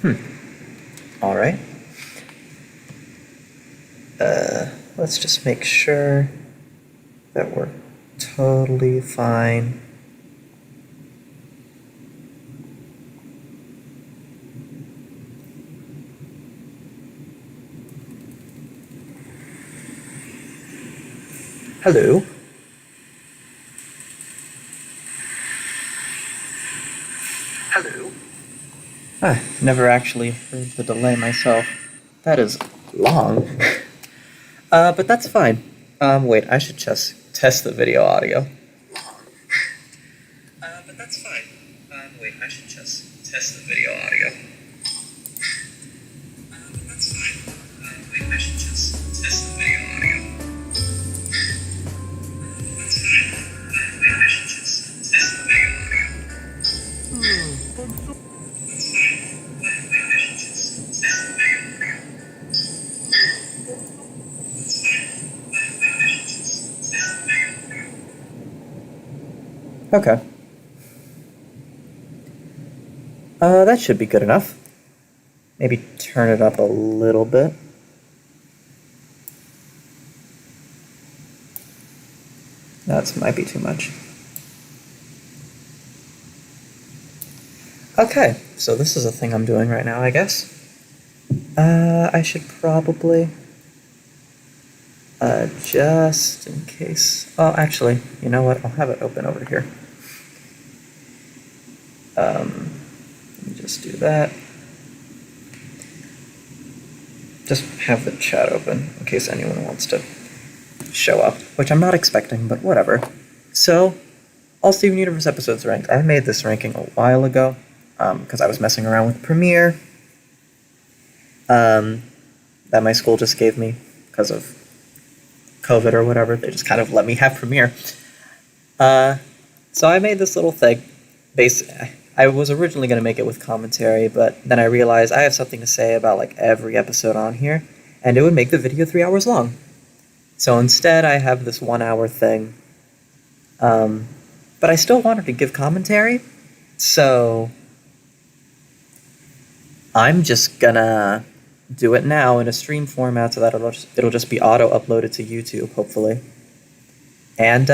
All right. Let's just make sure that we're totally fine. Hello. Hello. Never actually heard the delay myself. That is long. But that's fine. Wait, I should just test the video audio. But that's fine. Wait, I should just test the video audio. But that's fine. Wait, I should just test the video audio. That's fine. Wait, I should just test the video audio. That's fine. Wait, I should just test the video audio. That's fine. Wait, I should just test the video audio. Okay. That should be good enough. Maybe turn it up a little bit. That might be too much. Okay, so this is a thing I'm doing right now, I guess. I should probably... just in case... Oh, actually, you know what? I'll have it open over here. Let me just do that. Just have the chat open in case anyone wants to show up, which I'm not expecting, but whatever. So, all Steven Universe episodes ranked. I made this ranking a while ago, because I was messing around with Premiere, that my school just gave me because of COVID or whatever. They just kind of let me have Premiere. So I made this little thing. I was originally going to make it with commentary, but then I realized I have something to say about like every episode on here, and it would make the video 3 hours long. So instead, I have this 1 hour thing. But I still wanted to give commentary, so I'm just gonna do it now in a stream format so that it'll just be auto-uploaded to YouTube, hopefully. And,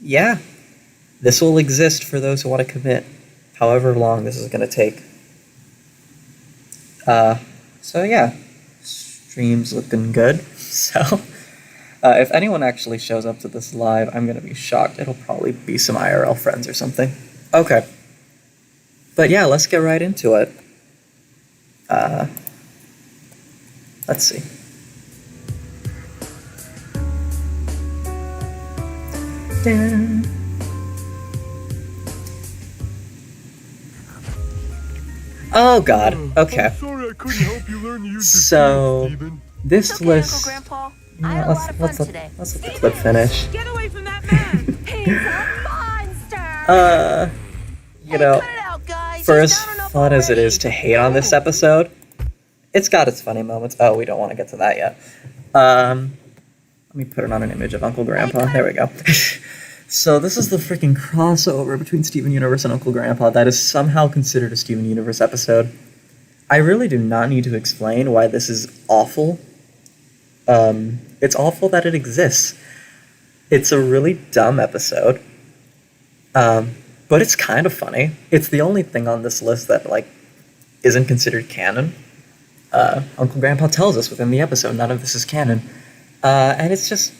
yeah. This will exist for those who want to commit however long this is going to take. So yeah, stream's looking good. So, if anyone actually shows up to this live, I'm going to be shocked. It'll probably be some IRL friends or something. Okay. But yeah, let's get right into it. Let's see. Dun. Oh god, okay. I'm sorry I couldn't help you learn to use the So, Steven. this It's okay, list... Uncle Grandpa. Yeah, I had a lot of fun today. let's let the clip finish. Get away from that man! He's a monster! You know, Cut it out, guys. for He's as down enough fun as it is already. to hate on this episode, it's got its funny moments. Oh, we don't want to get to that yet. Let me put it on an image of Uncle Grandpa. There we go. So this is the freaking crossover between Steven Universe and Uncle Grandpa that is somehow considered a Steven Universe episode. I really do not need to explain why this is awful. It's awful that it exists. It's a really dumb episode. But it's kind of funny. It's the only thing on this list that, like, isn't considered canon. Uncle Grandpa tells us within the episode none of this is canon. And it's just...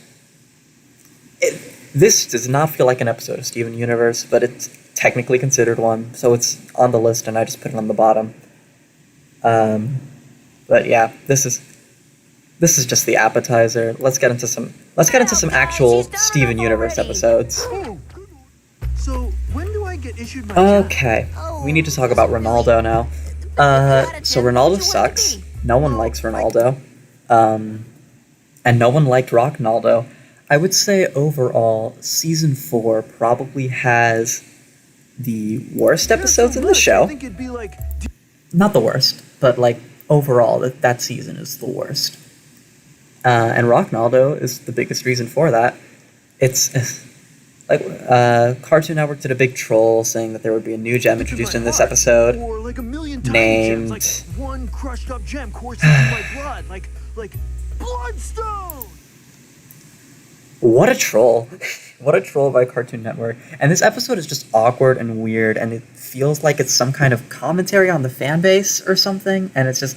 This does not feel like an episode of Steven Universe, but it's technically considered one, so it's on the list and I just put it on the bottom. But yeah, this is just the appetizer. Let's get into some actual Steven Universe episodes. Oh, good. So when do I get issued my Okay, we need to talk about Ronaldo now. So Ronaldo sucks. No one likes Ronaldo. And no one liked Rocknaldo. I would say overall, Season 4 probably has the worst episodes in the I show. think it'd be like Not the worst, but like overall, that season is the worst. And Rocknaldo is the biggest reason for that. It's Like, Cartoon Network did a big troll saying that there would be a new gem introduced in this episode. Or like a million tiny named- gems, like one crushed up gem coursing through my blood, like Bloodstone. What a troll. What a troll by Cartoon Network. And this episode is just awkward and weird, and it feels like it's some kind of commentary on the fan base or something, and it's just...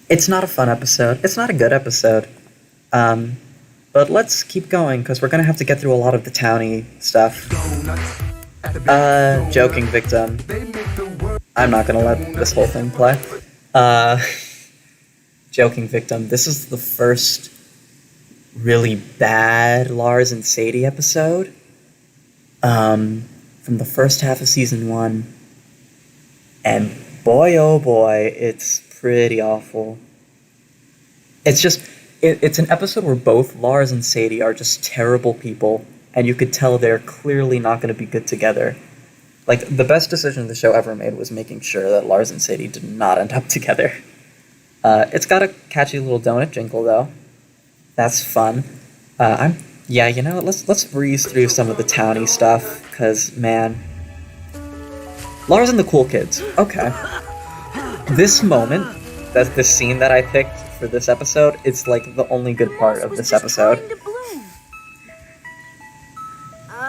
It's not a fun episode. It's not a good episode. But let's keep going, because we're going to have to get through a lot of the townie stuff. Joking victim. I'm not going to let this whole thing play. Joking victim. This is the first really bad Lars and Sadie episode. From the first half of season 1. And boy, oh boy, it's pretty awful. It's just... It's an episode where both Lars and Sadie are just terrible people, and you could tell they're clearly not going to be good together. Like, the best decision the show ever made was making sure that Lars and Sadie did not end up together. It's got a catchy little donut jingle, though. That's fun. Yeah, you know, let's breeze through some of the townie stuff, because, man... Lars and the Cool Kids. Okay. This moment, this scene that I picked for this episode, it's like the only good part of this episode.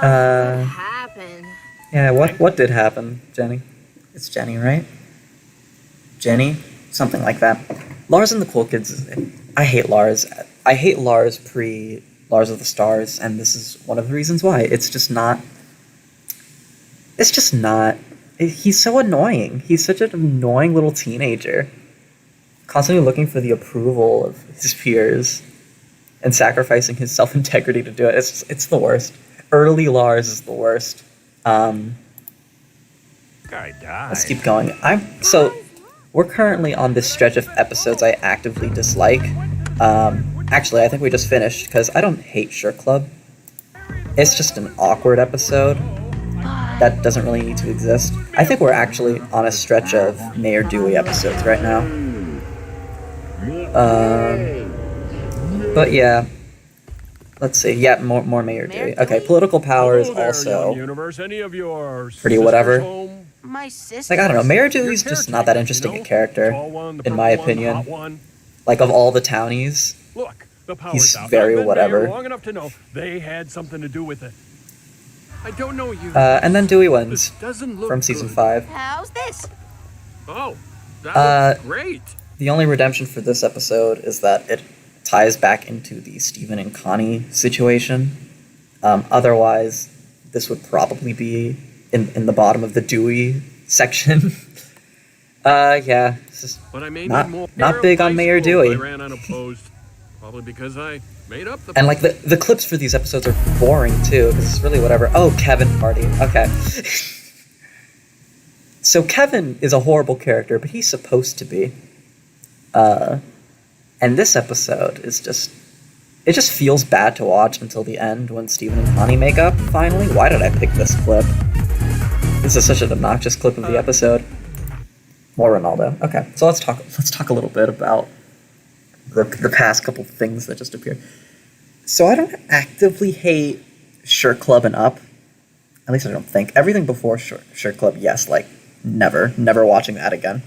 Happened. Yeah, what did happen, Jenny? It's Jenny, right? Jenny? Something like that. Lars and the Cool Kids, I hate Lars. I hate Lars pre Lars of the Stars, and this is one of the reasons why. It's just not... He's so annoying. He's such an annoying little teenager. Constantly looking for the approval of his peers and sacrificing his self-integrity to do it. It's the worst. Early Lars is the worst. Guy died. Let's keep going. So we're currently on this stretch of episodes I actively dislike. Actually, I think we just finished, because I don't hate Shirt Club. It's just an awkward episode that doesn't really need to exist. I think we're actually on a stretch of Mayor Dewey episodes right now. But yeah, let's see. Yeah, more Mayor Dewey. Okay, political power is also Universe, any of your pretty whatever. home? My sister. Like, I don't know, Mayor Dewey's just not that interesting a character, Tall one, the in my purple one, the hot opinion. one. Like, of all the townies, Look, the power's He's out. very I've been whatever. mayor long enough to know they had something to do with it. I don't know you. and then Dewey This wins doesn't look from season good. 5. How's this? Oh, that looks great. The only redemption for this episode is that it ties back into the Steven and Connie situation. Otherwise, this would probably be in the bottom of the Dewey section. Yeah, it's just But I may not- need more. not big on High Mayor school, Dewey. I ran unopposed, probably because I made up the. and like the clips for these episodes are boring too, because it's really whatever. Oh, Kevin Party. Okay. So Kevin is a horrible character, but he's supposed to be. And this episode is just... It just feels bad to watch until the end when Steven and Connie make up, finally. Why did I pick this clip? This is such an obnoxious clip of the episode. More Ronaldo. Okay, so let's talk a little bit about the past couple things that just appeared. So I don't actively hate Shirt Club and Up. At least I don't think. Everything before Shirt Club, yes, like, never watching that again.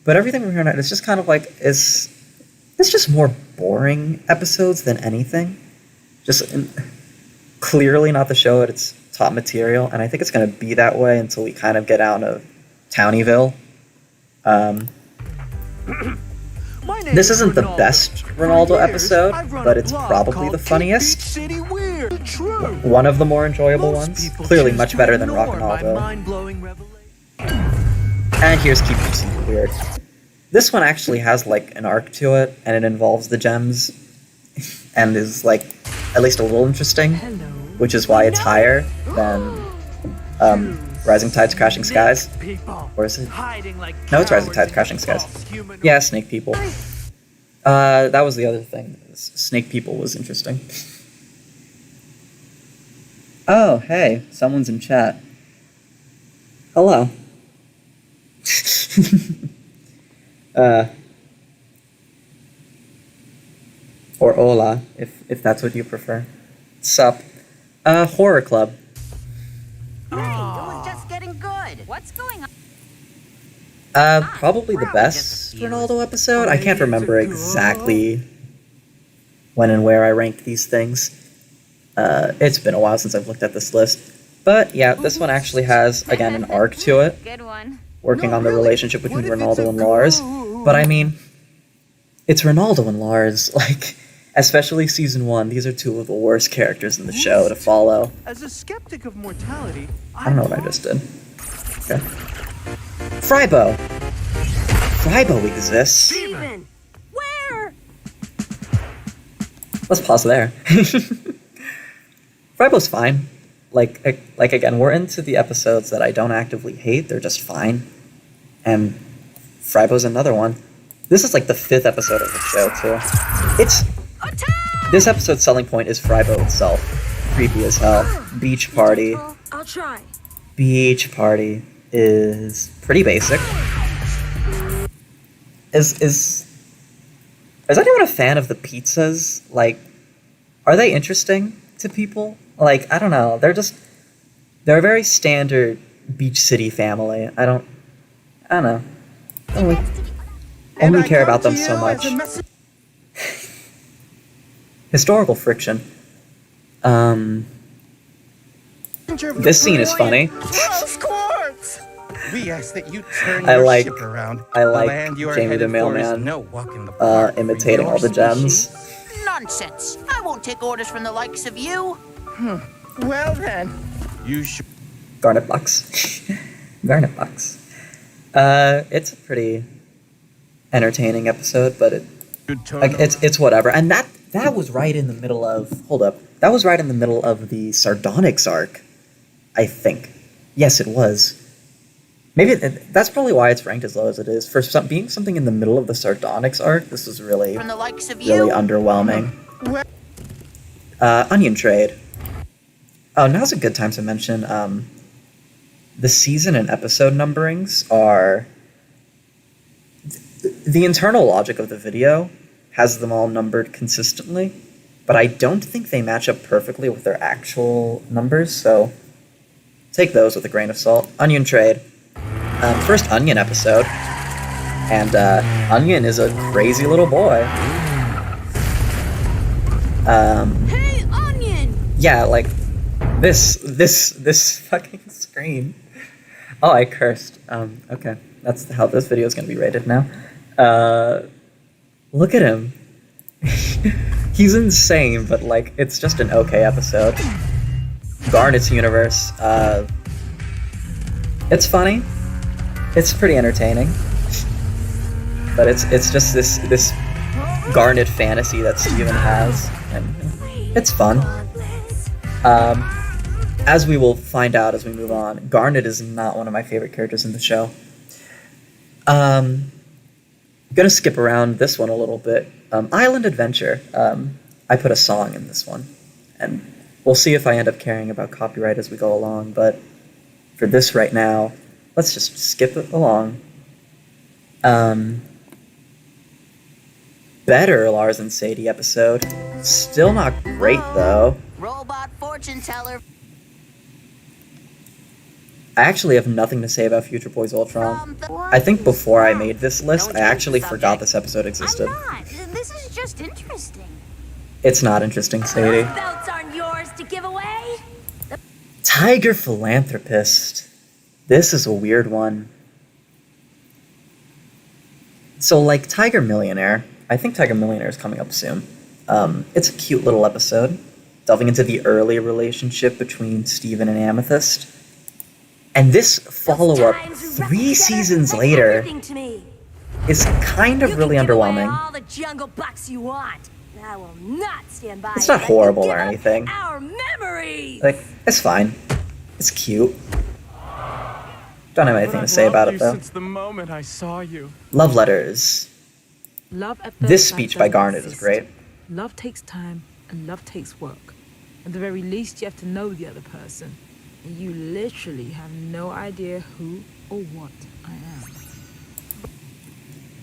But everything from here on out is just kind of like, it's just more boring episodes than anything. Clearly not the show at its top material, and I think it's going to be that way until we kind of get out of Townieville. My name This is isn't the Ronaldo. best For Ronaldo years, episode, I've run but a it's blog probably called the Peak funniest. Beach City Weird. True. One of the more enjoyable Most ones. people Clearly choose much to better than ignore Rock and my Aldo. mind-blowing revelation. And here's Keep Your Secret Weird. This one actually has like an arc to it, and it involves the gems, and is like at least a little interesting, which is why it's higher than Rising Tides, Crashing Skies. Or is it? No, it's Rising Tides, Crashing Skies. Yeah, Snake People. That was the other thing. Snake People was interesting. Oh, hey, someone's in chat. Hello. Or hola, if that's what you prefer. Sup. Horror Club. Hey, it was just getting good. What's going on? Probably the Probably best just a few. Ronaldo episode. I can't Praise remember to God. exactly when and where I ranked these things. It's been a while since I've looked at this list. But yeah, this one actually has, again, an arc to it, Good one. working No, on the really? relationship between What if it's Ronaldo a and Lars. girl? But I mean, it's Ronaldo and Lars. Like, especially season 1, these are two of the worst characters in the show to follow. As a skeptic of mortality, I don't know what I just did. Okay. Frybo. Frybo exists. Steven! Where? Let's pause there. Frybo's fine. Like again, we're into the episodes that I don't actively hate. They're just fine. And Frybo's another one. This is like the 5th episode of the show too. This episode's selling point is Frybo itself. Creepy as hell. Beach party. I'll try. Beach party is pretty basic. Is anyone a fan of the pizzas? Like, are they interesting to people? Like, I don't know. They're a very standard Beach City family. I don't know. I don't really care about them so much. Historical friction. This scene is funny. Of course! We ask that you turn I your like- ship around. I The like land you are Jamie the headed for is Mailman, no walk in the park for imitating your all the gems. species. Nonsense. I won't take orders from the likes of you. Well then, you should. Garnet Box. Garnet Box. It's a pretty entertaining episode, but it's whatever. And that was right in the middle of that was right in the middle of the Sardonyx arc, I think. Yes, it was. Maybe that's probably why it's ranked as low as it is. For being something in the middle of the Sardonyx arc, this was really, From the likes of really you. underwhelming. Onion Trade. Oh, now's a good time to mention the season and episode numberings are... The internal logic of the video has them all numbered consistently, but I don't think they match up perfectly with their actual numbers, so take those with a grain of salt. Onion Trade. First Onion episode. And Onion is a crazy little boy. Hey, Onion! Yeah, like this fucking screen. Oh, I cursed. Okay, that's how this video is gonna be rated now. Look at him. He's insane, but like it's just an okay episode. Garnet's universe. It's funny. It's pretty entertaining. But it's just this Garnet fantasy that Steven has, and it's fun. As we will find out as we move on, Garnet is not one of my favorite characters in the show. I'm gonna skip around this one a little bit. Island Adventure. I put a song in this one, and we'll see if I end up caring about copyright as we go along, but for this right now, let's just skip it along. Better Lars and Sadie episode. Still not great, though. Robot fortune teller. I actually have nothing to say about Future Boys Ultron. From the... I think before I made this list, I actually forgot this episode existed. I'm not. This is just interesting. It's not interesting, Sadie. Those belts aren't yours to give away. Tiger Philanthropist. This is a weird one. So, like, Tiger Millionaire. I think Tiger Millionaire is coming up soon. It's a cute little episode, delving into the early relationship between Steven and Amethyst. And this follow-up, 3 seasons later, is kind of really underwhelming. All the jungle bucks you want. I will not stand by. It's not and let you horrible give or up anything. Our memories. Like, it's fine. It's cute. Don't have anything to say about it, though. Since the moment I saw you. Love Letters. Love at This first sight speech by doesn't Garnet is exist. great. Love takes time and love takes work. At the very least, you have to know the other person. And you literally have no idea who or what I am.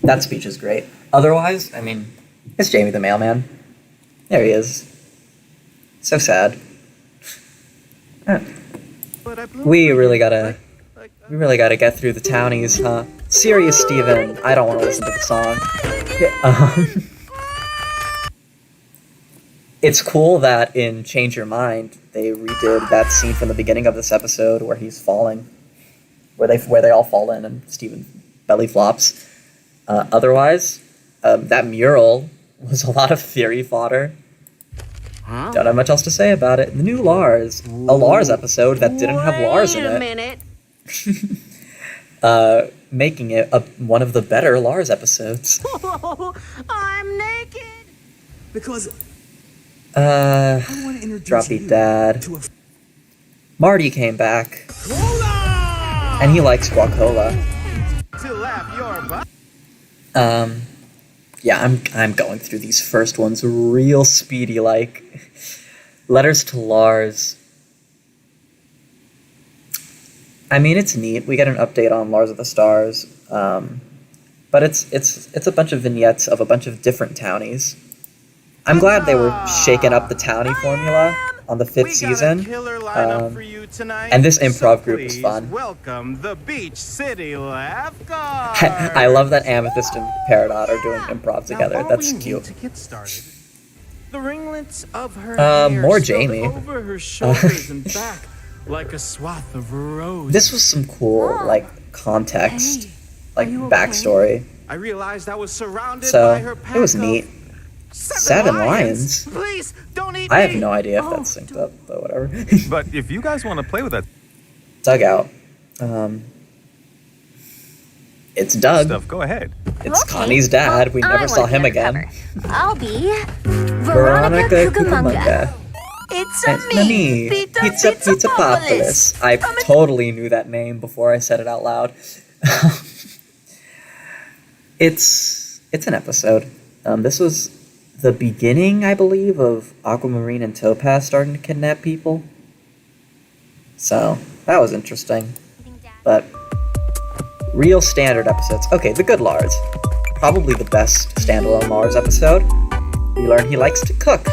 That speech is great. Otherwise, I mean, it's Jamie the Mailman. There he is. So sad. But I blew We it. really gotta Like, we really gotta get through the townies, huh? Serious Steven, I don't want to listen to the song. It's cool that in Change Your Mind they redid that scene from the beginning of this episode where he's falling, where they all fall in and Steven belly flops. Otherwise, that mural was a lot of theory fodder. Don't have much else to say about it. The new Lars, a Lars episode that didn't have Lars in Wait a it, minute. making it one of the better Lars episodes. I'm naked. because I want to introduce Droppy you Dad. to a Marty came back, and he likes guacola. To laugh your butt. Yeah, I'm going through these first ones real speedy, like letters to Lars. I mean, it's neat. We get an update on Lars of the Stars, but it's a bunch of vignettes of a bunch of different townies. I'm glad they were shaking up the townie formula on the 5th We got a season. killer lineup Um, for you tonight. and this improv so group is please fun. Welcome the Beach City Lifeguards. I love that Amethyst and Peridot are doing improv together. Now, all That's we need cute. to get started. The ringlets of her More hair spilled Jamie. over her shoulders and back like a swath of roses. This was some cool, like, context, Hey, like, are you okay? backstory. I realized I was surrounded So, by her pack it was of neat. 7 lions? Please don't eat I have me. no idea if Oh, that's synced up, but whatever. But if you guys want to play with that Dugout. It's Doug. stuff, go ahead. It's Okay, Connie's dad. We well, never I saw wanna be him again. undercover. I'll be Veronica Cucamonga. It's And me, Pizza Pizzapopolis. I totally knew that name before I said it out loud. It's an episode. This was the beginning, I believe, of Aquamarine and Topaz starting to kidnap people. So that was interesting. But real standard episodes. Okay, the good Lars. Probably the best standalone Lars episode. We learn he likes to cook.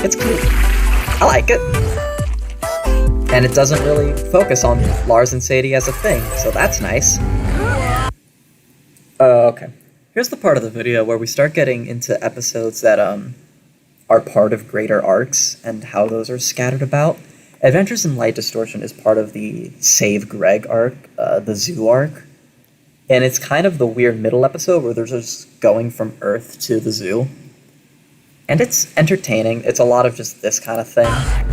It's cute. I like it. And it doesn't really focus on Lars and Sadie as a thing, so that's nice. Okay. Here's the part of the video where we start getting into episodes that are part of greater arcs and how those are scattered about. Adventures in Light Distortion is part of the Save Greg arc, the zoo arc. And it's kind of the weird middle episode where they're just going from Earth to the zoo. And it's entertaining. It's a lot of just this kind of thing,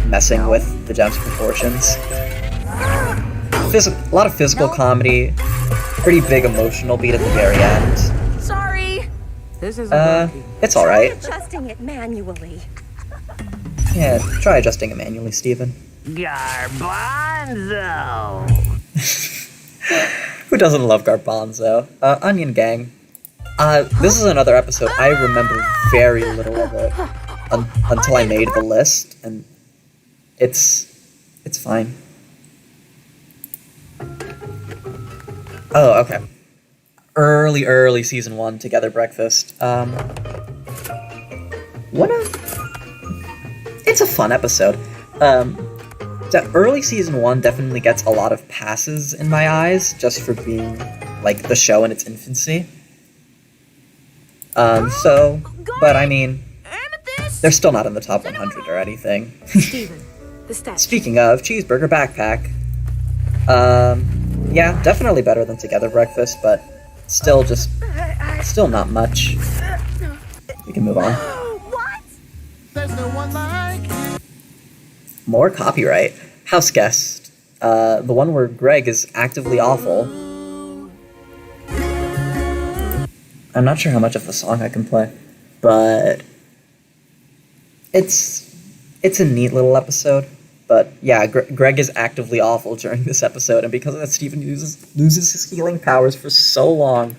messing with the gem's proportions. A lot of physical comedy, pretty big emotional beat at the very end. Sorry. This isn't working. It's alright. Adjusting it manually. Yeah, try adjusting it manually, Steven. Garbanzo. Who doesn't love Garbanzo? Onion Gang. This is another episode. I remember very little of it until I made the list, and it's fine. Oh, okay. Early season 1 Together Breakfast. It's a fun episode. That early season 1 definitely gets a lot of passes in my eyes just for being like the show in its infancy. But I mean, they're still not in the top 100 or anything. Steven, the statue. Speaking of, cheeseburger backpack. Yeah, definitely better than Together Breakfast, but still not much. We can move on. What? There's no one like you. More copyright. House Guest. The one where Greg is actively awful. I'm not sure how much of the song I can play, but it's a neat little episode. But yeah, Greg is actively awful during this episode, and because of that, Steven loses his healing powers for so long.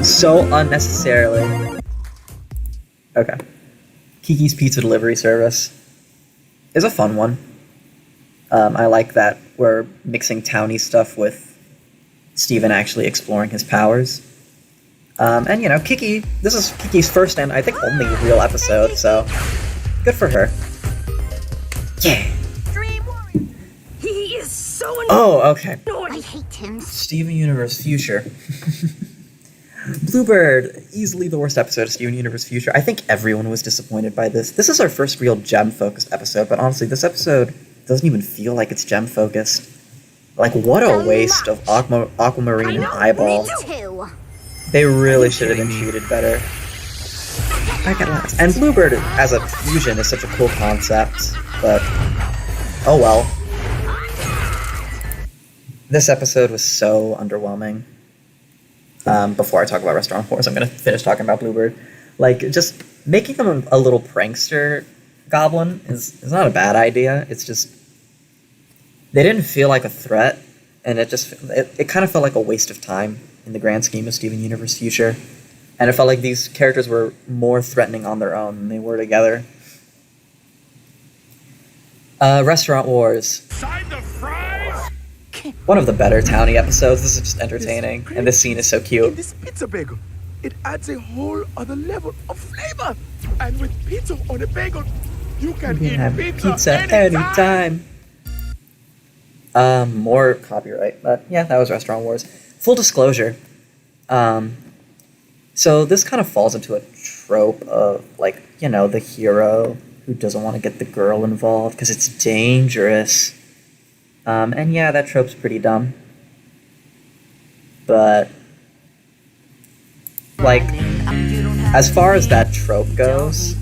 So unnecessarily. Okay. Kiki's Pizza Delivery Service is a fun one. I like that we're mixing townie stuff with Steven actually exploring his powers. And you know, this is Kiki's first and I think only real episode, so Good for her. Yeah. Dream Warrior. He is so Oh, okay. I hate him. Steven Universe Future. Bluebird, easily the worst episode of Steven Universe Future. I think everyone was disappointed by this. This is our first real gem-focused episode, but honestly, this episode doesn't even feel like it's gem-focused. Like, what a waste of Aquamarine and Eyeball. Two. They really should have been treated better. Back at last. And Bluebird as a fusion is such a cool concept, but oh well. This episode was so underwhelming. Before I talk about Restaurant Wars, I'm gonna finish talking about Bluebird. Like, just making them a little prankster goblin is not a bad idea. It's just they didn't feel like a threat, and it kind of felt like a waste of time in the grand scheme of Steven Universe Future. And it felt like these characters were more threatening on their own than they were together. Restaurant Wars. Side the fries. One of the better Townie episodes. This is just entertaining, and this scene is so In cute. this pizza bagel, it adds a whole other level of flavor. And with pizza on a bagel, you can You eat can have pizza, anytime. More copyright, but yeah, that was Restaurant Wars. Full disclosure, so this kind of falls into a trope of, like, you know, the hero who doesn't want to get the girl involved because it's dangerous. And yeah, that trope's pretty dumb. But, like, as far as that trope goes,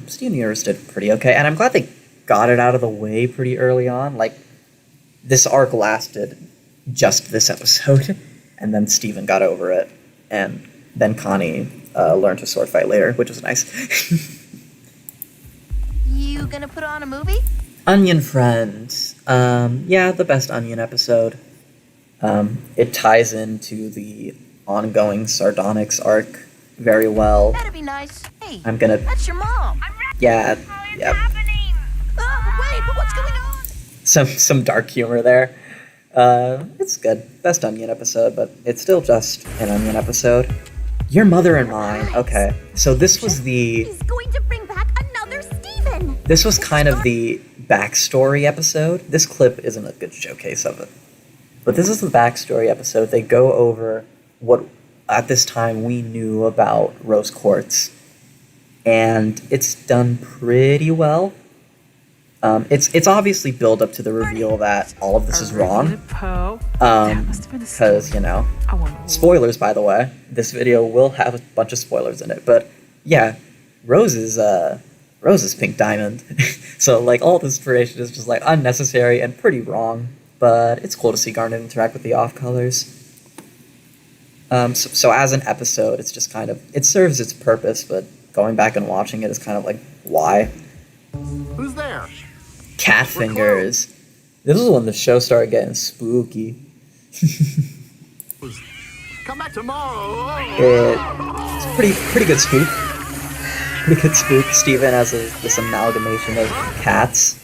Steven Universe did pretty okay, and I'm glad they got it out of the way pretty early on. Like, this arc lasted just this episode, and then Steven got over it, and then Connie learned to sword fight later, which was nice. You gonna put on a movie? Onion Friends. Yeah, the best Onion episode. It ties into the ongoing Sardonyx arc very well. That'd be nice. Hey, I'm gonna... that's your mom. Yeah, yep. Wait, but what's going on? Some dark humor there. It's good. Best Onion episode, but it's still just an Onion episode. Your Mother and Mine. Okay, so this was the... He's going to bring back another Steven. This was kind of the backstory episode. This clip isn't a good showcase of it. But this is the backstory episode. They go over what, at this time, we knew about Rose Quartz. And it's done pretty well. It's obviously build up to the reveal that all of this is wrong. Because, you know, spoilers, by the way. This video will have a bunch of spoilers in it. But, yeah, Rose is Pink Diamond. So, like, all this information is just, like, unnecessary and pretty wrong. But it's cool to see Garnet interact with the off-colors. So as an episode, it's just kind of... It serves its purpose, but going back and watching it is kind of like, why? Who's there? Cat fingers. This is when the show started getting spooky. Come back tomorrow. It's pretty good spook. Pretty good spook. Steven as this amalgamation of cats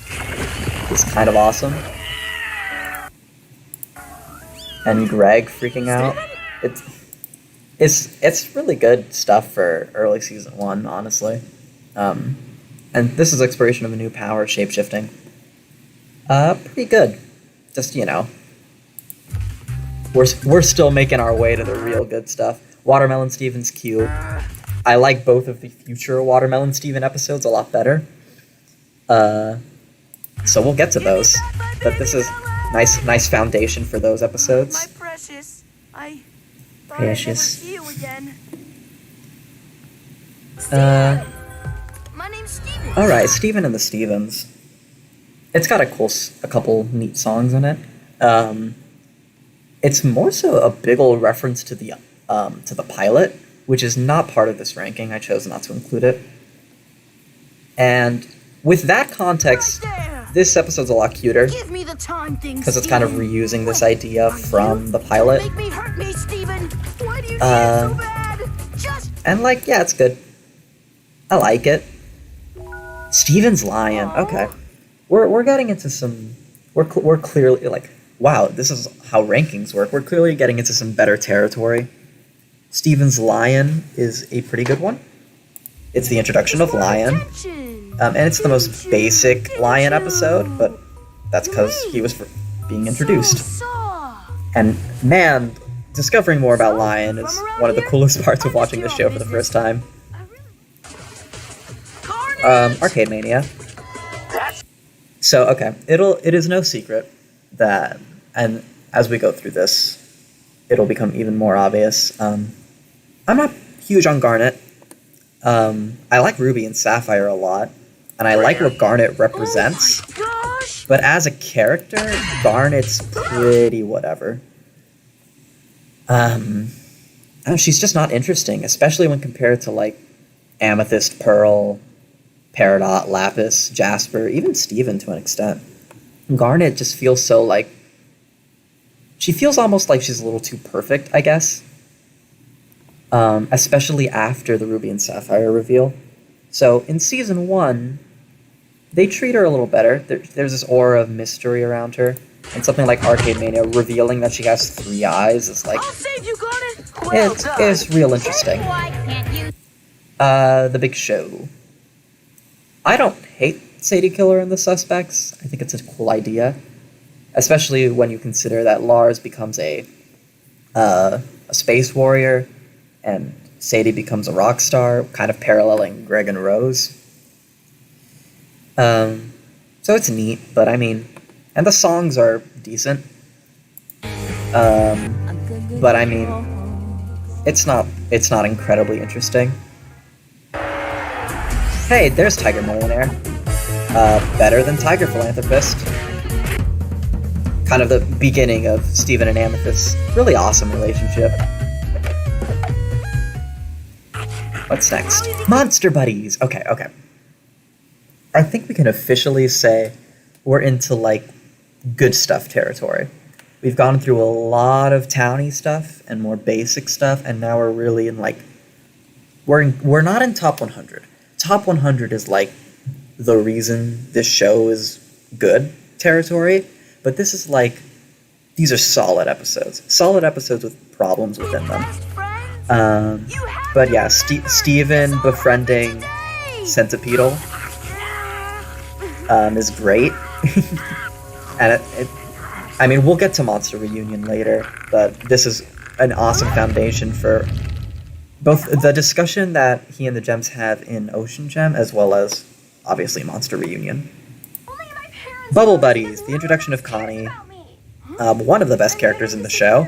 is kind of awesome. And Greg freaking out. It's really good stuff for early season 1, honestly. And this is exploration of a new power, shapeshifting. Pretty good. Just, you know, we're still making our way to the real good stuff. Watermelon Steven's cute. I like both of the future Watermelon Steven episodes a lot better. So we'll get to those. But this is nice foundation for those episodes. My precious. I thought Precious. I'd never see you again. My name's Steven. All right, Steven and the Stevens. It's got a couple neat songs in it. It's more so a big old reference to the pilot, which is not part of this ranking. I chose not to include it. And with that context, this episode's a lot cuter Give me the time thing, because it's kind of Steven. reusing this idea from the pilot. Don't make me hurt me, Steven. Why do you need it so bad? Just And like, yeah, it's good. I like it. Steven's Lion. Okay, we're getting into some. We're clearly like, wow, this is how rankings work. We're clearly getting into some better territory. Steven's Lion is a pretty good one. it's the introduction of Lion, and it's the most basic Lion episode, but that's because he was being introduced. And man, discovering more about Lion is one of the coolest parts of watching this show for the first time. Arcade Mania. So, okay, it is no secret that, and as we go through this, it'll become even more obvious. I'm not huge on Garnet. I like Ruby and Sapphire a lot, and I like what Garnet represents. But as a character, Garnet's pretty whatever. She's just not interesting, especially when compared to, like, Amethyst, Pearl, Peridot, Lapis, Jasper, even Steven to an extent. Garnet just feels so, like... She feels almost like she's a little too perfect, I guess. Especially after the Ruby and Sapphire reveal. So, in Season 1, they treat her a little better. There's this aura of mystery around her. And something like Arcade Mania revealing that she has 3 eyes is like... I'll save you, Garnet! It's real interesting. The Big Show. I don't hate Sadie Killer and the Suspects. I think it's a cool idea. Especially when you consider that Lars becomes a space warrior, and Sadie becomes a rock star, kind of paralleling Greg and Rose. So it's neat, but I mean, and the songs are decent. But I mean, it's not incredibly interesting. Hey, there's Tiger Millionaire. Better than Tiger Philanthropist. Kind of the beginning of Steven and Amethyst's really awesome relationship. What's next? Monster Buddies! Okay. I think we can officially say we're into, like, good stuff territory. We've gone through a lot of towny stuff and more basic stuff, and now we're really in, like... We're not in Top 100. Top 100 is, like, the reason this show is good territory, but this is, like, these are solid episodes. Solid episodes with problems within them. But yeah, Steven befriending Centipedal is great. And I mean, we'll get to Monster Reunion later, but this is an awesome foundation for both the discussion that he and the Gems have in Ocean Gem, as well as, obviously, Monster Reunion. Bubble Buddies, the introduction of Connie. One of the best characters in the show.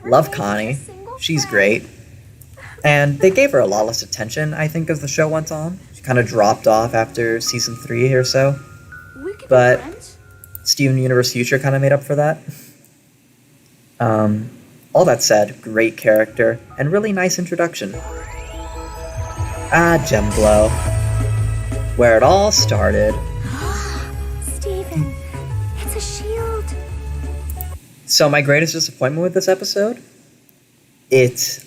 Love Connie. She's great. And they gave her a lot less attention, I think, as the show went on. She kind of dropped off after Season 3 or so. But Steven Universe Future kind of made up for that. All that said, great character, and really nice introduction. Gem Glow. Where it all started. Steven, it's a shield. So my greatest disappointment with this episode, it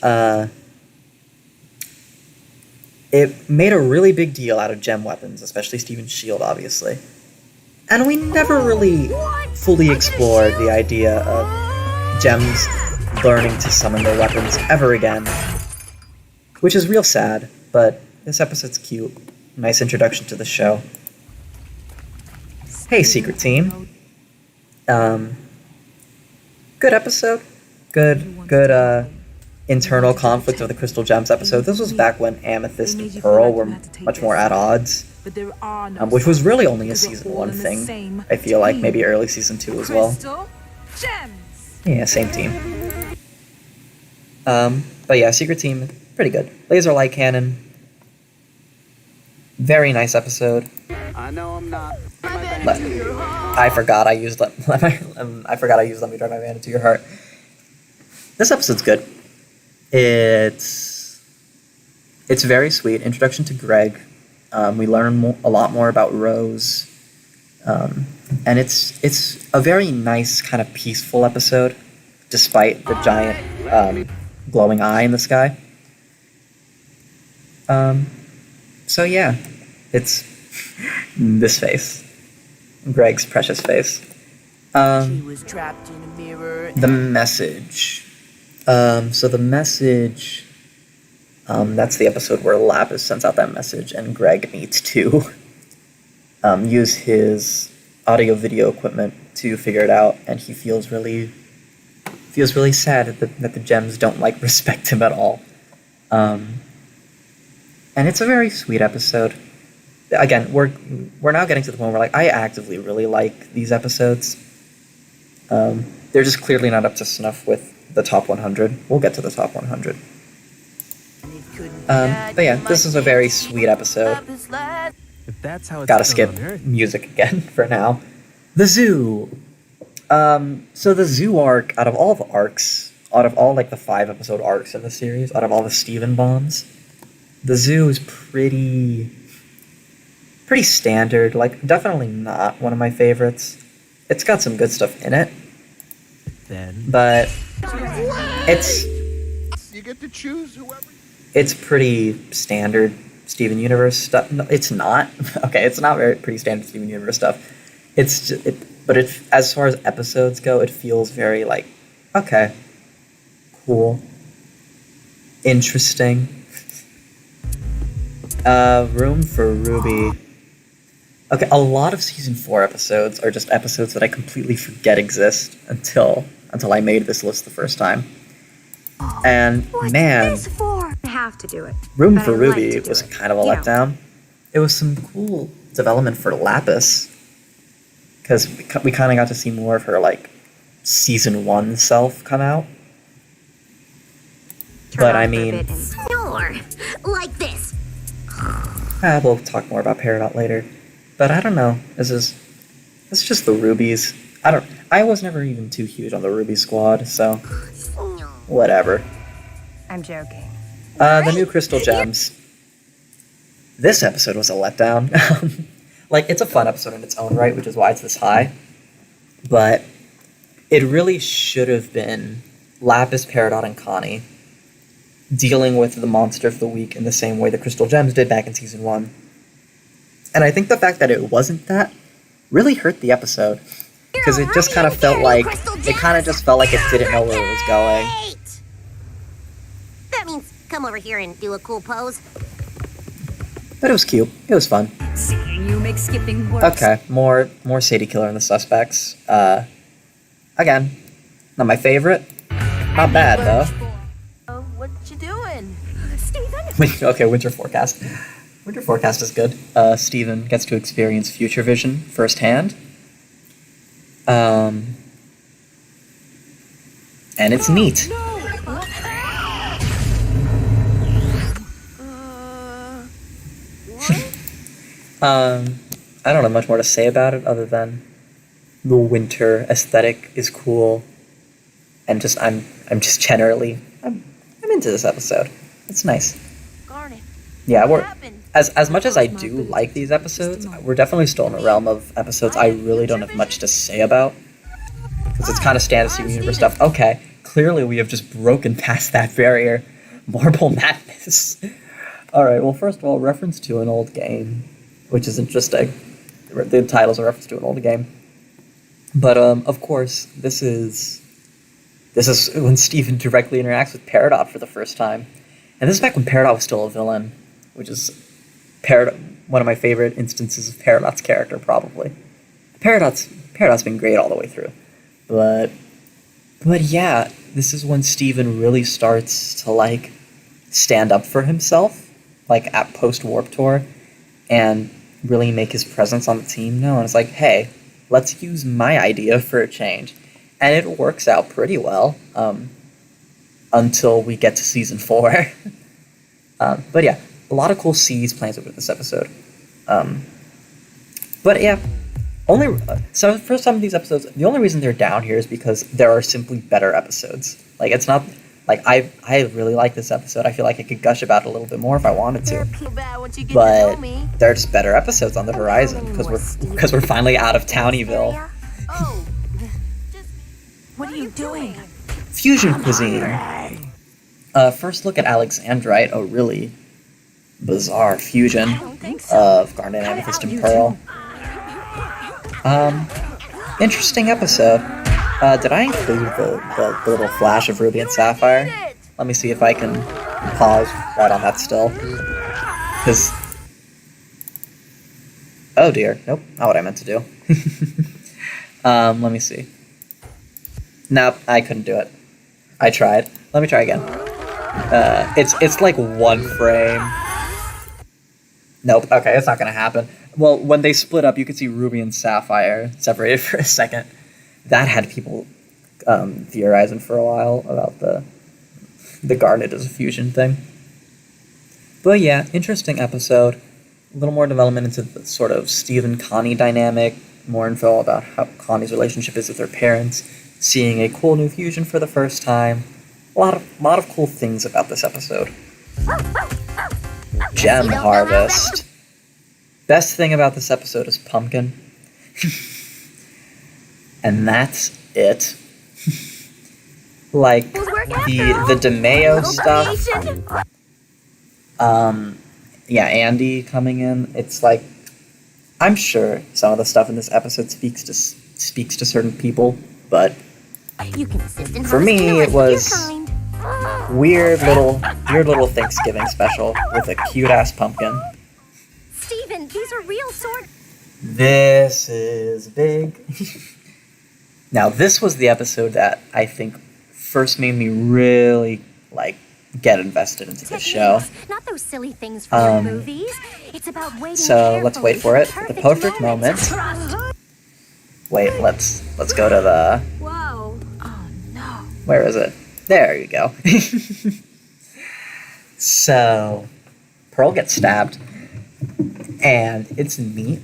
made a really big deal out of gem weapons, especially Steven's shield, obviously. And we never really fully explored the idea of gems learning to summon their weapons ever again. Which is real sad, but this episode's cute. Nice introduction to the show. Hey, Secret Team. Good episode. Good internal conflict of the Crystal Gems episode. This was back when Amethyst and Pearl were much more at odds. Which was really only a Season 1 thing. I feel like maybe early Season 2 as well. Yeah, same team. But yeah, Secret Team, pretty good. Laser Light Cannon. Very nice episode. I know I'm not. I forgot I used Let Me Drive My Van Into Your Heart. This episode's good. It's very sweet. Introduction to Greg. We learn a lot more about Rose. And it's a very nice kind of peaceful episode, despite the giant glowing eye in the sky. So yeah, it's this face. Greg's precious face. She was trapped in a mirror. The message. So the message That's the episode where Lapis sends out that message and Greg needs to use his audio-video equipment to figure it out, and he feels really sad that the gems don't respect him at all. And it's a very sweet episode. Again, we're now getting to the point where I actively really like these episodes. They're just clearly not up to snuff with the top 100. We'll get to the top 100. But yeah, this is a very sweet episode. If that's how it's Gotta done skip on Earth. music again for now. The zoo. So the zoo arc, out of all the arcs, out of all the 5-episode arcs in the series, out of all the Steven bombs, the zoo is pretty standard. Definitely not one of my favorites. It's got some good stuff in it, Then but it's You get to choose whoever. it's pretty standard Steven Universe stuff. No, it's not. Okay, it's not pretty standard Steven Universe stuff. It's just, but as far as episodes go, it feels very okay, cool, interesting. Room for Ruby. Okay, a lot of season 4 episodes are just episodes that I completely forget exist until I made this list the first time. And man, This for? I have to do it. Room But for I like Ruby to do was it. kind of a You know. letdown. It was some cool development for Lapis, because we kind of got to see more of her season 1 self come out. But I mean, Snore. Like this. we'll talk more about Peridot later. But I don't know. It's just the Rubies. I was never even too huge on the Ruby squad, so whatever. I'm joking. The new Crystal Gems. This episode was a letdown. It's a fun episode in its own right, which is why it's this high. But it really should have been Lapis, Peridot, and Connie dealing with the monster of the week in the same way the Crystal Gems did back in season 1. And I think the fact that it wasn't that really hurt the episode, because it just kind of felt it didn't know where it was going. That means come over here and do a cool pose. But it was cute. It was fun. Seeing you make skipping worse. Okay, more Sadie Killer and the Suspects. Again, not my favorite. Not bad though. Oh, what you doing? Steven? Okay, Winter Forecast. Winter Forecast is good. Steven gets to experience future vision firsthand. And it's neat. I don't have much more to say about it other than the winter aesthetic is cool, and just I'm just generally I'm into this episode. It's nice. Garnet. Yeah, What we're happened? as much as I do like these episodes, we're definitely still in a realm of episodes I really don't have much to say about, because it's kind of standard Steven Universe stuff. Okay, clearly we have just broken past that barrier. Marble Madness. All right. Well, first of all, reference to an old game, which is interesting. The title's a reference to an old game. But of course, this is when Steven directly interacts with Peridot for the first time, and this is back when Peridot was still a villain, which is one of my favorite instances of Peridot's character, probably. Peridot's been great all the way through, but yeah, this is when Steven really starts to stand up for himself, at post Warp Tour, and really make his presence on the team known. It's hey, let's use my idea for a change. And it works out pretty well, until we get to season 4. But yeah, a lot of cool seeds planted with this episode. But yeah, so for some of these episodes, the only reason they're down here is because there are simply better episodes. It's not, I really like this episode. I feel like I could gush about it a little bit more if I wanted to. Feel bad once you get to But know me. there are just better episodes on the horizon, because we're finally out of Townieville. Oh, just What are you doing? Fusion cuisine. First look at Alexandrite, a really bizarre fusion of Garnet, Amethyst, and Pearl. Interesting episode. Did I include the little flash of Ruby and Sapphire? Let me see if I can pause right on that still. Because... Oh dear. Nope, not what I meant to do. Let me see. Nope, I couldn't do it. I tried. Let me try again. It's like 1 frame. Nope, okay, it's not gonna happen. Well, when they split up, you could see Ruby and Sapphire separated for a second. That had people theorizing for a while about the Garnet as a fusion thing. But yeah, interesting episode. A little more development into the sort of Steve-Connie dynamic, more info about how Connie's relationship is with her parents, seeing a cool new fusion for the first time. A lot of cool things about this episode. Gem harvest. Best thing about this episode is Pumpkin. And that's it. Like, the DeMeo stuff. Yeah, Andy coming in. It's like, I'm sure some of the stuff in this episode speaks to certain people, but for me, it was weird little Thanksgiving special with a cute ass pumpkin. Steven, these are real sword. This is big. Now, this was the episode that I think first made me really get invested into the show. Not those silly things from the movies. It's about waiting So let's wait for it. The perfect moment. Wait, let's go to the. Whoa. Oh no. Where is it? There you go. So, Pearl gets stabbed, and it's neat.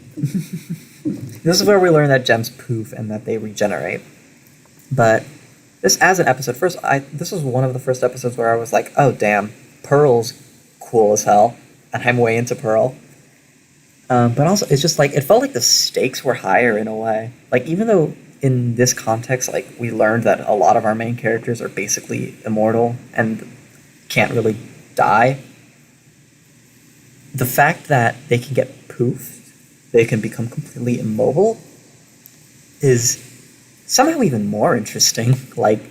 This is where we learn that gems poof and that they regenerate. But this as an episode, this was one of the first episodes where I was like, oh damn, Pearl's cool as hell, and I'm way into Pearl. But also, it's just like, it felt like the stakes were higher in a way. Like, even though in this context, like, we learned that a lot of our main characters are basically immortal and can't really die, the fact that they can get poofed, they can become completely immobile, is somehow even more interesting. Like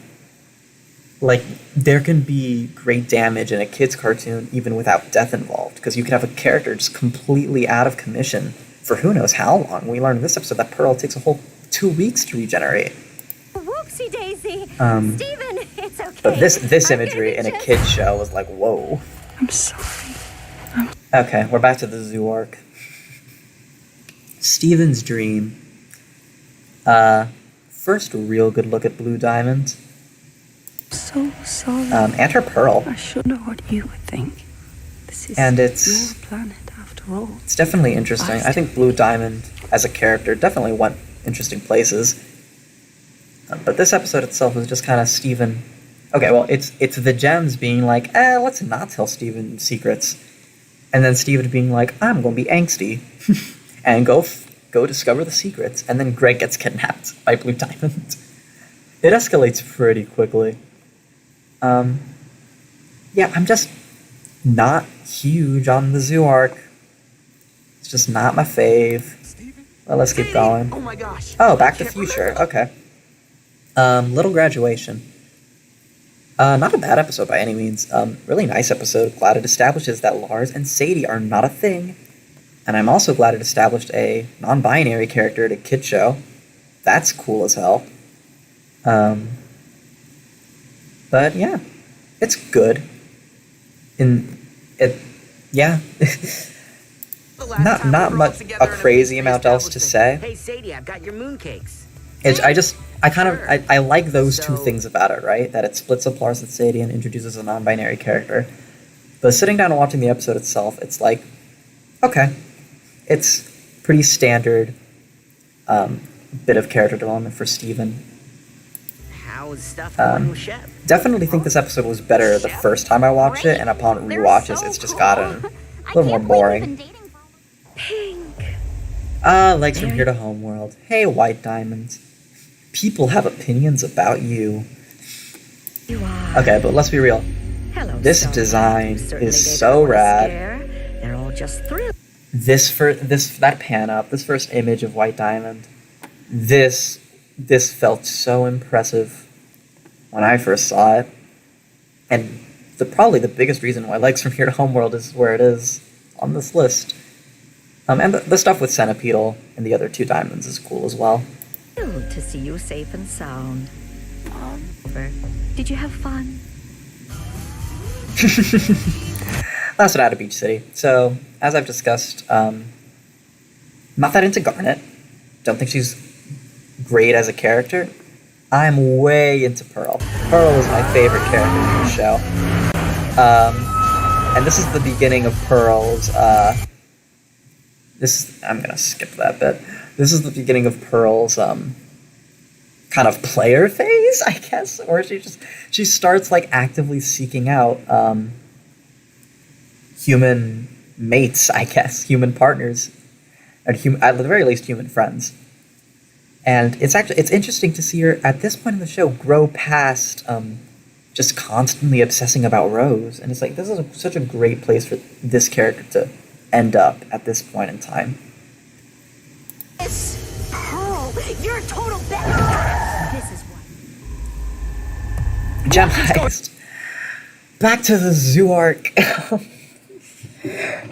there can be great damage in a kid's cartoon even without death involved, because you could have a character just completely out of commission for who knows how long. We learned in this episode that Pearl takes a whole 2 weeks to regenerate. Whoopsie daisy. Steven, it's okay. But this imagery in a kid's show was like, whoa. I'm sorry. Okay, we're back to the zoo arc. Steven's dream. First real good look at Blue Diamond. So sorry. And her Pearl. I should know what you would think. This is And it's your planet after all. It's definitely interesting. I think Blue Diamond as a character definitely went interesting places. But this episode itself was just kind of Steven. Okay, well, it's the gems being like, let's not tell Steven secrets. And then Steven being like, I'm going to be angsty. And go discover the secrets. And then Greg gets kidnapped by Blue Diamond. It escalates pretty quickly. Yeah, I'm just not huge on the zoo arc. It's just not my fave. Well, let's keep going. Oh my gosh. Oh, Back to the Future. Okay. Little Graduation. Not a bad episode by any means. Really nice episode. Glad it establishes that Lars and Sadie are not a thing. And I'm also glad it established a non-binary character at a kid show. That's cool as hell. But yeah, it's good. Yeah. not much a crazy amount else to say. Hey Sadie, I've got your mooncakes. I like those two things about it, right? That it splits up Lars and Sadie and introduces a non-binary character. But sitting down and watching the episode itself, it's like, okay, it's pretty standard bit of character development for Steven. How's stuff going with Chef? Definitely think this episode was better the first time I watched it, and upon rewatches, it's just gotten a little more boring. Pink. Legs from Here to Homeworld. Hey, White Diamond. People have opinions about you. You are. Okay, but let's be real. Hello. This Star. design You certainly is gave so everyone a rad. scare. They're all just thrilled. That pan up, this first image of White Diamond, this felt so impressive when I first saw it, and probably the biggest reason why Legs from Here to Homeworld is where it is on this list. And the stuff with Centipedal and the other two diamonds is cool as well. Thrilled to see you safe and sound. Did you have fun? Last one out of Beach City. So, as I've discussed, not that into Garnet. Don't think she's great as a character. I'm way into Pearl. Pearl is my favorite character in the show. And this is the beginning of Pearl's, I'm gonna skip that bit. This is the beginning of Pearl's, kind of player phase, I guess, where she starts, like, actively seeking out, human mates, I guess, human partners, and at the very least, human friends. And it's interesting to see her, at this point in the show, grow past, just constantly obsessing about Rose. And it's like, this is such a great place for this character to end up at this point in time. Pearl, you're a total bet. This is what. Gem Heist. Back to the zoo arc.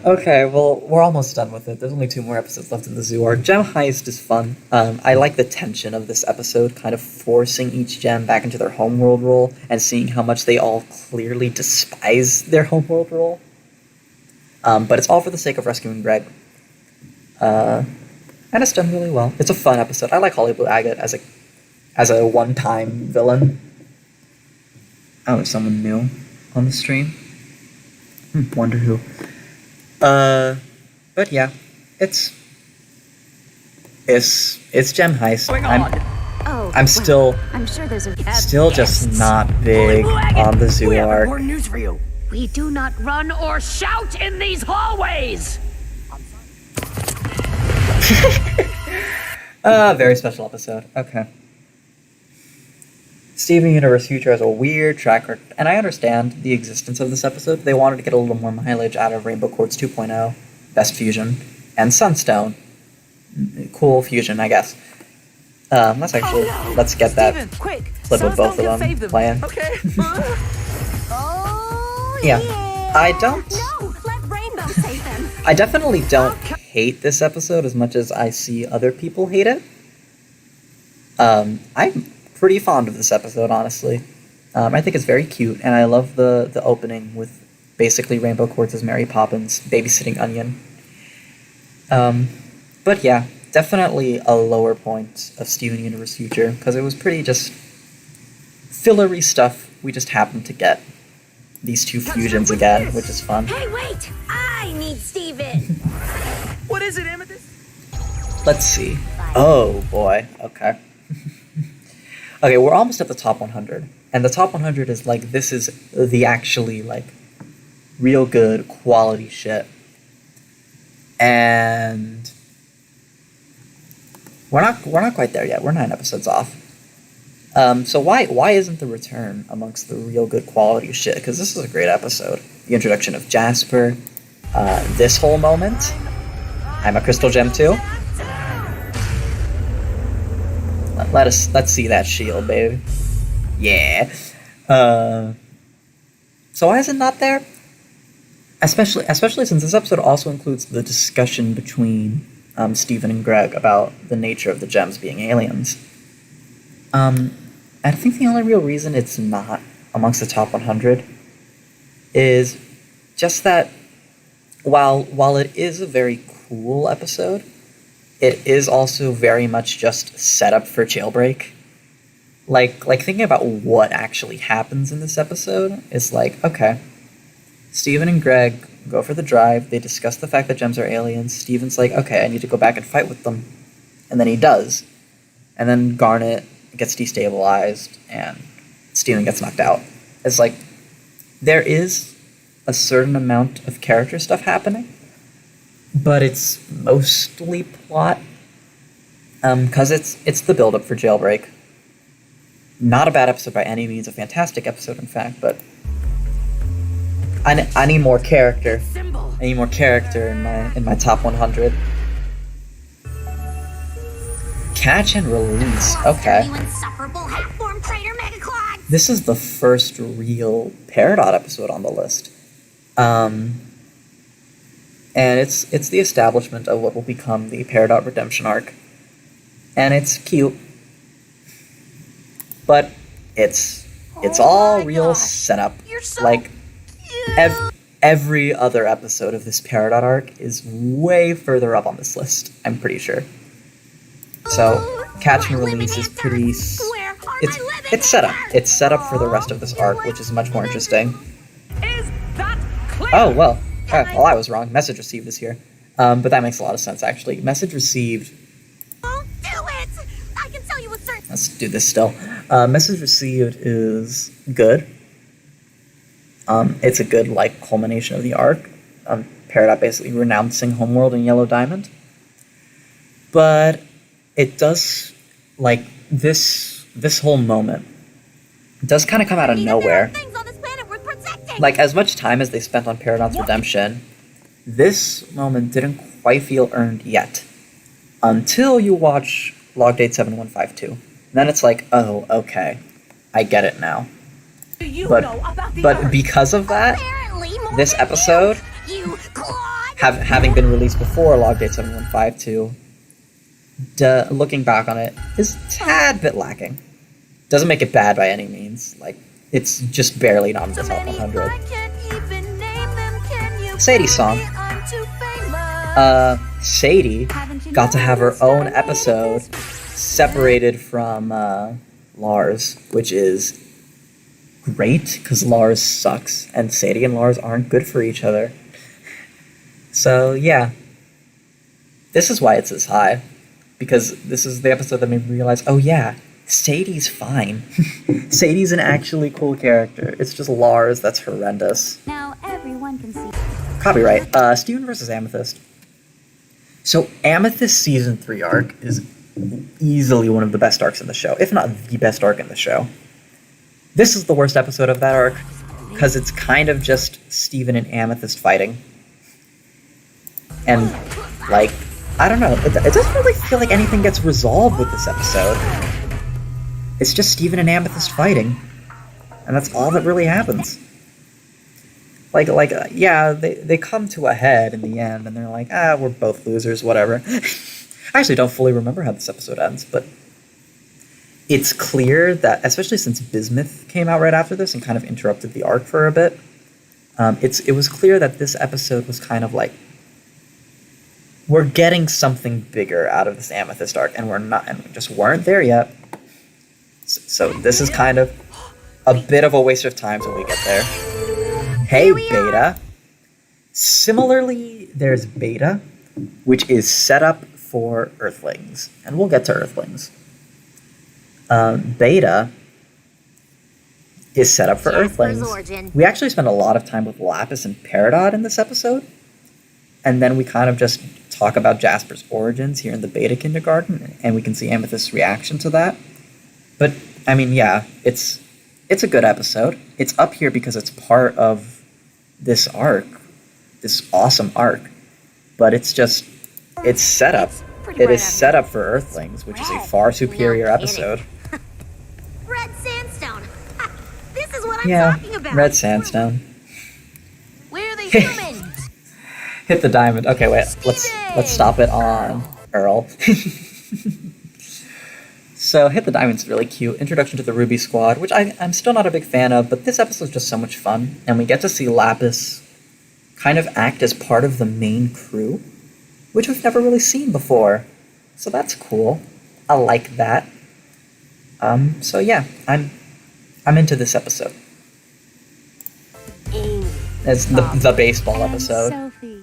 Okay, well, we're almost done with it. There's only 2 more episodes left in the zoo arc. Gem Heist is fun. I like the tension of this episode, kind of forcing each gem back into their homeworld role and seeing how much they all clearly despise their homeworld role. But it's all for the sake of rescuing Greg. And it's done really well. It's a fun episode. I like Holly Blue Agate as a one-time villain. Oh, there's someone new on the stream. Wonder who. But yeah, it's Gem Heist. I'm still sure there's a just not big on the zoo arc. More news for you. We do not run or shout in these hallways. Very special episode. Okay. Steven Universe Future has a weird track record, and I understand the existence of this episode. They wanted to get a little more mileage out of Rainbow Quartz 2.0, Best Fusion, and Sunstone. Cool fusion, I guess. Let's get that Steven, quick! clip of both Sunstone of can save them playing. Okay. Oh Yeah. I don't... No, let Rainbow save them. I definitely don't hate this episode as much as I see other people hate it. I'm pretty fond of this episode, honestly. I think it's very cute, and I love the opening with basically Rainbow Quartz's Mary Poppins babysitting Onion. But yeah, definitely a lower point of Steven Universe Future, because it was pretty just fillery stuff. We just happened to get these 2 fusions again, which is fun. Hey, wait! I need Steven. What is it, Amethyst? Let's see. Oh, boy. Okay. Okay, we're almost at the top 100. And the top 100 is like, this is the actually, like, real good quality shit. And we're not quite there yet. We're 9 episodes off. So why isn't The Return amongst the real good quality shit? Because this is a great episode. The introduction of Jasper, this whole moment. I'm a Crystal Gem too. Let's see that shield, baby. Yeah. So why is it not there? Especially since this episode also includes the discussion between Steven and Greg about the nature of the gems being aliens. I think the only real reason it's not amongst the top 100 is just that while it is a very cool episode, it is also very much just set up for Jailbreak. Like thinking about what actually happens in this episode is like, okay, Steven and Greg go for the drive, they discuss the fact that gems are aliens, Steven's like, okay, I need to go back and fight with them, and then he does. And then Garnet gets destabilized, and Steven gets knocked out. It's like, there is a certain amount of character stuff happening, but it's mostly plot, because it's the build-up for Jailbreak. Not a bad episode by any means, a fantastic episode, in fact, but I need more character. I need more character in my top 100. Catch and release. Okay. You insufferable hate-form traitor Megaclods! this is the first real Peridot episode on the list. And it's the establishment of what will become the Peridot redemption arc. And it's cute. But it's all real setup. You're so like cute. every other episode of this Peridot arc is way further up on this list, I'm pretty sure. So catch and release is pretty it's set up. It's set up for the rest of this arc, which is much more interesting. Is that clear? Oh, well. Well, I was wrong. Message received is here. But that makes a lot of sense, actually. Message received. Oh, do it! I can tell you with certain. Let's do this still. Message received is good. It's a good, like, culmination of the arc. Peridot basically renouncing Homeworld and Yellow Diamond. But it does, like, this whole moment does kind of come out of nowhere. Things on this planet worth protecting. Like, as much time as they spent on Peridot's redemption, this moment didn't quite feel earned yet. Until you watch Log Date 7152. And then it's like, oh, okay. I get it now. Do you But, know about the but Earth? because of that, Apparently more this than episode, you Claude. having been released before Log Date 7152, looking back on it, is a tad bit lacking. Doesn't make it bad by any means. Like, it's just barely not in the So top many 100. I can't even name them. Can you Sadie's song. prove me I'm too famous? Sadie got to have her own episode separated from Lars, which is great because Lars sucks and Sadie and Lars aren't good for each other. So yeah, this is why it's this high, because this is the episode that made me realize, oh yeah, Sadie's fine. Sadie's an actually cool character. It's just Lars that's horrendous. Now everyone can see. Copyright. Steven versus Amethyst. So Amethyst Season 3 arc is easily one of the best arcs in the show, if not the best arc in the show. This is the worst episode of that arc, because it's kind of just Steven and Amethyst fighting. And, like, I don't know, it doesn't really feel like anything gets resolved with this episode. It's just Steven and Amethyst fighting, and that's all that really happens. Yeah, they come to a head in the end, and they're like, we're both losers, whatever. I actually don't fully remember how this episode ends, but it's clear that, especially since Bismuth came out right after this and kind of interrupted the arc for a bit, it was clear that this episode was kind of like, we're getting something bigger out of this Amethyst arc, and we just weren't there yet. So this is kind of a bit of a waste of time till we get there. Hey, Beta. Similarly, there's Beta, which is set up for Earthlings, and we'll get to Earthlings. Beta is set up for Earthlings. Origin. We actually spend a lot of time with Lapis and Peridot in this episode, and then we kind of just talk about Jasper's origins here in the Beta Kindergarten, and we can see Amethyst's reaction to that. But, I mean, yeah, it's a good episode. It's up here because it's part of this arc, this awesome arc, but it's set up. It is set up for Earthlings, which is a far superior episode. Red sandstone. This is what I'm talking about. Red sandstone. We're the humans. Hit the diamond. Okay, wait. Let's stop it on Earl. So, Hit the Diamond's really cute. Introduction to the Ruby Squad, which I'm still not a big fan of, but this episode's just so much fun. And we get to see Lapis kind of act as part of the main crew, which we've never really seen before. So that's cool. I like that. So yeah, I'm into this episode. It's the baseball episode. Sophie.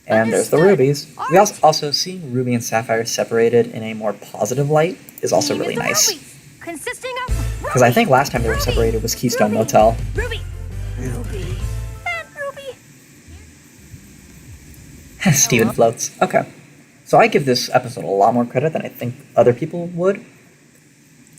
And there's the rubies. We also seeing Ruby and Sapphire separated in a more positive light is also really nice. Consisting of Because I think last time they were separated was Keystone Motel. Ruby. Ruby. And Ruby. Steven floats. Okay. So I give this episode a lot more credit than I think other people would.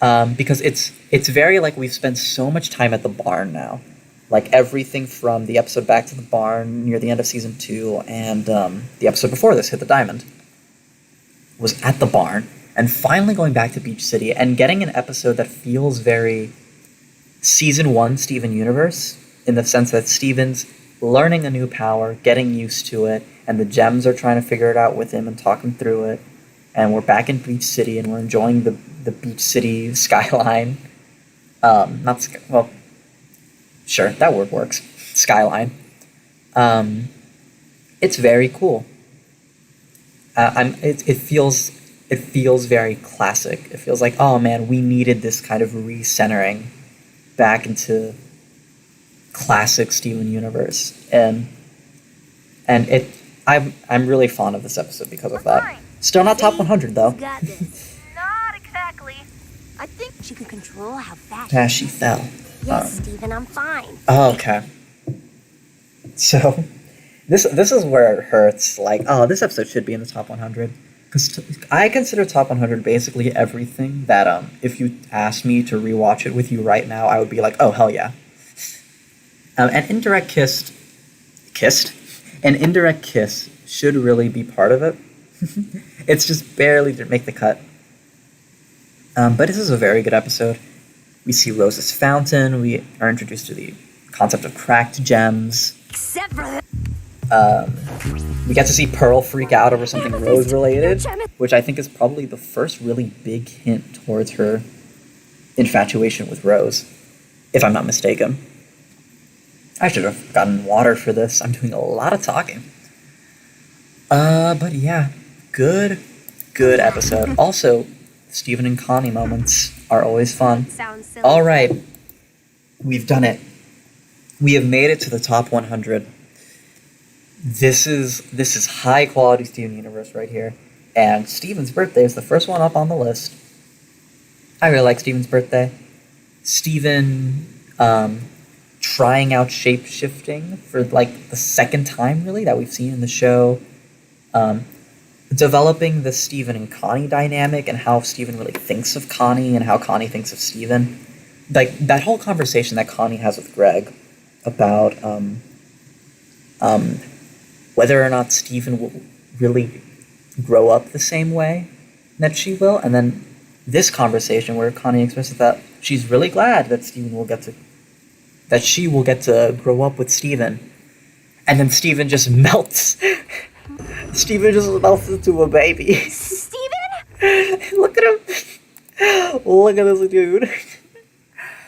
Because it's very like we've spent so much time at the barn now. Like everything from the episode back to the barn near the end of season 2 and the episode before this, Hit the Diamond, was at the barn. And finally going back to Beach City and getting an episode that feels very season 1 Steven Universe, in the sense that Steven's learning a new power, getting used to it, and the gems are trying to figure it out with him and talk him through it. And we're back in Beach City, and we're enjoying the Beach City skyline. Well, sure, that word works. Skyline. It's very cool. It feels very classic. It feels like, oh man, we needed this kind of recentering back into classic Steven Universe, and I'm really fond of this episode because of that. Still not top 100 though. You got this. Not exactly. I think she can control how fast Yeah, she fell. Yes, Steven, I'm fine. Oh, okay. So, this is where it hurts. Like, oh, this episode should be in the top 100. Because I consider top 100 basically everything that, if you asked me to rewatch it with you right now, I would be like, oh, hell yeah. An indirect kiss should really be part of it. It's just barely to make the cut. But this is a very good episode. We see Rose's fountain. We are introduced to the concept of cracked gems. Except for We get to see Pearl freak out over something Rose related, which I think is probably the first really big hint towards her infatuation with Rose, if I'm not mistaken. I should have gotten water for this. I'm doing a lot of talking. But yeah, good episode. Also, Steven and Connie moments are always fun. sounds silly. All right, we've done it. We have made it to the top 100. This is high quality Steven Universe right here, and Steven's birthday is the first one up on the list. I really like Steven's birthday. Steven trying out shape shifting for like the second time really that we've seen in the show. Developing the Steven and Connie dynamic and how Steven really thinks of Connie and how Connie thinks of Steven. Like that whole conversation that Connie has with Greg about whether or not Steven will really grow up the same way that she will, and then this conversation where Connie expresses that she's really glad that she will get to grow up with Steven, and then Steven just melts. Steven just melts into a baby. Steven? Look at him. Look at this dude.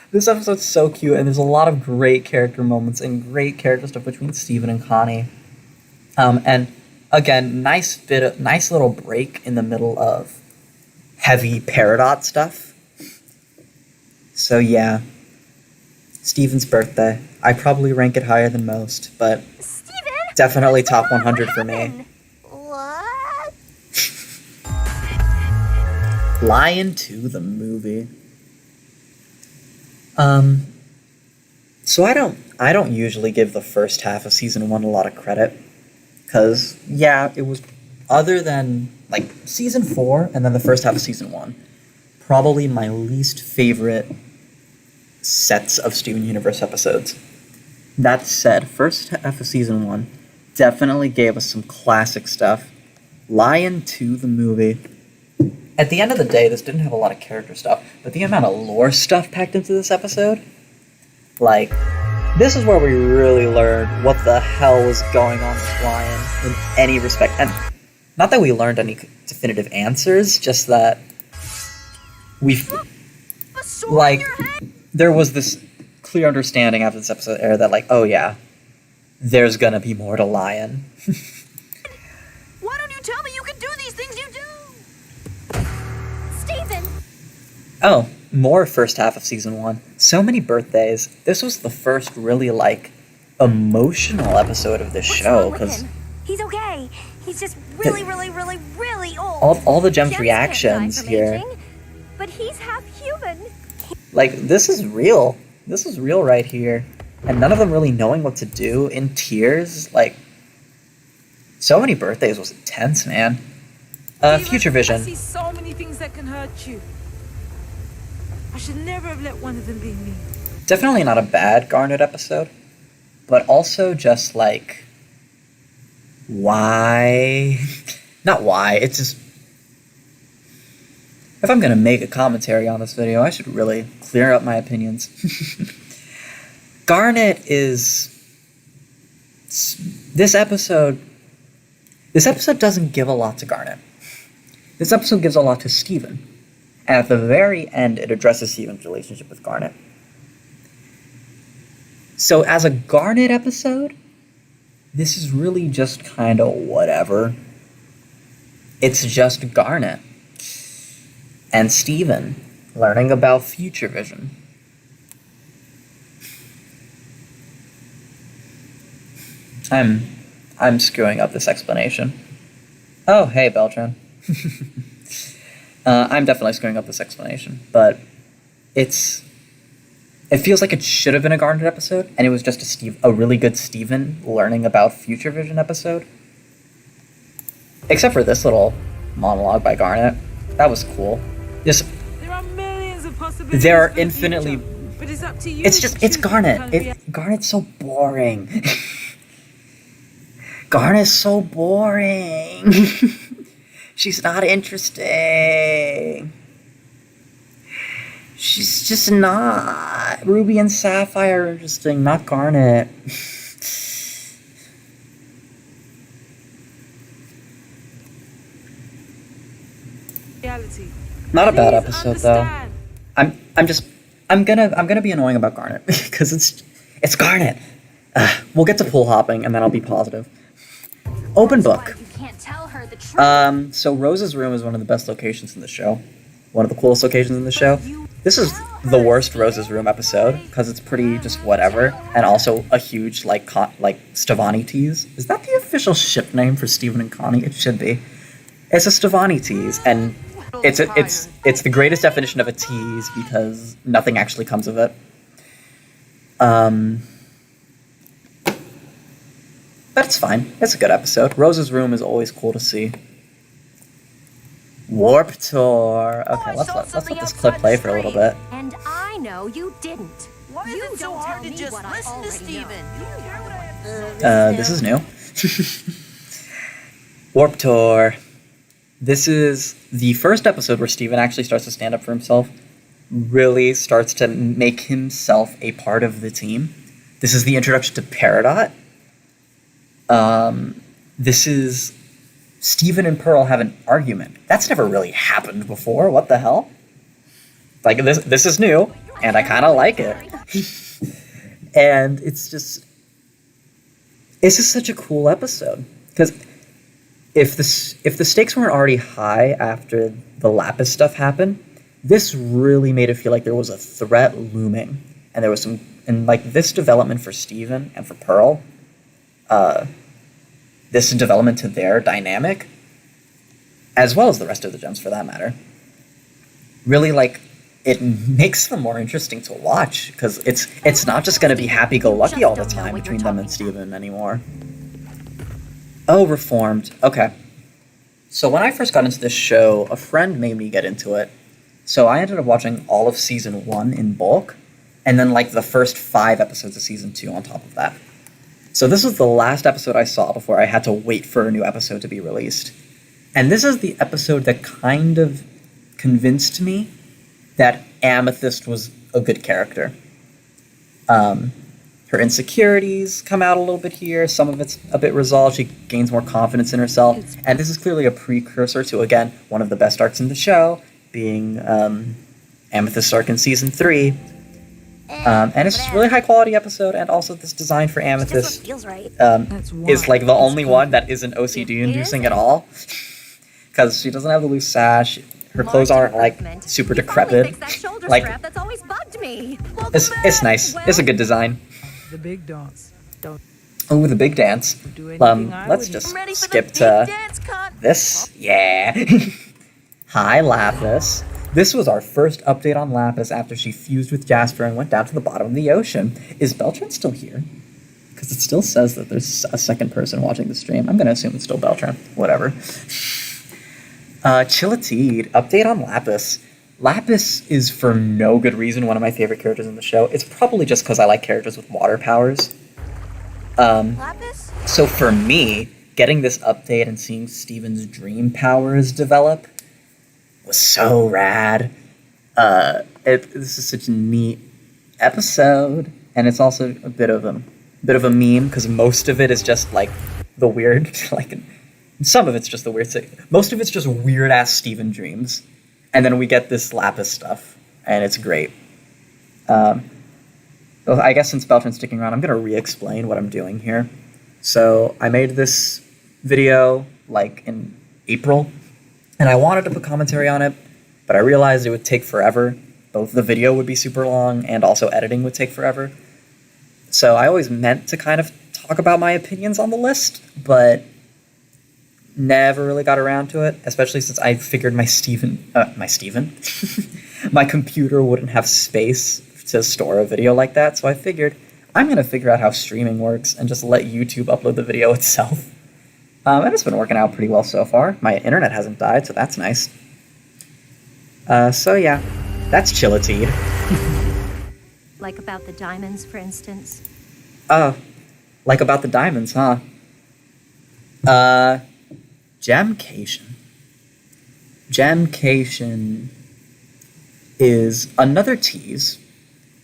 This episode's so cute, and there's a lot of great character moments and great character stuff between Steven and Connie. And again, nice little break in the middle of heavy Peridot stuff. So yeah, Steven's birthday. I probably rank it higher than most, but Steven? definitely top 100 for me. What? Lion 2, the movie. So I don't usually give the first half of season 1 a lot of credit, because yeah, it was, other than like season 4 and then the first half of season 1, probably my least favorite sets of Steven Universe episodes. That said, first half of season 1 definitely gave us some classic stuff. Lion 2, the movie. At the end of the day, this didn't have a lot of character stuff, but the amount of lore stuff packed into this episode, like, this is where we really learned what the hell was going on with Lion in any respect. And not that we learned any definitive answers, just that there was this clear understanding after this episode aired that, like, oh yeah, there's gonna be more to Lion. Why don't you tell me you can do these things you do? Steven! Oh, more first half of season 1. So many birthdays. This was the first really, like, emotional episode of this show, because He's okay. He's just really old. all the Gem's Gems reactions can't die from here, aging, but he's half human. like, this is real. This is real right here. And none of them really knowing what to do, in tears. Like, so many birthdays was intense, man. Future I Vision. see so many things that can hurt you. I should never have let one of them be me. Definitely not a bad Garnet episode, but also just like, why? Not why, it's just, If I'm gonna make a commentary on this video, I should really clear up my opinions. Garnet is... This episode doesn't give a lot to Garnet. This episode gives a lot to Steven. And at the very end, it addresses Steven's relationship with Garnet. So as a Garnet episode, this is really just kind of whatever. It's just Garnet and Steven learning about future vision. I'm screwing up this explanation. Oh, hey, Beltran. I'm definitely screwing up this explanation, but it feels like it should have been a Garnet episode, and it was just a really good Steven learning about future vision episode. Except for this little monologue by Garnet. That was cool. Just There are millions of possibilities. there are for the infinitely... future, but it's up to you. It's to choose Garnet. what kind of Garnet's so boring. Garnet's so boring. She's not interesting. She's just not. Ruby and Sapphire are interesting, not Garnet. reality. Not a bad Please episode though. understand. I'm gonna be annoying about Garnet because it's Garnet. We'll get to pool hopping and then I'll be positive. Open book. You can't tell her the truth. So Rose's room is one of the best locations in the show. One of the coolest locations in the show. This is the worst Rose's room episode because it's pretty just whatever, and also a huge like Stevani tease. Is that the official ship name for Steven and Connie? It should be. It's a Stevani tease, and it's the greatest definition of a tease because nothing actually comes of it. But it's fine. It's a good episode. Rose's room is always cool to see. Warp Tour. Okay, let's let this clip play for a little bit. And I know you didn't. Why is You it so don't hard tell to me just what I listen to already Steven? This is new. Warp Tour. This is the first episode where Steven actually starts to stand up for himself. Really starts to make himself a part of the team. This is the introduction to Peridot. This is Steven and Pearl have an argument. That's never really happened before. What the hell? Like, this is new, and I kind of like it. And it's just such a cool episode. Because if the stakes weren't already high after the Lapis stuff happened, this really made it feel like there was a threat looming. And there was this development for Steven and for Pearl, this development to their dynamic, as well as the rest of the gems for that matter, really, it makes them more interesting to watch, because it's not just going to be happy-go-lucky all the time between them and Steven anymore. Oh, Reformed. Okay. So when I first got into this show, a friend made me get into it, so I ended up watching all of Season 1 in bulk, and then, the first 5 episodes of Season 2 on top of that. So this was the last episode I saw before I had to wait for a new episode to be released. And this is the episode that kind of convinced me that Amethyst was a good character. Her insecurities come out a little bit here. Some of it's a bit resolved. She gains more confidence in herself. And this is clearly a precursor to, again, one of the best arcs in the show, being Amethyst arc in Season 3. And it's just a really high-quality episode, and also this design for Amethyst feels right. is, the only one that isn't OCD-inducing at all. Because she doesn't have the loose sash, her clothes aren't, super decrepit. That's always bugged me. It's nice. It's a good design. The big dance. Don't Oh, the big dance. do anything I Let's wouldn't. just I'm ready for skip the to big dance cut. this. Yeah. Hi, Lapis. This was our first update on Lapis after she fused with Jasper and went down to the bottom of the ocean. Is Beltran still here? Because it still says that there's a second person watching the stream. I'm going to assume it's still Beltran. Whatever. Chillatide, update on Lapis. Lapis is for no good reason one of my favorite characters in the show. It's probably just because I like characters with water powers. Lapis? So for me, getting this update and seeing Steven's dream powers develop was so rad. This is such a neat episode, and it's also a bit of a meme because most of it is just like the weird, like some of it's just the weird. Most of it's just weird ass Steven dreams, and then we get this Lapis stuff, and it's great. So I guess since Beltran's sticking around, I'm gonna re-explain what I'm doing here. So I made this video like in April, and I wanted to put commentary on it, but I realized it would take forever. Both the video would be super long, and also editing would take forever. So I always meant to kind of talk about my opinions on the list, but never really got around to it, especially since I figured my my computer wouldn't have space to store a video like that, so I figured I'm going to figure out how streaming works and just let YouTube upload the video itself. And it's been working out pretty well so far. My internet hasn't died, so that's nice. So yeah, that's Chillatide. Like about the diamonds, for instance. Like about the diamonds, huh? Gemcation. Gemcation is another tease,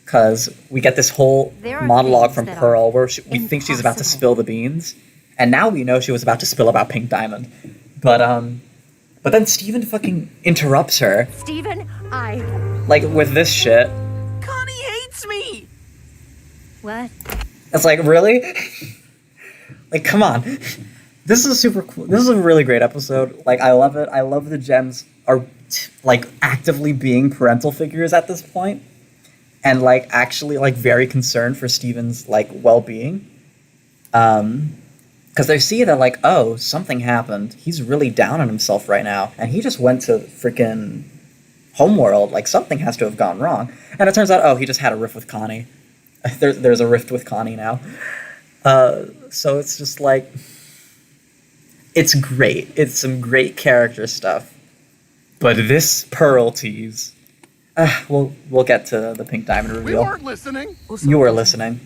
because we get this whole monologue from Pearl where we think she's about to spill the beans, and now we know she was about to spill about Pink Diamond. But then Steven fucking interrupts her. Steven, like, with this shit. Connie hates me! What? It's like, really? Like, come on. This is super cool. This is a really great episode. Like, I love it. I love the gems are, like, actively being parental figures at this point. And, like, actually, like, very concerned for Steven's, like, well-being. Because they see that, like, oh, something happened. He's really down on himself right now. And he just went to freaking Homeworld. Like, something has to have gone wrong. And it turns out, oh, he just had a rift with Connie. There's a rift with Connie now. So it's just, like, it's great. It's some great character stuff. But this Pearl tease... we'll get to the Pink Diamond reveal. We weren't listening. You were listening.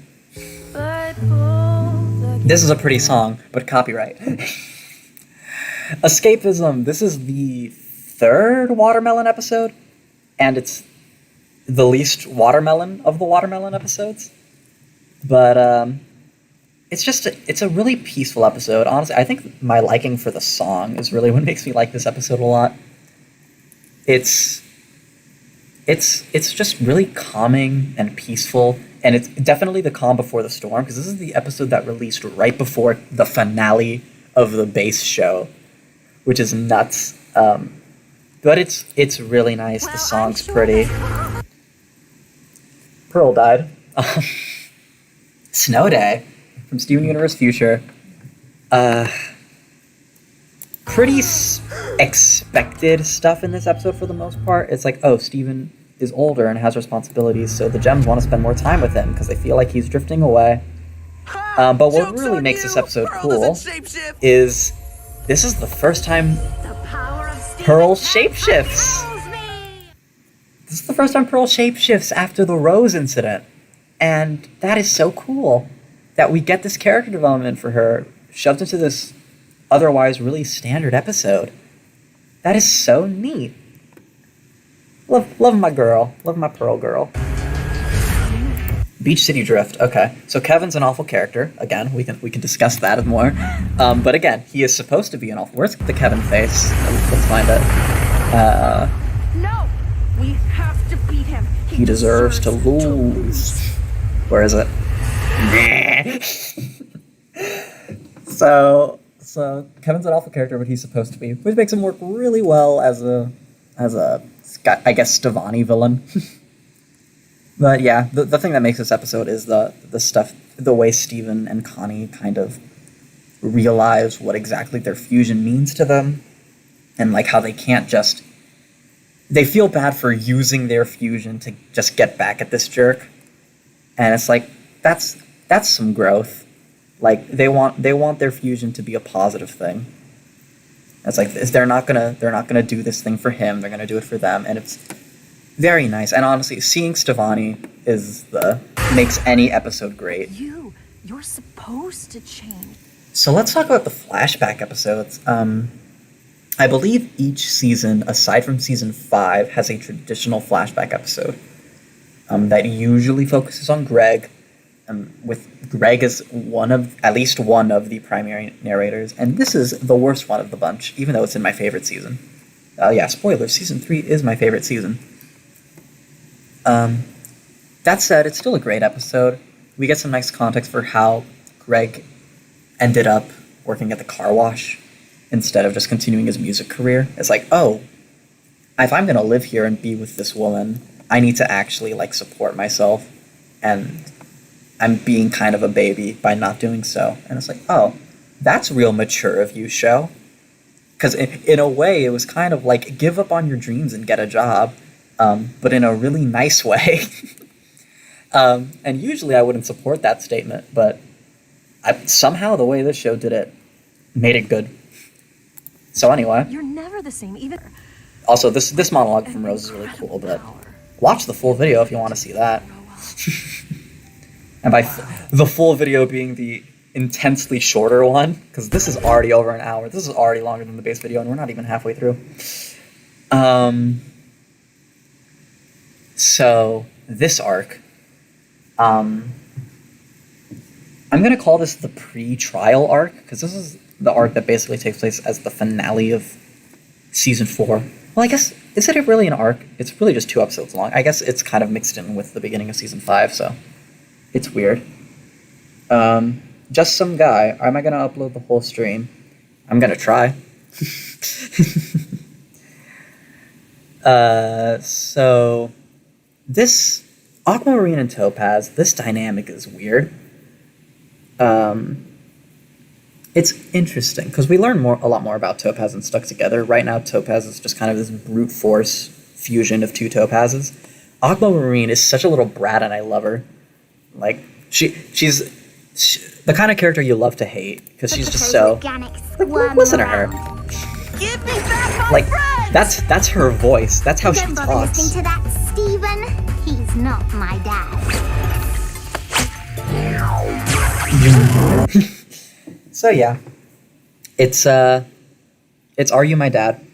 This is a pretty song, but copyright. Escapism. This is the third Watermelon episode, and it's the least watermelon of the Watermelon episodes. But it's a really peaceful episode. Honestly, I think my liking for the song is really what makes me like this episode a lot. It's just really calming and peaceful, and it's definitely the calm before the storm, because this is the episode that released right before the finale of the base show, which is nuts. But it's really nice. The song's pretty. Pearl died. Snow Day from Steven Universe Future. Pretty expected stuff in this episode for the most part. It's like, oh, Steven is older and has responsibilities, so the gems want to spend more time with him because they feel like he's drifting away. But what really makes this episode cool is this is the first time Pearl shapeshifts. This is the first time Pearl shapeshifts after the Rose incident. And that is so cool that we get this character development for her shoved into this otherwise really standard episode. That is so neat. Love my girl. Love my Pearl girl. Beach City Drift. Okay, so Kevin's an awful character. Again, we can discuss that more. But again, he is supposed to be an awful. Where's the Kevin face? Let's find it. No, we have to beat him. He deserves to lose. Where is it? So Kevin's an awful character, but he's supposed to be, which makes him work really well as a I guess Stevani villain. But yeah, the thing that makes this episode is the stuff, the way Steven and Connie kind of realize what exactly their fusion means to them, and like how they can't just, they feel bad for using their fusion to just get back at this jerk, and it's like that's some growth. Like they want their fusion to be a positive thing. It's like they're not gonna do this thing for him. They're gonna do it for them, and it's very nice. And honestly, seeing Stevani makes any episode great. You're supposed to change. So let's talk about the flashback episodes. I believe each season, aside from season 5, has a traditional flashback episode that usually focuses on Greg, with Greg as at least one of the primary narrators, and this is the worst one of the bunch, even though it's in my favorite season. Yeah, spoiler, season 3 is my favorite season. That said, it's still a great episode. We get some nice context for how Greg ended up working at the car wash instead of just continuing his music career. It's like, oh, if I'm going to live here and be with this woman, I need to actually, like, support myself, and I'm being kind of a baby by not doing so. And it's like, oh, that's real mature of you, show. Because in a way, it was kind of like, give up on your dreams and get a job, but in a really nice way. And usually I wouldn't support that statement, but somehow the way this show did it made it good. So anyway. You're never the same, even. Also, this monologue from Rose is really cool, but watch the full video if you want to see that. And by the full video being the intensely shorter one, because this is already over an hour. This is already longer than the base video, and we're not even halfway through. So, this arc, I'm going to call this the pre-trial arc, because this is the arc that basically takes place as the finale of Season 4. Well, I guess, is it really an arc? It's really just 2 episodes long. I guess it's kind of mixed in with the beginning of Season 5, so it's weird. Just some guy. Am I going to upload the whole stream? I'm going to try. So, this Aquamarine and Topaz, this dynamic is weird. It's interesting, because we learn a lot more about Topaz and Stuck Together. Right now, Topaz is just kind of this brute force fusion of 2 Topazes. Aquamarine is such a little brat, and I love her. Like, she's the kind of character you love to hate, because she's just so... Like, listen to her. Give me back my Like, friends! that's her voice. That's how she Don't bother talks. listening to that, Steven. He's not my dad. So yeah, it's Are You My Dad?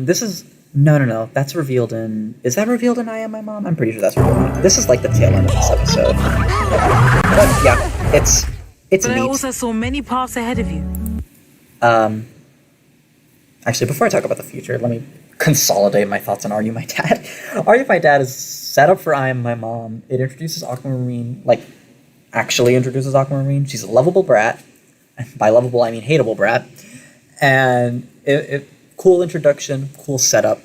This is no. That's revealed in. Is that revealed in I Am My Mom? I'm pretty sure that's revealed. This is like the tail end of this episode. But yeah, it's But I neat. also saw many paths ahead of you. Actually, before I talk about the future, let me consolidate my thoughts on Are You My Dad? Are You My Dad is set up for I Am My Mom. It introduces Aquamarine, like, actually introduces Aquamarine. She's a lovable brat. By lovable, I mean hateable brat. And cool introduction, cool setup,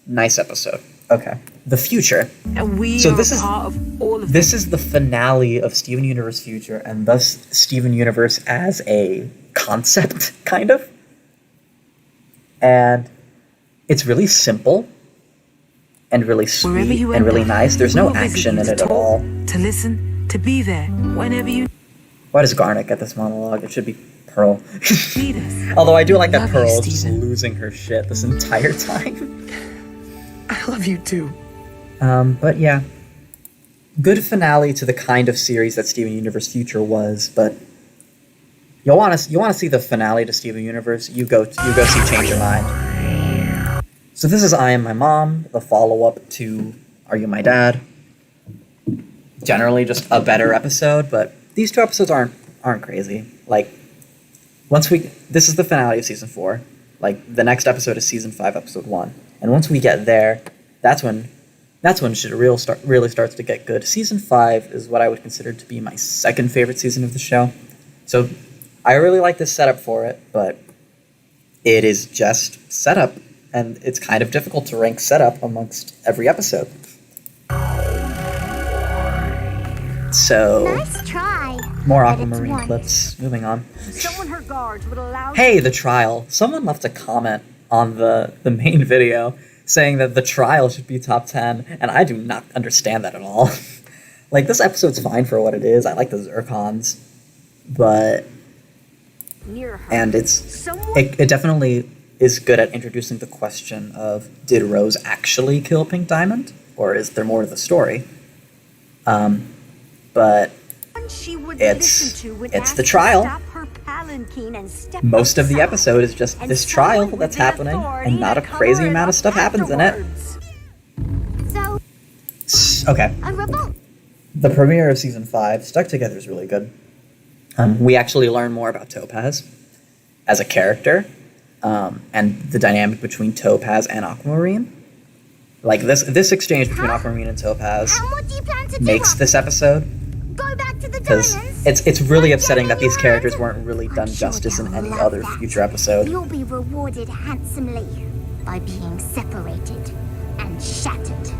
nice episode. Okay. The future. And we So are this a is- part of all of This is the finale of Steven Universe Future, and thus Steven Universe as a concept, kind of. And it's really simple, and really Wherever sweet, you and end really up, nice. There's we no will visit action you in to it at talk, all. To listen, to be there, whenever you Why does Garnet get this monologue? It should be Pearl. need us. Although I do like that Love you, Pearl is just Steven. losing her shit this entire time. I love you too. But yeah. Good finale to the kind of series that Steven Universe Future was, but you want to see the finale to Steven Universe, you go see Change Your Mind. So this is I Am My Mom, the follow-up to Are You My Dad? Generally just a better episode, but these 2 episodes aren't crazy. Like, this is the finale of season 4. Like, the next episode is season 5, episode 1. And once we get there, that's when shit really starts to get good. Season 5 is what I would consider to be my second favorite season of the show. So I really like this setup for it, but it is just setup, and it's kind of difficult to rank setup amongst every episode. So, Nice try. more But it's Aquamarine one. clips. Moving on. Someone her guards would allow. Hey, the trial. Someone left a comment on the main video saying that the trial should be top 10, and I do not understand that at all. Like, this episode's fine for what it is. I like the Zircons, but... Near her. And it definitely is good at introducing the question of, did Rose actually kill Pink Diamond? Or is there more to the story? But She would it's listen to would it's ask the to trial. stop her Palanquin and step most of the aside, episode is just and this trial someone with that's the happening, authority and not to a crazy cover it amount of up stuff happens in it. afterwards. So, Okay. a revolt. The premiere of season 5, Stuck Together, is really good. We actually learn more about Topaz as a character, and the dynamic between Topaz and Aquamarine. Like this exchange between Aquamarine and Topaz And what do you plan to do? makes this episode, Go back to the because diamonds? it's really Like upsetting that getting these your characters hand? weren't really done I'm sure justice in they'll any love other that. future episode. You'll be rewarded handsomely by being separated and shattered.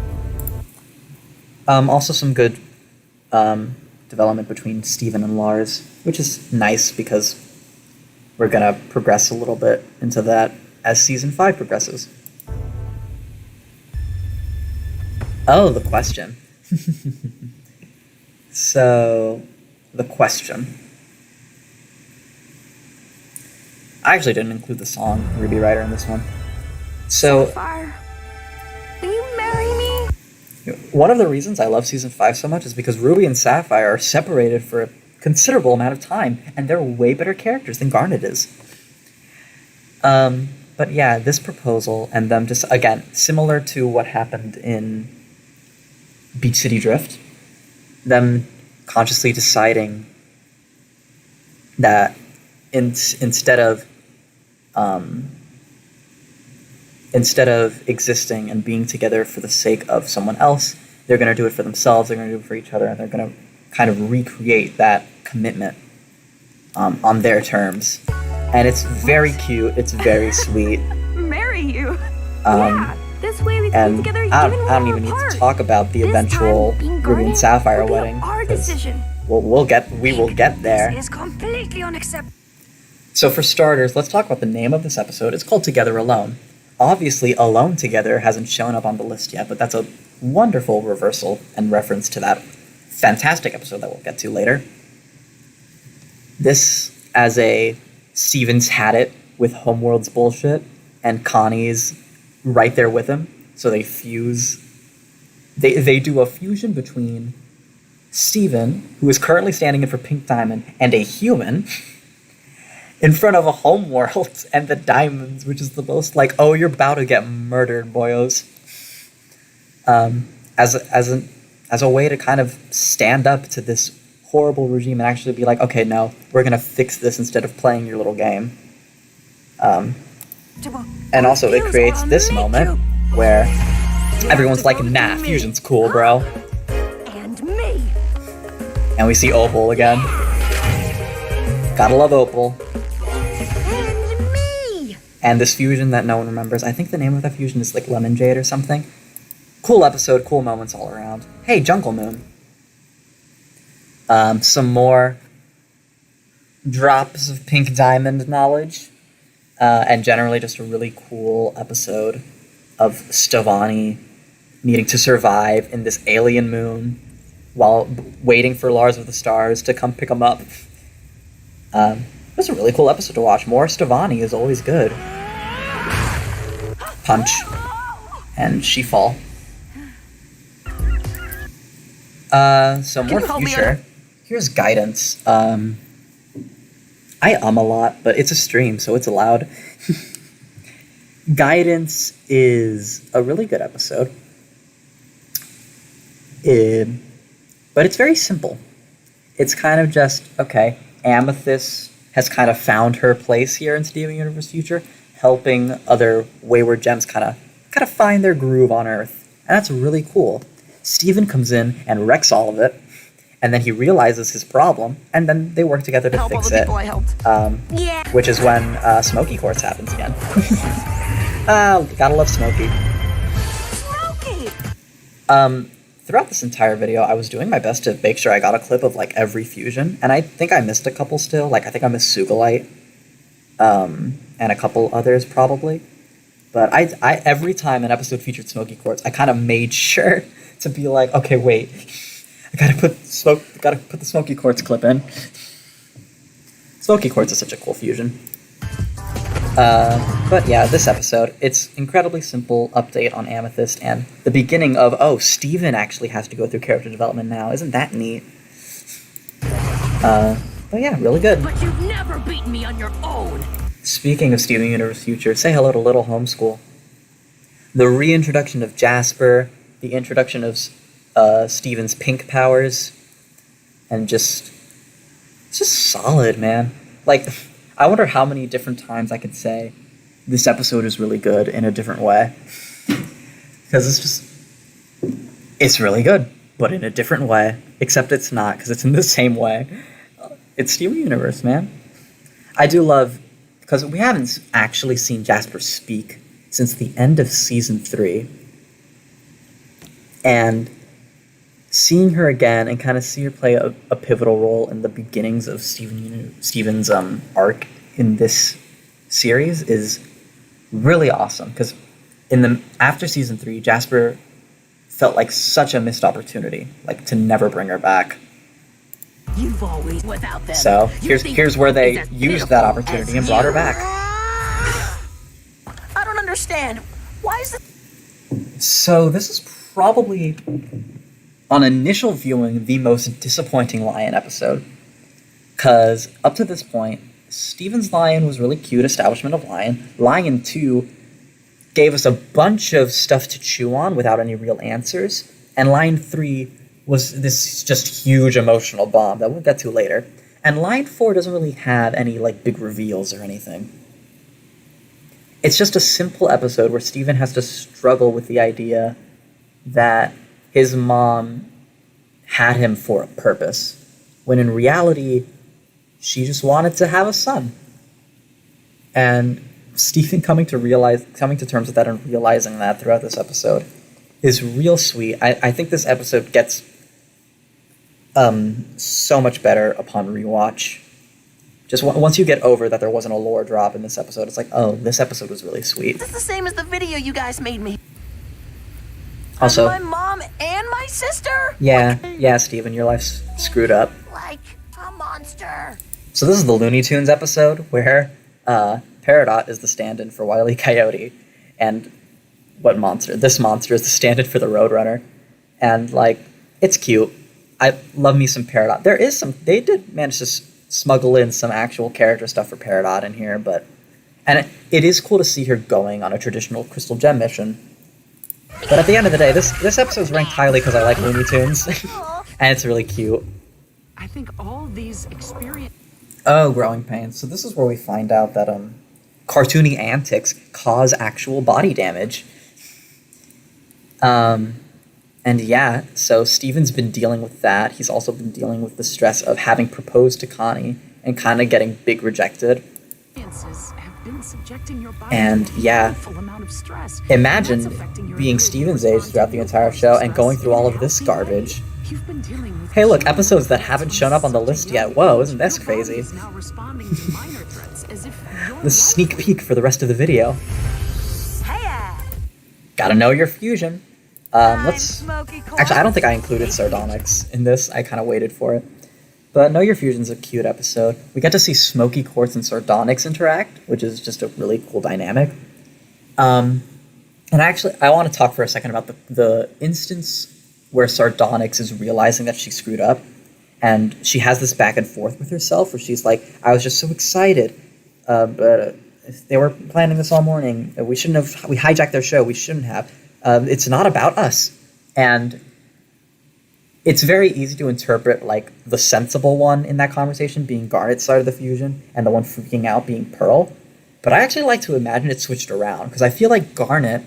Also some good development between Steven and Lars, which is nice because we're gonna progress a little bit into that as season 5 progresses. Oh, the question. So, the question. I actually didn't include the song Ruby Rider in this one. So, Sapphire, will you marry me? one of the reasons I love season 5 so much is because Ruby and Sapphire are separated for a considerable amount of time, and they're way better characters than Garnet is. But yeah, this proposal and them just, again, similar to what happened in Beach City Drift, them consciously deciding that instead of existing and being together for the sake of someone else, they're going to do it for themselves, they're going to do it for each other, and they're going to kind of recreate that commitment on their terms. And it's very cute, it's very sweet. Marry you? This way we can And be together I even don't more even need apart. to talk about the This eventual time, being Ruby Garnet and Sapphire will be wedding. our 'cause decision. we will get there. This is completely unacceptable. So for starters, let's talk about the name of this episode. It's called Together Alone. Obviously, Alone Together hasn't shown up on the list yet, but that's a wonderful reversal and reference to that fantastic episode that we'll get to later. This, as a Stevens had it with Homeworld's bullshit, and Connie's right there with him, so they fuse. They do a fusion between Steven, who is currently standing in for Pink Diamond, and a human in front of a Homeworld and the Diamonds, which is the most like, oh, you're about to get murdered, boyos. As a way to kind of stand up to this horrible regime and actually be like, okay, no, we're gonna fix this instead of playing your little game. And also it creates this moment where everyone's like, nah, fusion's cool, bro. And me. And we see Opal again. Gotta love Opal. And me! And this fusion that no one remembers, I think the name of that fusion is like Lemon Jade or something. Cool episode, cool moments all around. Hey, Jungle Moon. Some more drops of Pink Diamond knowledge. And generally just a really cool episode of Stevani needing to survive in this alien moon while waiting for Lars of the Stars to come pick him up. It was a really cool episode to watch. More Stevani is always good. Punch. And she fall. So more future. Here's guidance. I a lot, but it's a stream, so it's allowed. Guidance is a really good episode. But it's very simple. It's kind of just, okay, Amethyst has kind of found her place here in Steven Universe Future, helping other Wayward Gems kind of find their groove on Earth. And that's really cool. Steven comes in and wrecks all of it, and then he realizes his problem, and then they work together to fix it. Yeah. Which is when Smoky Quartz happens again. Gotta love Smoky. Smokey! Throughout this entire video, I was doing my best to make sure I got a clip of like every fusion, and I think I missed a couple still. Like I think I missed Sugalite, and a couple others probably. But I every time an episode featured Smoky Quartz, I kind of made sure to be like, okay, wait, I gotta put the Smoky Quartz clip in. Smoky Quartz is such a cool fusion. But yeah, this episode, it's incredibly simple update on Amethyst and the beginning of, oh, Steven actually has to go through character development now. Isn't that neat? But yeah, really good. But you'd never never beaten me on your own. Speaking of Steven Universe Future, say hello to Little Homeschool. The reintroduction of Jasper, the introduction of Steven's pink powers, and it's just solid, man. Like, I wonder how many different times I could say this episode is really good in a different way. Because it's really good, but in a different way. Except it's not, because it's in the same way. It's Steven Universe, man. I do love, because we haven't actually seen Jasper speak since the end of season 3. And seeing her again and kind of see her play a pivotal role in the beginnings of Steven's arc in this series is really awesome. Because after season 3, Jasper felt like such a missed opportunity, like to never bring her back. You've always without them. So here's where they used that opportunity and brought her back. I don't understand. Why is it? So this is probably, on initial viewing, the most disappointing Lion episode. Because up to this point, Steven's Lion was really cute, establishment of Lion. Lion 2 gave us a bunch of stuff to chew on without any real answers. And Lion 3 was this just huge emotional bomb that we'll get to later. And Lion 4 doesn't really have any like big reveals or anything. It's just a simple episode where Steven has to struggle with the idea that his mom had him for a purpose, when in reality, she just wanted to have a son. And Steven coming to terms with that and realizing that throughout this episode is real sweet. I think this episode gets so much better upon rewatch. Just once you get over that there wasn't a lore drop in this episode, it's like, oh, this episode was really sweet. It's the same as the video you guys made me. Also, my mom and my sister? Yeah, Steven, your life's screwed up. Like a monster. So this is the Looney Tunes episode where Peridot is the stand-in for Wile E. Coyote, and this monster is the stand-in for the Roadrunner, and like, it's cute. I love me some Peridot. They did manage to smuggle in some actual character stuff for Peridot in here, and it is cool to see her going on a traditional Crystal Gem mission. But at the end of the day, this episode's ranked highly because I like Looney Tunes, and it's really cute. I think all these experience. Oh, growing pains. So this is where we find out that cartoony antics cause actual body damage. And yeah, so Steven's been dealing with that. He's also been dealing with the stress of having proposed to Connie and kind of getting big rejected. Have been subjecting your body And to a yeah, painful amount of stress. imagine That's affecting your being ability Steven's to age respond throughout to the entire emotional show and stress going through all of in a this healthy way. garbage. You've been dealing with Hey look, extreme episodes that stress haven't and shown up on the list yet. Whoa, isn't this your body crazy? is now responding to minor threats as if your The sneak life peek for the rest of the video. Hey, Gotta know your fusion. Let's... Smoky Actually, I don't think I included Sardonyx in this. I kind of waited for it. But Know Your Fusion's a cute episode. We get to see Smoky Quartz and Sardonyx interact, which is just a really cool dynamic. And actually, I want to talk for a second about the instance where Sardonyx is realizing that she screwed up. And she has this back and forth with herself where she's like, I was just so excited. But they were planning this all morning. We hijacked their show. We shouldn't have. It's not about us. And it's very easy to interpret like the sensible one in that conversation being Garnet's side of the fusion and the one freaking out being Pearl. But I actually like to imagine it switched around because I feel like Garnet,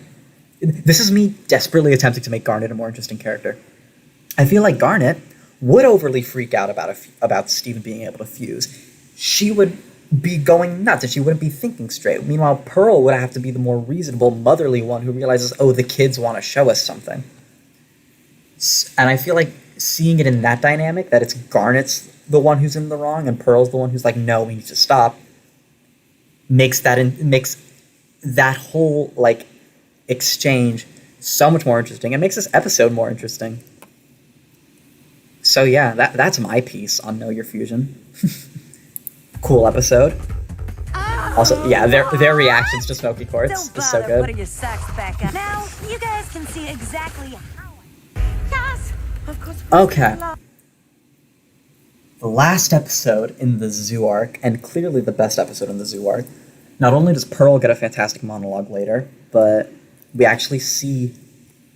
this is me desperately attempting to make Garnet a more interesting character. I feel like Garnet would overly freak out about Steven being able to fuse. She would be going nuts and she wouldn't be thinking straight. Meanwhile, Pearl would have to be the more reasonable, motherly one who realizes, oh, the kids want to show us something. And I feel like seeing it in that dynamic, that it's Garnet's the one who's in the wrong and Pearl's the one who's like, no, we need to stop, makes that whole like exchange so much more interesting. It makes this episode more interesting. So yeah, that's my piece on Know Your Fusion. Cool episode. Also, yeah, their reactions to Smoky Quartz is so good. Putting your socks back on. Now you guys can see exactly how. Yes, of course. Okay. the last episode in the Zoo arc, and clearly the best episode in the Zoo arc. Not only does Pearl get a fantastic monologue later, but we actually see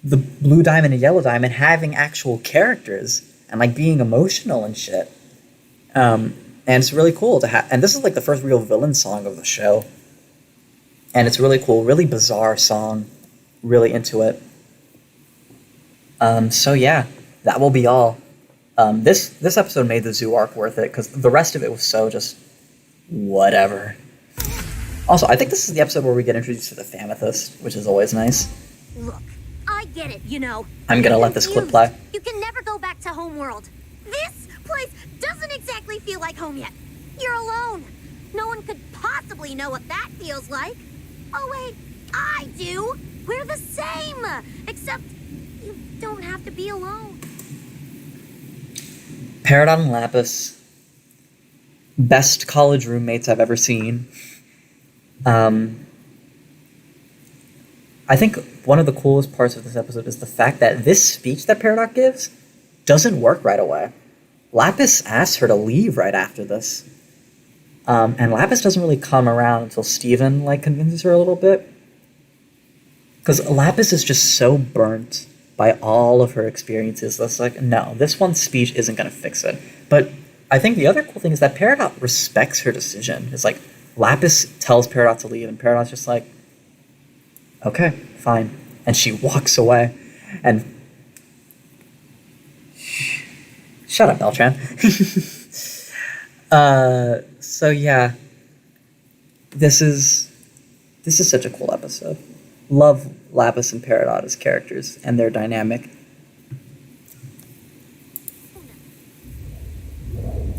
the Blue Diamond and Yellow Diamond having actual characters and like being emotional and shit. And it's really cool to have. And this is like the first real villain song of the show. And it's really cool, really bizarre song. Really into it. So yeah, that will be all. This episode made the Zoo arc worth it because the rest of it was so just whatever. Also, I think this is the episode where we get introduced to the Famethist, which is always nice. Look, I get it, you know. I'm gonna let this clip play. You can never go back to Homeworld. This place doesn't exactly feel like home yet. You're alone. No one could possibly know what that feels like. Oh wait, I do. We're the same. Except you don't have to be alone. Peridot and Lapis, best college roommates I've ever seen. I think one of the coolest parts of this episode is the fact that this speech that Peridot gives doesn't work right away. Lapis asks her to leave right after this. And Lapis doesn't really come around until Steven, like, convinces her a little bit. Because Lapis is just so burnt by all of her experiences. That's like, no, this one speech isn't going to fix it. But I think the other cool thing is that Peridot respects her decision. It's like, Lapis tells Peridot to leave, and Peridot's just like, okay, fine. And she walks away. And shut up, Beltran. So yeah, this is such a cool episode. Love Lapis and Peridot as characters and their dynamic.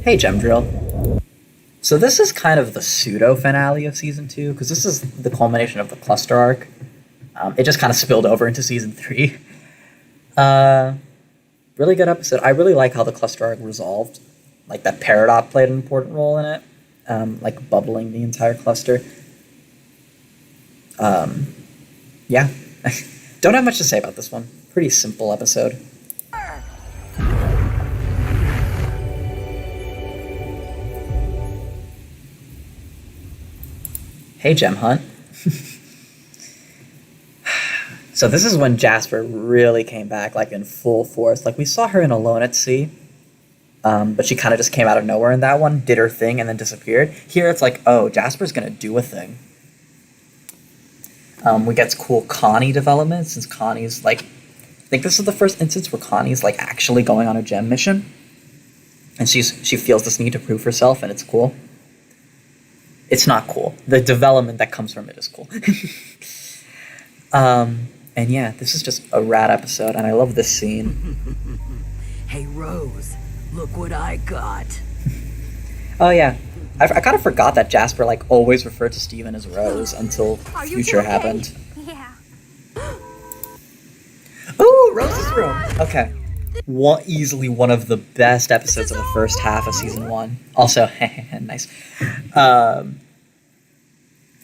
Hey, Gem Drill. So this is kind of the pseudo finale of season 2 because this is the culmination of the cluster arc. It just kind of spilled over into season 3. Really good episode. I really like how the cluster arc resolved. Like that Peridot played an important role in it. Like bubbling the entire cluster. Yeah. Don't have much to say about this one. Pretty simple episode. Hey, Gem Hunt. So this is when Jasper really came back, like in full force. Like we saw her in Alone at Sea, but she kind of just came out of nowhere in that one, did her thing, and then disappeared. Here it's like, oh, Jasper's gonna do a thing. We get cool Connie development, since Connie's like, I think this is the first instance where Connie's like actually going on a gem mission, and she feels this need to prove herself, and it's cool. It's not cool. The development that comes from it is cool. And yeah, this is just a rad episode, and I love this scene. Hey, Rose, look what I got. Oh yeah, I kind of forgot that Jasper like always referred to Steven as Rose until Future happened. Yeah. Ooh, Rose's room. Okay, easily one of the best episodes of the first half of season 1. Also, nice.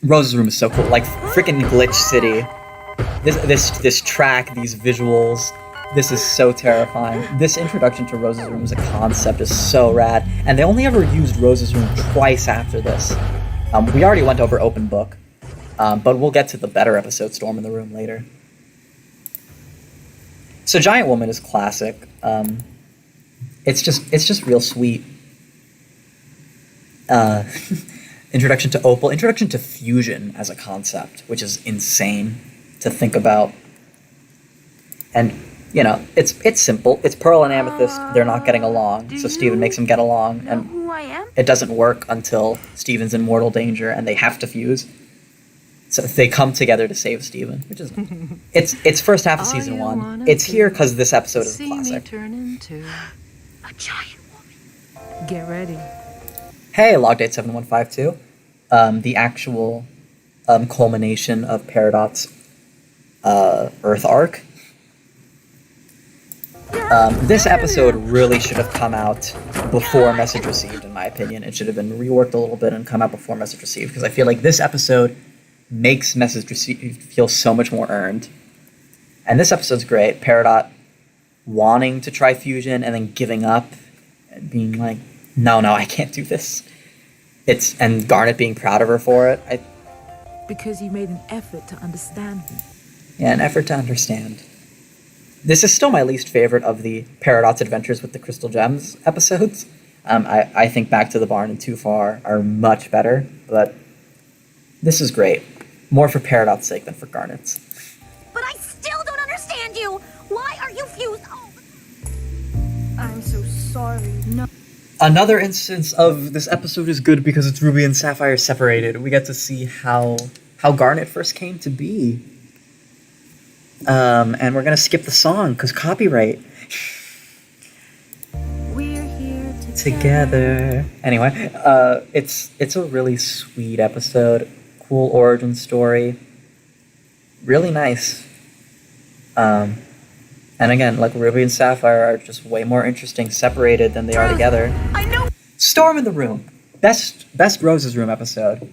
Rose's room is so cool. Like freaking Glitch City. This track, these visuals, this is so terrifying. This introduction to Rose's room as a concept is so rad, and they only ever used Rose's room twice after this. We already went over Open Book, but we'll get to the better episode, Storm in the Room, later. So Giant Woman is classic. It's just real sweet. Introduction to Opal, introduction to fusion as a concept, which is insane to think about. And, you know, it's simple. It's Pearl and Amethyst. They're not getting along, so Steven makes them get along, and Who I am? it doesn't work until Steven's in mortal danger and they have to fuse. So they come together to save Steven, which is it's first half of season 1. It's here because this episode is classic. Turn into A giant woman. get ready. Hey, Logdate 7152. The actual culmination of Peridot's Earth arc. This episode really should have come out before Message Received, in my opinion. It should have been reworked a little bit and come out before Message Received, because I feel like this episode makes Message Received feel so much more earned. And this episode's great. Peridot wanting to try fusion and then giving up and being like, no, I can't do this. And Garnet being proud of her for it. Because you made an effort to understand me. Yeah, an effort to understand. This is still my least favorite of the Paradox Adventures with the Crystal Gems episodes. I think Back to the Barn and Too Far are much better, but this is great. More for Paradox's sake than for Garnet's. But I still don't understand you. Why are you fused all the I'm so sorry. No. Another instance of this episode is good because it's Ruby and Sapphire separated. We get to see how Garnet first came to be. And we're gonna skip the song because copyright. We're here Together. Anyway, it's a really sweet episode. Cool origin story. Really nice. And again, like Ruby and Sapphire are just way more interesting separated than they are together. I know. Storm in the Room. Best Rose's Room episode.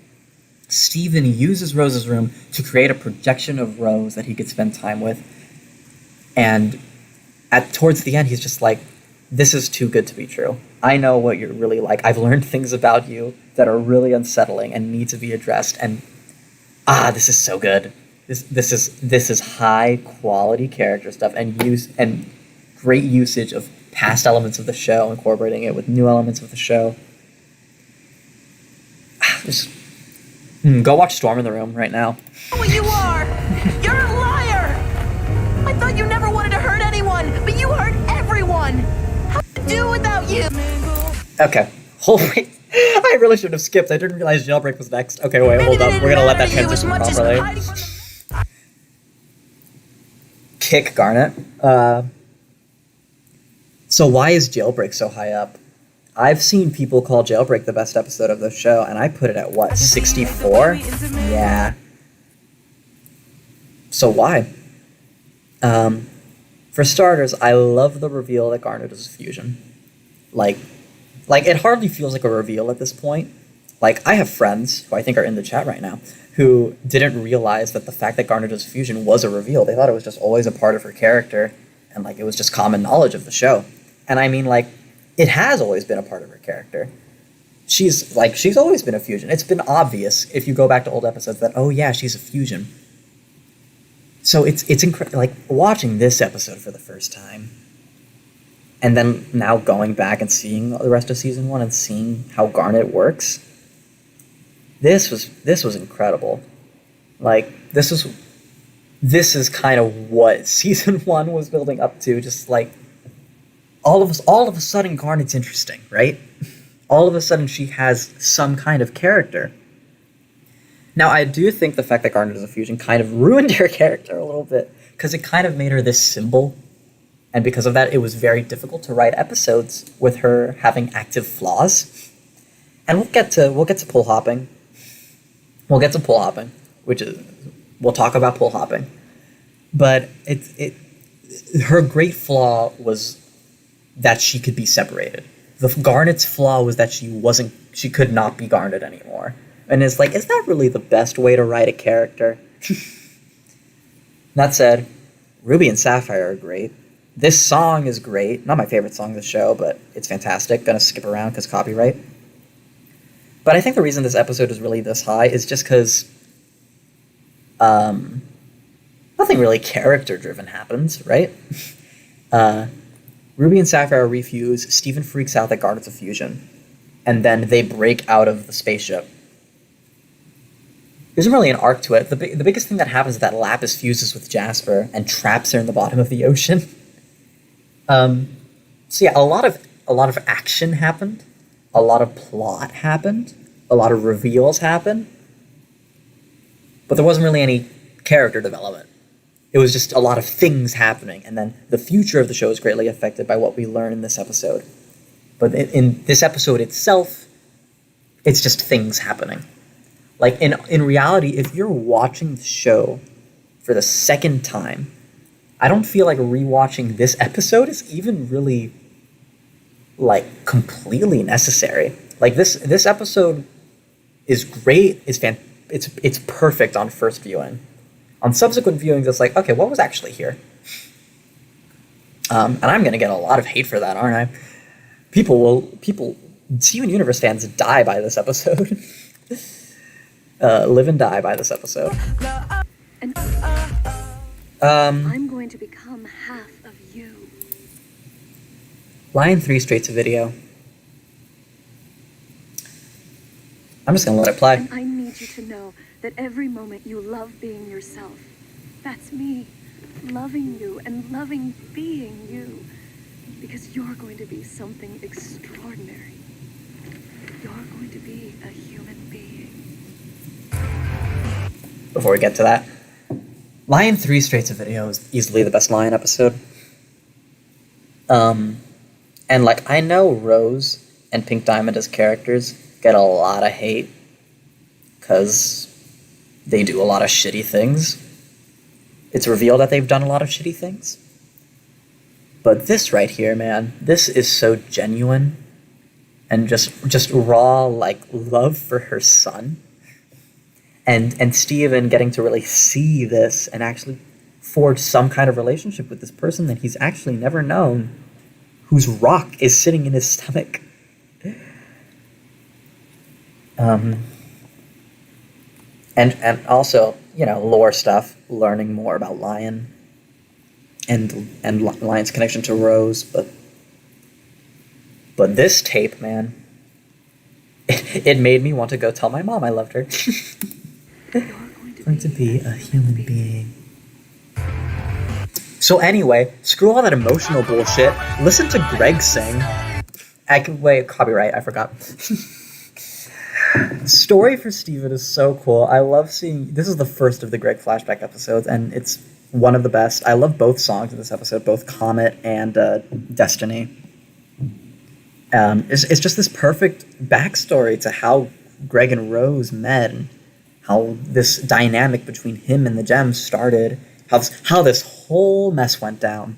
Steven uses Rose's room to create a projection of Rose that he could spend time with. And towards the end, he's just like, this is too good to be true. I know what you're really like. I've learned things about you that are really unsettling and need to be addressed. And this is so good. This is high quality character stuff and great usage of past elements of the show, incorporating it with new elements of the show. Go watch Storm in the Room right now. Who you are! You're a liar! I thought you never wanted to hurt anyone, but you hurt everyone! How to do without you? Okay. Wait. I really should have skipped. I didn't realize Jailbreak was next. Okay, wait, hold up. We're gonna let that transition properly. Kick Garnet. So why is Jailbreak so high up? I've seen people call Jailbreak the best episode of the show, and I put it at what, 64? Yeah. So why? For starters, I love the reveal that Garnet is a fusion. Like it hardly feels like a reveal at this point. Like, I have friends, who I think are in the chat right now, who didn't realize that the fact that Garnet is a fusion was a reveal. They thought it was just always a part of her character, and it was just common knowledge of the show. And I mean, it has always been a part of her character. She's always been a fusion. It's been obvious if you go back to old episodes that, oh yeah, she's a fusion. So it's incredible. Watching this episode for the first time, and then now going back and seeing the rest of season 1 and seeing how Garnet works, this was incredible. This is kind of what season 1 was building up to. Just all of a sudden Garnet's interesting, right? All of a sudden she has some kind of character. Now, I do think the fact that Garnet is a fusion kind of ruined her character a little bit, because it kind of made her this symbol, and because of that, it was very difficult to write episodes with her having active flaws. And we'll get to pull hopping. We'll get to pull hopping, we'll talk about pull hopping. But her great flaw was that she could be separated. Garnet's flaw was that she could not be Garnet anymore. And is that really the best way to write a character? That said, Ruby and Sapphire are great. This song is great. Not my favorite song of the show, but it's fantastic. Gonna skip around because copyright. But I think the reason this episode is really this high is just because nothing really character-driven happens, right? Ruby and Sapphire refuse, Steven freaks out that Garnet's a fusion, and then they break out of the spaceship. There's really an arc to it. The biggest thing that happens is that Lapis fuses with Jasper and traps her in the bottom of the ocean. So yeah, a lot of action happened, a lot of plot happened, a lot of reveals happened, but there wasn't really any character development. It was just a lot of things happening, and then the future of the show is greatly affected by what we learn in this episode. But in this episode itself, it's just things happening. In reality, if you're watching the show for the second time, I don't feel like rewatching this episode is even really, completely necessary. This episode is great, it's perfect on first viewing. On subsequent viewings, it's okay, what was actually here? And I'm gonna get a lot of hate for that, aren't I? People Steven Universe fans die by this episode. Live and die by this episode. I'm going to become half of you. Lion 3 straight to video. I'm just gonna let it play. And I need you to know that every moment you love being yourself. That's me. Loving you and loving being you. Because you're going to be something extraordinary. You're going to be a human being. Before we get to that, Lion 3 straight to video is easily the best Lion episode. And like, I know Rose and Pink Diamond as characters get a lot of hate because they do a lot of shitty things. It's revealed that they've done a lot of shitty things. But this right here, man, this is so genuine and just raw, like, love for her son. And Steven getting to really see this and actually forge some kind of relationship with this person that he's actually never known, whose rock is sitting in his stomach. And also, you know, lore stuff, learning more about Lion and Lion's connection to Rose, but this tape, man, it made me want to go tell my mom I loved her. Going to be a human being. So anyway, screw all that emotional bullshit. Listen to Greg sing. Wait, copyright, I forgot. Story for Steven is so cool. I love seeing... This is the first of the Greg flashback episodes, and it's one of the best. I love both songs in this episode, both Comet and Destiny. It's just this perfect backstory to how Greg and Rose met, and how this dynamic between him and the gems started, how this whole mess went down.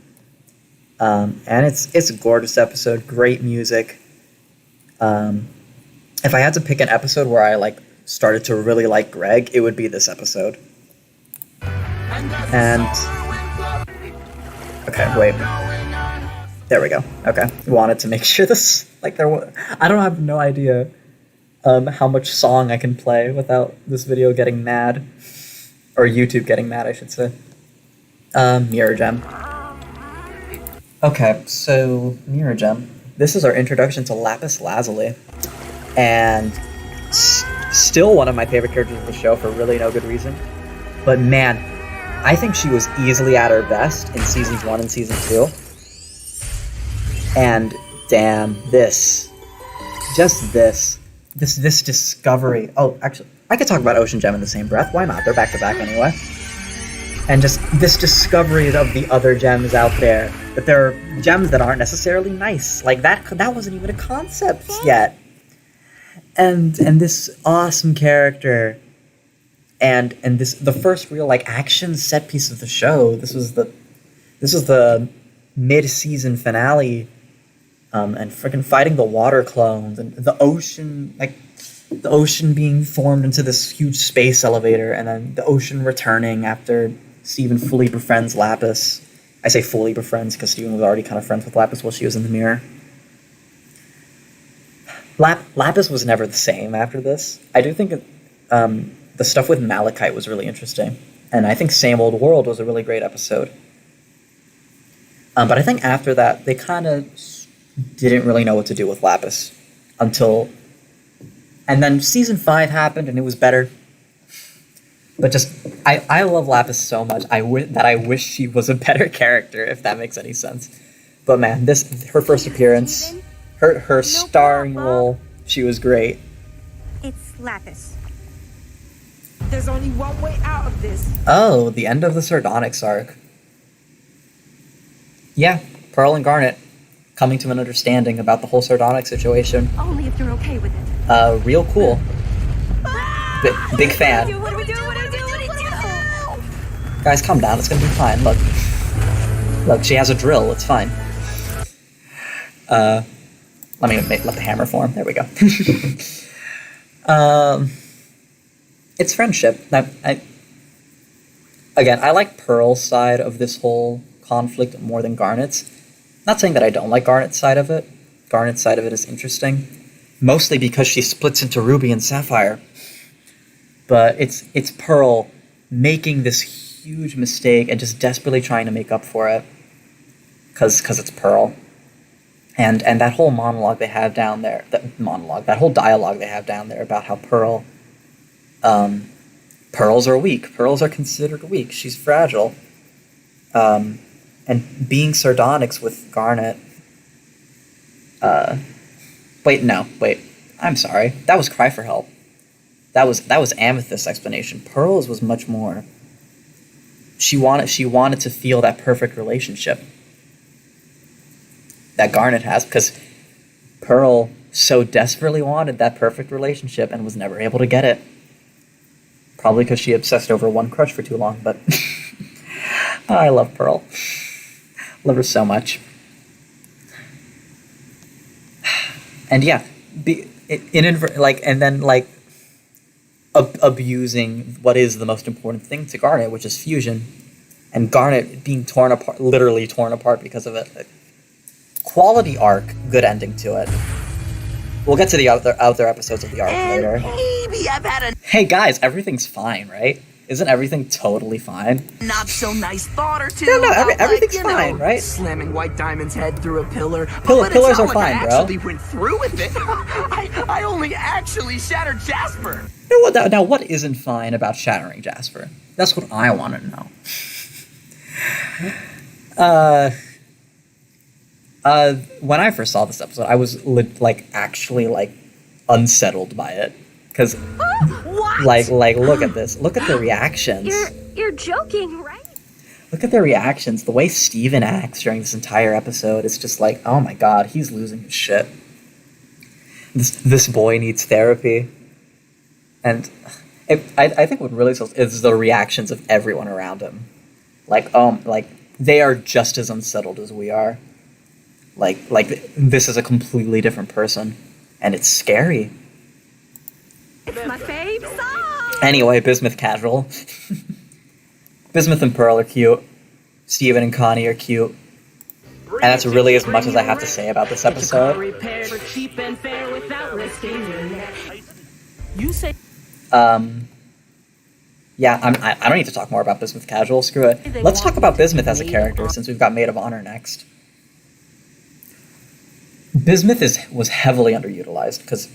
And it's a gorgeous episode, great music. If I had to pick an episode where I like started to really like Greg, it would be this episode. And okay, wait. There we go. Okay, wanted to make sure this like there was. I don't have no idea how much song I can play without this video getting mad, or YouTube getting mad, I should say. Mirror Gem. Okay, so Mirror Gem. This is our introduction to Lapis Lazuli. And still one of my favorite characters of the show for really no good reason. But man, I think she was easily at her best in seasons 1 and season 2. And damn, this discovery. Oh, actually, I could talk about Ocean Gem in the same breath. Why not? They're back to back anyway. And just this discovery of the other gems out there, that there are gems that aren't necessarily nice. Like that wasn't even a concept yet. And this awesome character, and this the first real like action set piece of the show. This was the mid-season finale, and freaking fighting the water clones and the ocean being formed into this huge space elevator, and then the ocean returning after Steven fully befriends Lapis. I say fully befriends because Steven was already kind of friends with Lapis while she was in the mirror. Lapis was never the same after this. I do think the stuff with Malachite was really interesting. And I think Same Old World was a really great episode. But I think after that, they kind of didn't really know what to do with Lapis until... And then season 5 happened and it was better. But just, I love Lapis so much I wish she was a better character, if that makes any sense. But man, her first appearance... Her starring role, she was great. It's Lapis. There's only one way out of this. Oh, the end of the Sardonyx arc. Yeah, Pearl and Garnet coming to an understanding about the whole Sardonyx situation. Only if you're okay with it. Real cool. Big fan. What do we do? Guys, calm down. It's gonna be fine. Look, she has a drill. It's fine. Let the hammer form. There we go. It's friendship. I like Pearl's side of this whole conflict more than Garnet's. Not saying that I don't like Garnet's side of it. Garnet's side of it is interesting. mostly because she splits into Ruby and Sapphire. But it's Pearl making this huge mistake and just desperately trying to make up for it, because it's Pearl. And that whole monologue they have down there, that whole dialogue they have down there about how Pearls are weak. Pearls are considered weak. She's fragile. And being sardonyx with Garnet. Wait. I'm sorry. That was Cry for Help. That was Amethyst's explanation. Pearl's was much more. She wanted to feel that perfect relationship that Garnet has, because Pearl so desperately wanted that perfect relationship and was never able to get it. Probably because she obsessed over one crush for too long, but I love Pearl. Love her so much. And yeah, abusing what is the most important thing to Garnet, which is fusion, and Garnet being literally torn apart because of it. Quality arc, good ending to it. We'll get to the other episodes of the arc later. Maybe I've had Hey guys, everything's fine, right? Isn't everything totally fine? not so nice thought or two. No, about, everything's like, you fine, know, right? Slamming White Diamond's head through a pillar. Pillars But it's are not fine, like I bro. actually went through with it. I only actually shattered Jasper. Now, what isn't fine about shattering Jasper? That's what I want to know. When I first saw this episode, I was actually unsettled by it, because look at this. Look at the reactions. You're joking, right? Look at the reactions. The way Steven acts during this entire episode is just like, oh my god, he's losing his shit. This boy needs therapy. And I think what really sells is the reactions of everyone around him. They are just as unsettled as we are. This is a completely different person, and it's scary. It's my fave song! Anyway, Bismuth casual. Bismuth and Pearl are cute. Steven and Connie are cute. And that's really as much as I have to say about this episode. You say Yeah, I don't need to talk more about Bismuth casual. Screw it. Let's talk about Bismuth as a character, since we've got Maid of Honor next. Bismuth was heavily underutilized, because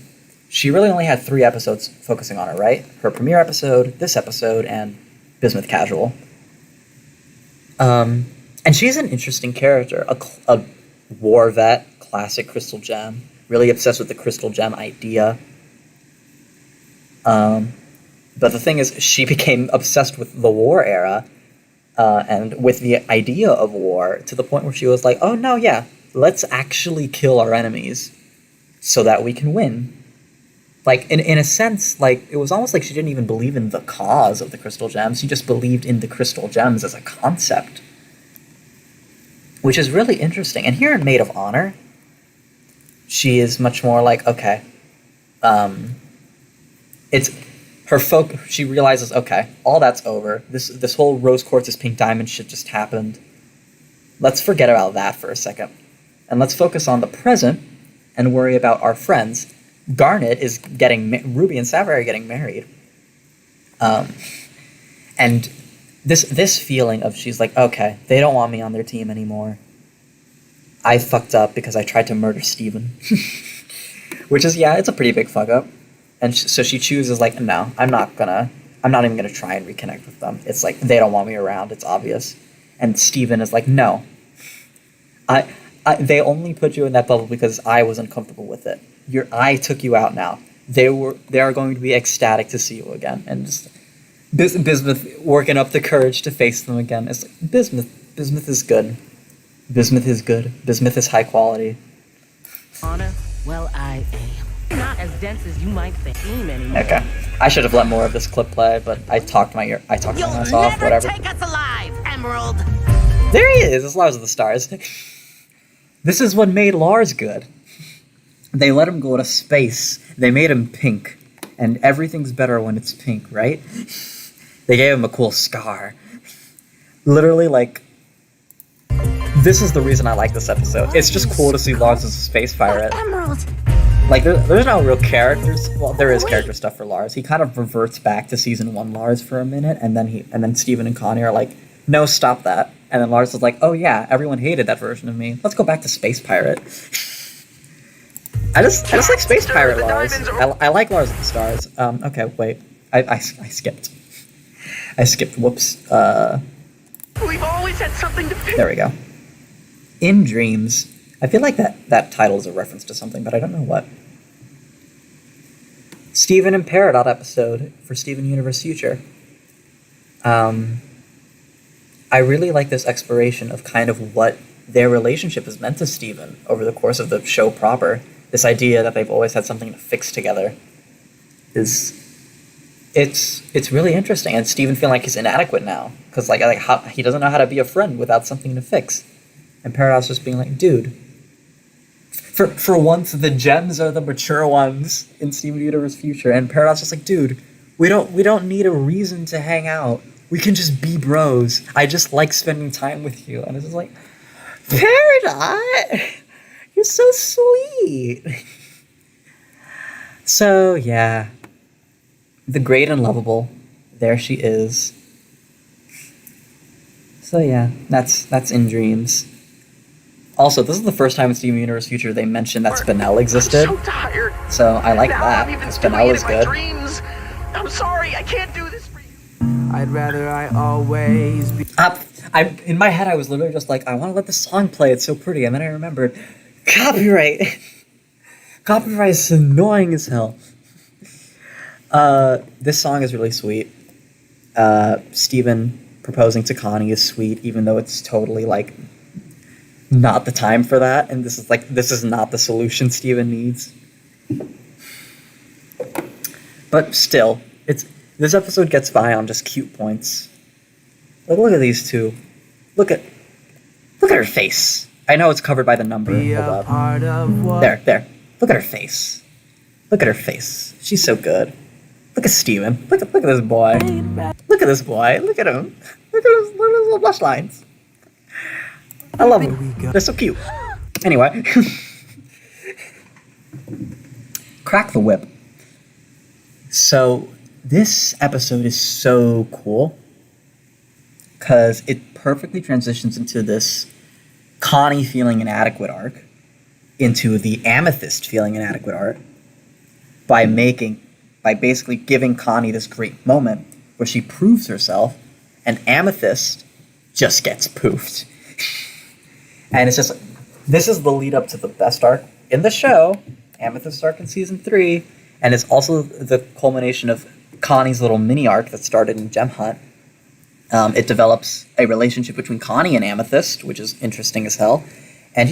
she really only had 3 episodes focusing on her, right? Her premiere episode, this episode, and Bismuth casual. And she's an interesting character, a war vet, classic crystal gem, really obsessed with the crystal gem idea. But the thing is, she became obsessed with the war era, and with the idea of war, to the point where she was like, oh no, yeah, let's actually kill our enemies so that we can win. In a sense, it was almost like she didn't even believe in the cause of the crystal gems. She just believed in the crystal gems as a concept, which is really interesting. And here in Maid of Honor, she is much more like, okay, it's her she realizes, okay, all that's over. This whole rose quartz pink diamond shit just happened. Let's forget about that for a second, and let's focus on the present and worry about our friends. Garnet is Ruby and Sapphire are getting married. And this feeling of, she's like, okay, they don't want me on their team anymore. I fucked up because I tried to murder Steven. Which is, yeah, it's a pretty big fuck up. And so she chooses, no, I'm not even gonna try and reconnect with them. It's like, they don't want me around, it's obvious. And Steven is like, no. They only put you in that bubble because I was uncomfortable with it. I took you out now. They are going to be ecstatic to see you again. And just Bismuth working up the courage to face them again. It's like, Bismuth is good. Bismuth is good. Bismuth is high quality. Honor, well, I am not as dense as you might think anymore. Okay, I should have let more of this clip play, but I talked my ass off. Whatever. Take us alive, Emerald. There he is. It's Lars of the Stars. This is what made Lars good. They let him go to space. They made him pink. And everything's better when it's pink, right? They gave him a cool scar. Literally, this is the reason I like this episode. It's just cool to see Lars as a space pirate. Emerald, Like, there's no real characters. Well, there is character stuff for Lars. He kind of reverts back to season 1 Lars for a minute, and then Steven and Connie are like, no, stop that. And then Lars is like, oh yeah, everyone hated that version of me. Let's go back to Space Pirate. I just like Space Pirate Lars. I like Lars of the Stars. Okay, wait. I skipped. I skipped. Whoops. We've always had something to pick. There we go. In Dreams. I feel like that title is a reference to something, but I don't know what. Steven and Peridot episode for Steven Universe Future. I really like this exploration of kind of what their relationship has meant to Steven over the course of the show proper. This idea that they've always had something to fix together it's really interesting. And Steven feeling like he's inadequate now because like how, he doesn't know how to be a friend without something to fix. And Peridot's just being like, dude, for once the gems are the mature ones in Steven Universe Future, and Peridot's just like, dude, we don't need a reason to hang out. We can just be bros. I just like spending time with you. And it's just like, Peridot, you're so sweet. So yeah, the great and lovable, there she is. So yeah, that's In Dreams. Also, this is the first time in Steven Universe Future they mentioned that Spinel existed. I'm so tired. So I like Now that. I'm even Spinel doing it is in my good. dreams. I'm sorry, I can't do this for you. I'd rather I always be. In my head, I was literally just like, I want to let the song play. It's so pretty. And then I remembered, copyright. Copyright is annoying as hell. This song is really sweet. Steven proposing to Connie is sweet, even though it's totally like not the time for that. And this is not the solution Steven needs. But still, this episode gets by on just cute points. Like, look at these two. Look at her face. I know it's covered by the number. Hold up. There. Look at her face. Look at her face. She's so good. Look at Steven. Look at this boy. Look at this boy. Look at him. Look at his little blush lines. I love them. They're so cute. Anyway. Crack the whip. So, this episode is so cool because it perfectly transitions into this Connie feeling inadequate arc into the Amethyst feeling inadequate arc by basically giving Connie this great moment where she proves herself and Amethyst just gets poofed. And it's just, this is the lead up to the best arc in the show, Amethyst arc in season 3, and it's also the culmination of Connie's little mini arc that started in Gem Hunt. It develops a relationship between Connie and Amethyst, which is interesting as hell. And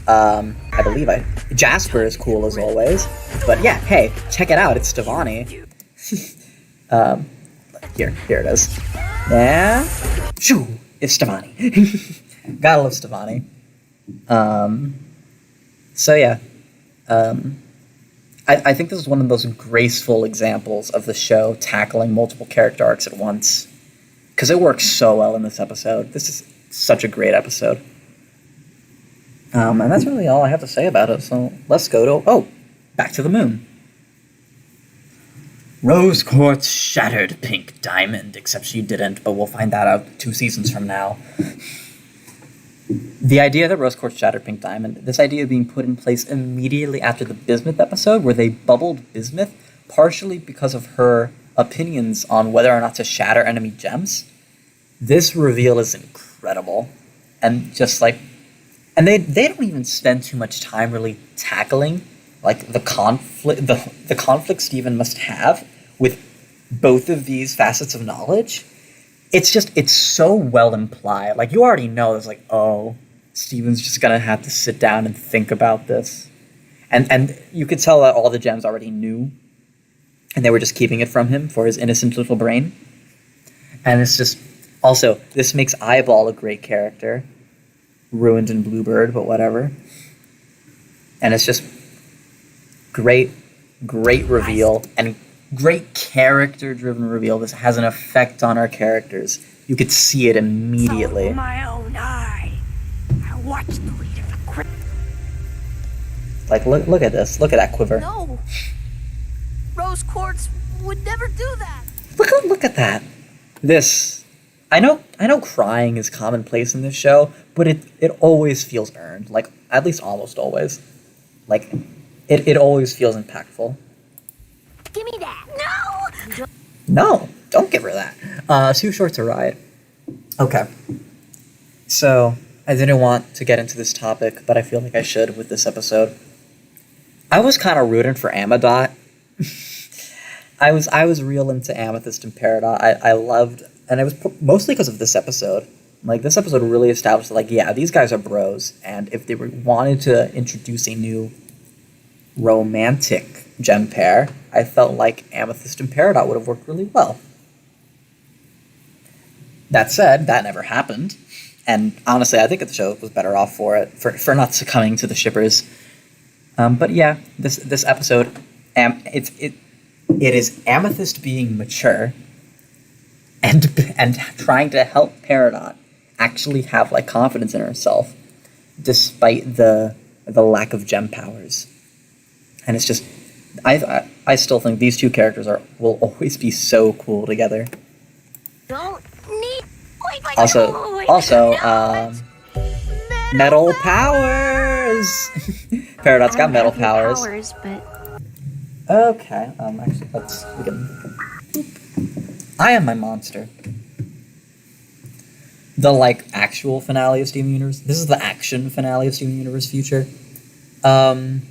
I believe Jasper is cool as always. But yeah, hey, check it out, it's Stevonnie. Here it is. Yeah, shoo, it's Stevonnie. Gotta love Stevonnie. So yeah, I think this is one of those graceful examples of the show tackling multiple character arcs at once. Because it works so well in this episode. This is such a great episode. And that's really all I have to say about it. So let's go to, back to the moon. Rose Quartz shattered Pink Diamond, except she didn't, but we'll find that out 2 seasons from now. The idea that Rose Quartz shattered Pink Diamond, this idea being put in place immediately after the Bismuth episode, where they bubbled Bismuth, partially because of her opinions on whether or not to shatter enemy gems. This reveal is incredible. And just like, and they don't even spend too much time really tackling like the conflict Steven must have with both of these facets of knowledge. It's so well implied. Like, you already know, it's like, oh, Steven's just gonna have to sit down and think about this. And you could tell that all the gems already knew, and they were just keeping it from him for his innocent little brain. And it's just, also, this makes Eyeball a great character. Ruined in Bluebird, but whatever. And it's just great reveal, and great character-driven reveal. This has an effect on our characters. You could see it immediately. With my own eye, I watched the leader of Like, look at this. Look at that quiver. No. Rose Quartz would never do that. Look at that. This. I know crying is commonplace in this show, but it always feels earned. Like, at least almost always. Like, it always feels impactful. Give me that. No! No, don't give her that. Too short to ride. Okay. So, I didn't want to get into this topic, but I feel like I should with this episode. I was kind of rooting for Amadot. I was real into Amethyst and Peridot. I loved, and it was mostly because of this episode. Like, this episode really established that, like, yeah, these guys are bros, and if they wanted to introduce a new romantic gem pair, I felt like Amethyst and Peridot would have worked really well. That said, that never happened. And honestly, I think the show was better off for it, for not succumbing to the shippers. But yeah, this episode, it is Amethyst being mature and trying to help Peridot actually have like confidence in herself, despite the lack of gem powers. And it's just, I still think these two characters will always be so cool together. Don't need. Wait, Also, metal powers. Peridot's got metal powers. But Okay. Actually, we can. I am my monster. The like actual finale of Steven Universe. This is the action finale of Steven Universe Future. And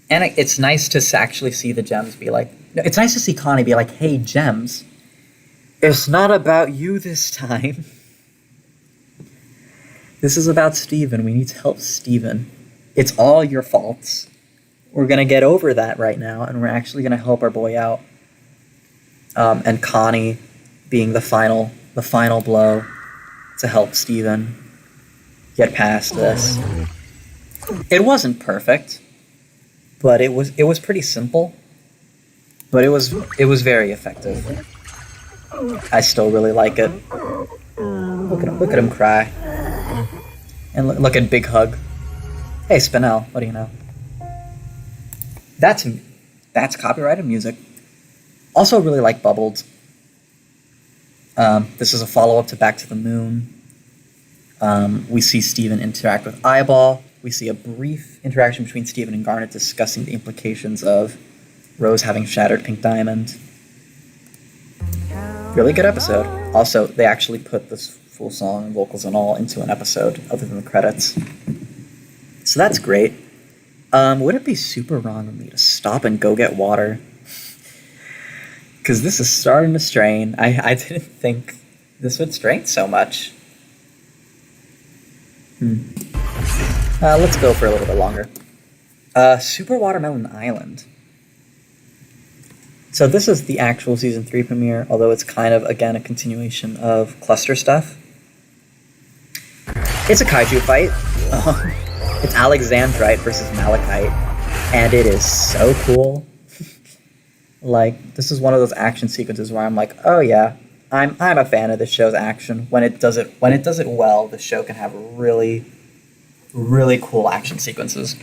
it's nice to actually see the gems be like. It's nice to see Connie be like, "Hey, gems, it's not about you this time. This is about Steven. We need to help Steven. It's all your faults. We're gonna get over that right now, and we're actually gonna help our boy out." And Connie being the final blow to help Steven get past this. It wasn't perfect, but it was pretty simple. But it was very effective. I still really like it. Look at him cry. And look at Big Hug. Hey, Spinel, what do you know? That's copyrighted music. Also really like Bubbled. This is a follow-up to Back to the Moon. We see Steven interact with Eyeball. We see a brief interaction between Steven and Garnet discussing the implications of Rose having shattered Pink Diamond. Really good episode. Also, they actually put this full song, vocals and all, into an episode other than the credits. So that's great. Would it be super wrong of me to stop and go get water? Because this is starting to strain. I didn't think this would strain so much. Let's go for a little bit longer. Super Watermelon Island. So this is the actual Season 3 premiere, although it's kind of, again, a continuation of Cluster stuff. It's a kaiju fight. It's Alexandrite versus Malachite, and it is so cool. Like, this is one of those action sequences where I'm like, oh yeah, I'm a fan of this show's action. When it does it well, the show can have really, really cool action sequences.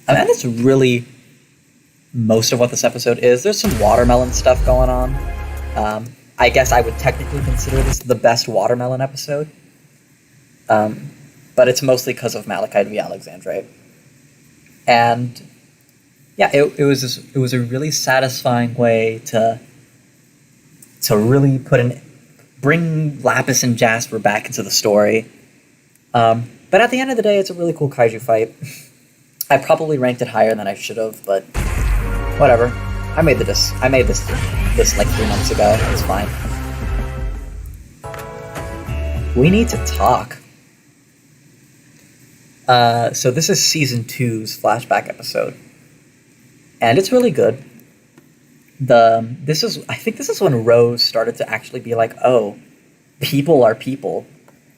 And that's really most of what this episode is. There's some watermelon stuff going on. I guess I would technically consider this the best watermelon episode. But it's mostly because of Malachite v. Alexandrite. And yeah, it was a really satisfying way to really bring Lapis and Jasper back into the story. But at the end of the day, it's a really cool kaiju fight. I probably ranked it higher than I should have, but whatever. I made this like 3 months ago. It's fine. We need to talk. So this is Season 2's flashback episode. And it's really good. I think this is when Rose started to actually be like, oh, people are people.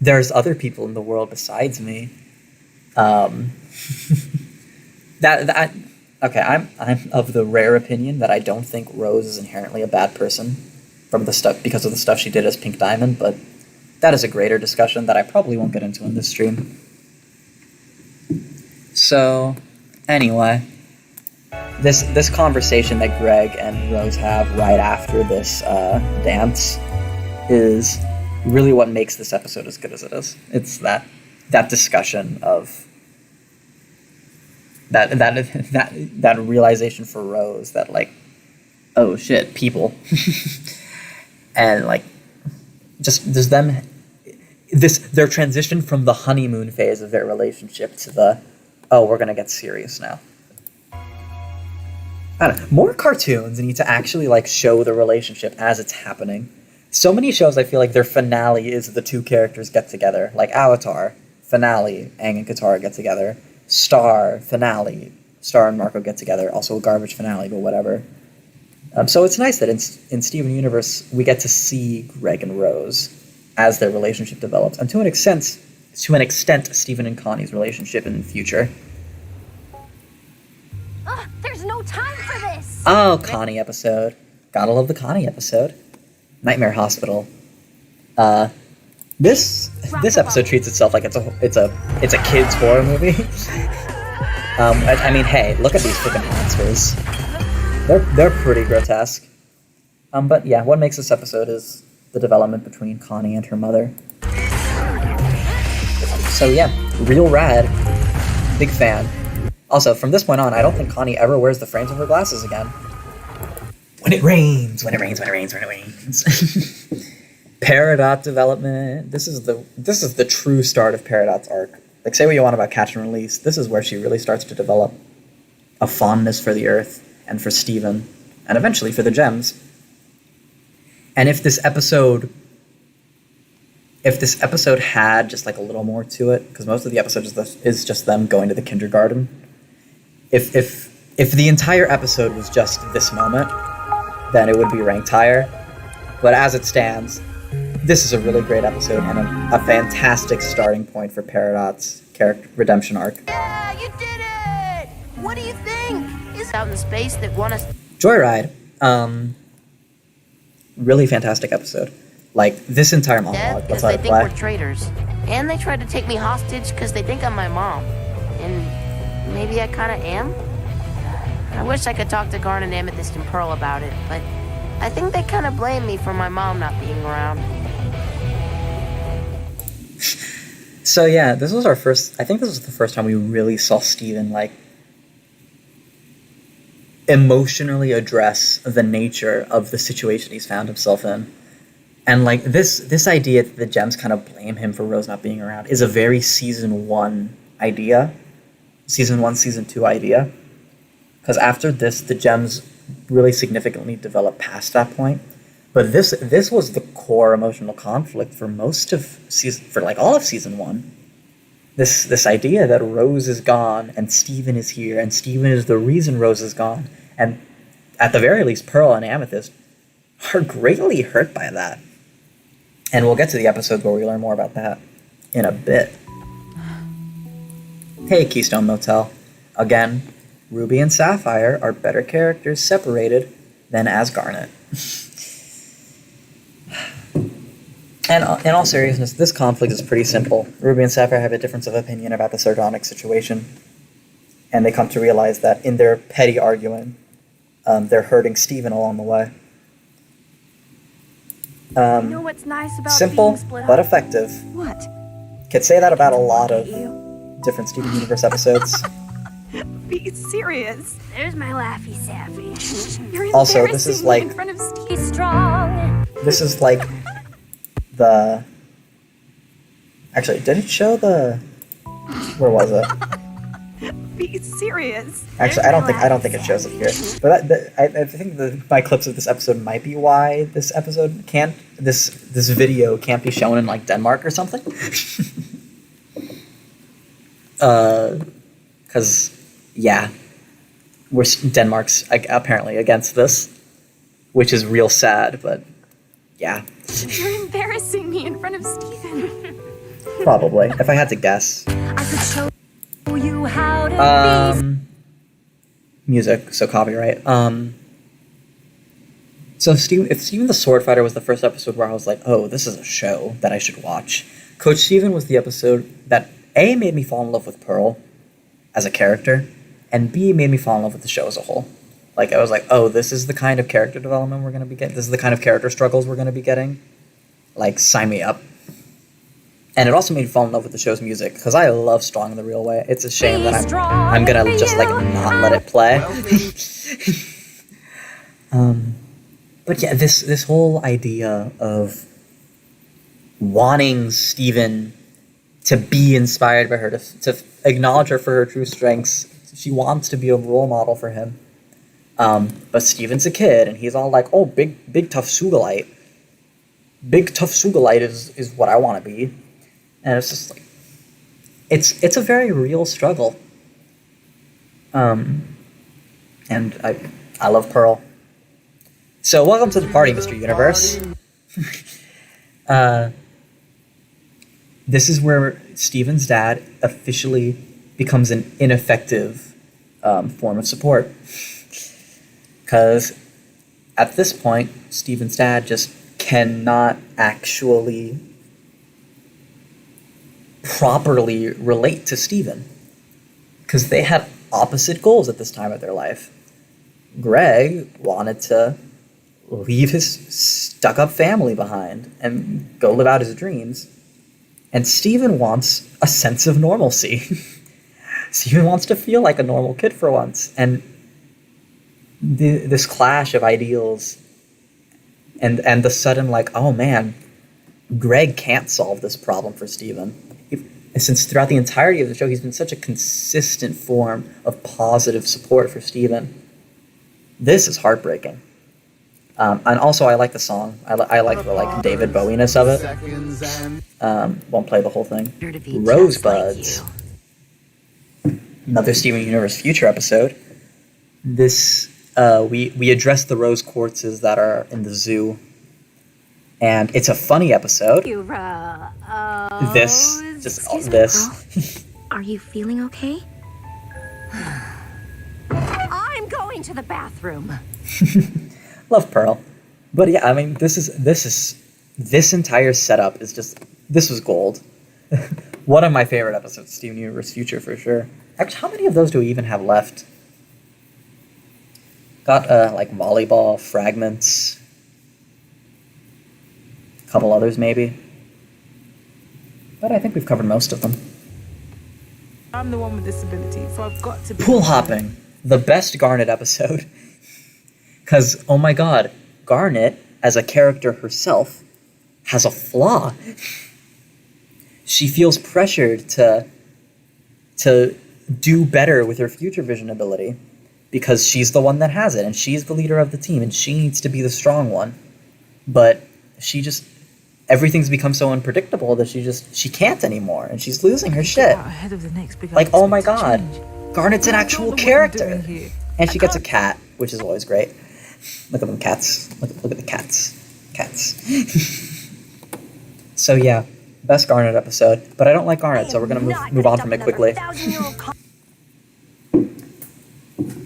There's other people in the world besides me. Okay, I'm of the rare opinion that I don't think Rose is inherently a bad person because of the stuff she did as Pink Diamond, but that is a greater discussion that I probably won't get into in this stream. So, Anyway, this conversation that Greg and Rose have right after this dance is really what makes this episode as good as it is. It's that discussion of that realization for Rose that, like, oh shit, people, and like just there's them. Their transition from the honeymoon phase of their relationship to the, oh, we're gonna get serious now. I don't know, more cartoons need to actually like show the relationship as it's happening. So many shows, I feel like their finale is the two characters get together. Like Avatar, finale, Aang and Katara get together. Star, finale, Star and Marco get together. Also a garbage finale, but whatever. So it's nice that in Steven Universe, we get to see Greg and Rose as their relationship develops. And to an extent, Steven and Connie's relationship in the future. Ugh, there's no time for this. Oh, Connie episode. Gotta love the Connie episode. Nightmare Hospital. This episode treats itself like it's a kids horror movie. I mean, hey, look at these freaking monsters. They're pretty grotesque. But yeah, what makes this episode is the development between Connie and her mother. So yeah, real rad. Big fan. Also, from this point on, I don't think Connie ever wears the frames of her glasses again. When it rains. Peridot development. This is the true start of Peridot's arc. Like, say what you want about Catch and Release, this is where she really starts to develop a fondness for the Earth and for Steven, and eventually for the gems. And if this episode had just like a little more to it, because most of the episode is just them going to the kindergarten. If the entire episode was just this moment, then it would be ranked higher. But as it stands, this is a really great episode and a fantastic starting point for Peridot's character redemption arc. Yeah, you did it! What do you think? Is out in space that want us... Joyride. Really fantastic episode. Like, this entire monologue. Because Let's let they it think play. we're traitors. And they tried to take me hostage because they think I'm my mom. And maybe I kind of am? I wish I could talk to Garnet, Amethyst, and Pearl about it, but I think they kind of blame me for my mom not being around. So yeah, I think this was the first time we really saw Steven, like, emotionally address the nature of the situation he's found himself in. And like this idea that the gems kind of blame him for Rose not being around is a very season 1 idea. Season 1, season 2 idea. Because after this, the gems really significantly develop past that point. But this was the core emotional conflict for most of all of season 1. This idea that Rose is gone and Steven is here, and Steven is the reason Rose is gone. And at the very least, Pearl and Amethyst are greatly hurt by that. And we'll get to the episode where we learn more about that in a bit. Hey, Keystone Motel. Again, Ruby and Sapphire are better characters separated than as Garnet. And in all seriousness, this conflict is pretty simple. Ruby and Sapphire have a difference of opinion about the sardonic situation. And they come to realize that in their petty arguing, they're hurting Steven along the way. You know what's nice about Simple, being split but up? effective. What? Could say that about a lot of different Steven Universe episodes. Be serious. There's my Laffy Saffy. You're Also, this is embarrassing me like- in front of Steve. He's strong. This is like the... Actually, did it show the... Where was it? Be serious. Actually, I don't think it shows it here. But I think my clips of this episode might be why this video can't be shown in like Denmark or something. Because yeah, Denmark's apparently against this, which is real sad. But yeah, You're embarrassing me in front of Steven. probably if I had to guess. I could show you how to Music, so copyright. So if Steven the Sword Fighter was the first episode where I was like, oh, this is a show that I should watch. Coach Steven was the episode that made me fall in love with Pearl as a character, and B, made me fall in love with the show as a whole. Like, I was like, oh, this is the kind of character development we're going to be getting. This is the kind of character struggles we're going to be getting. Like, sign me up. And it also made me fall in love with the show's music, because I love Strong in the Real Way. It's a shame that I'm going to just, like, not let it play. But yeah, this whole idea of wanting Steven to be inspired by her, to acknowledge her for her true strengths. She wants to be a role model for him. But Steven's a kid, and he's all like, oh, big tough Sugalite. Big tough Sugalite is what I want to be. And it's just like, it's a very real struggle. And I love Pearl. So welcome to the party, Mr. Universe. This is where Steven's dad officially becomes an ineffective form of support. Because at this point, Steven's dad just cannot actually properly relate to Steven. Because they had opposite goals at this time of their life. Greg wanted to leave his stuck-up family behind and go live out his dreams. And Steven wants a sense of normalcy. Steven wants to feel like a normal kid for once. And this clash of ideals and the sudden, like, oh man, Greg can't solve this problem for Steven. Since throughout the entirety of the show, he's been such a consistent form of positive support for Steven. This is heartbreaking. And also, I like the song. I like the like David Bowie-ness of it. Won't play the whole thing. Rosebuds. Another Steven Universe Future episode. This we address the rose quartzes that are in the zoo, and it's a funny episode. This. Are you feeling okay? I'm going to the bathroom. Love Pearl. But yeah, I mean, this entire setup is just, this was gold. One of my favorite episodes, Steven Universe Future, for sure. Actually, how many of those do we even have left? Got, like, volleyball, fragments. A couple others, maybe. But I think we've covered most of them. I'm the one with disability, so I've got to be... Pool hopping. The best Garnet episode. Because, oh my god, Garnet, as a character herself, has a flaw. She feels pressured to do better with her future vision ability because she's the one that has it, and she's the leader of the team, and she needs to be the strong one. But she just... everything's become so unpredictable that she can't anymore, and she's losing her shit. Ahead of the next big Like, oh my god, change. Garnet's an actual character. Here. And she gets a cat, which is always great. Look at them cats. Look at the cats. Cats. So yeah, best Garnet episode. But I don't like Garnet, so we're gonna move on from it quickly.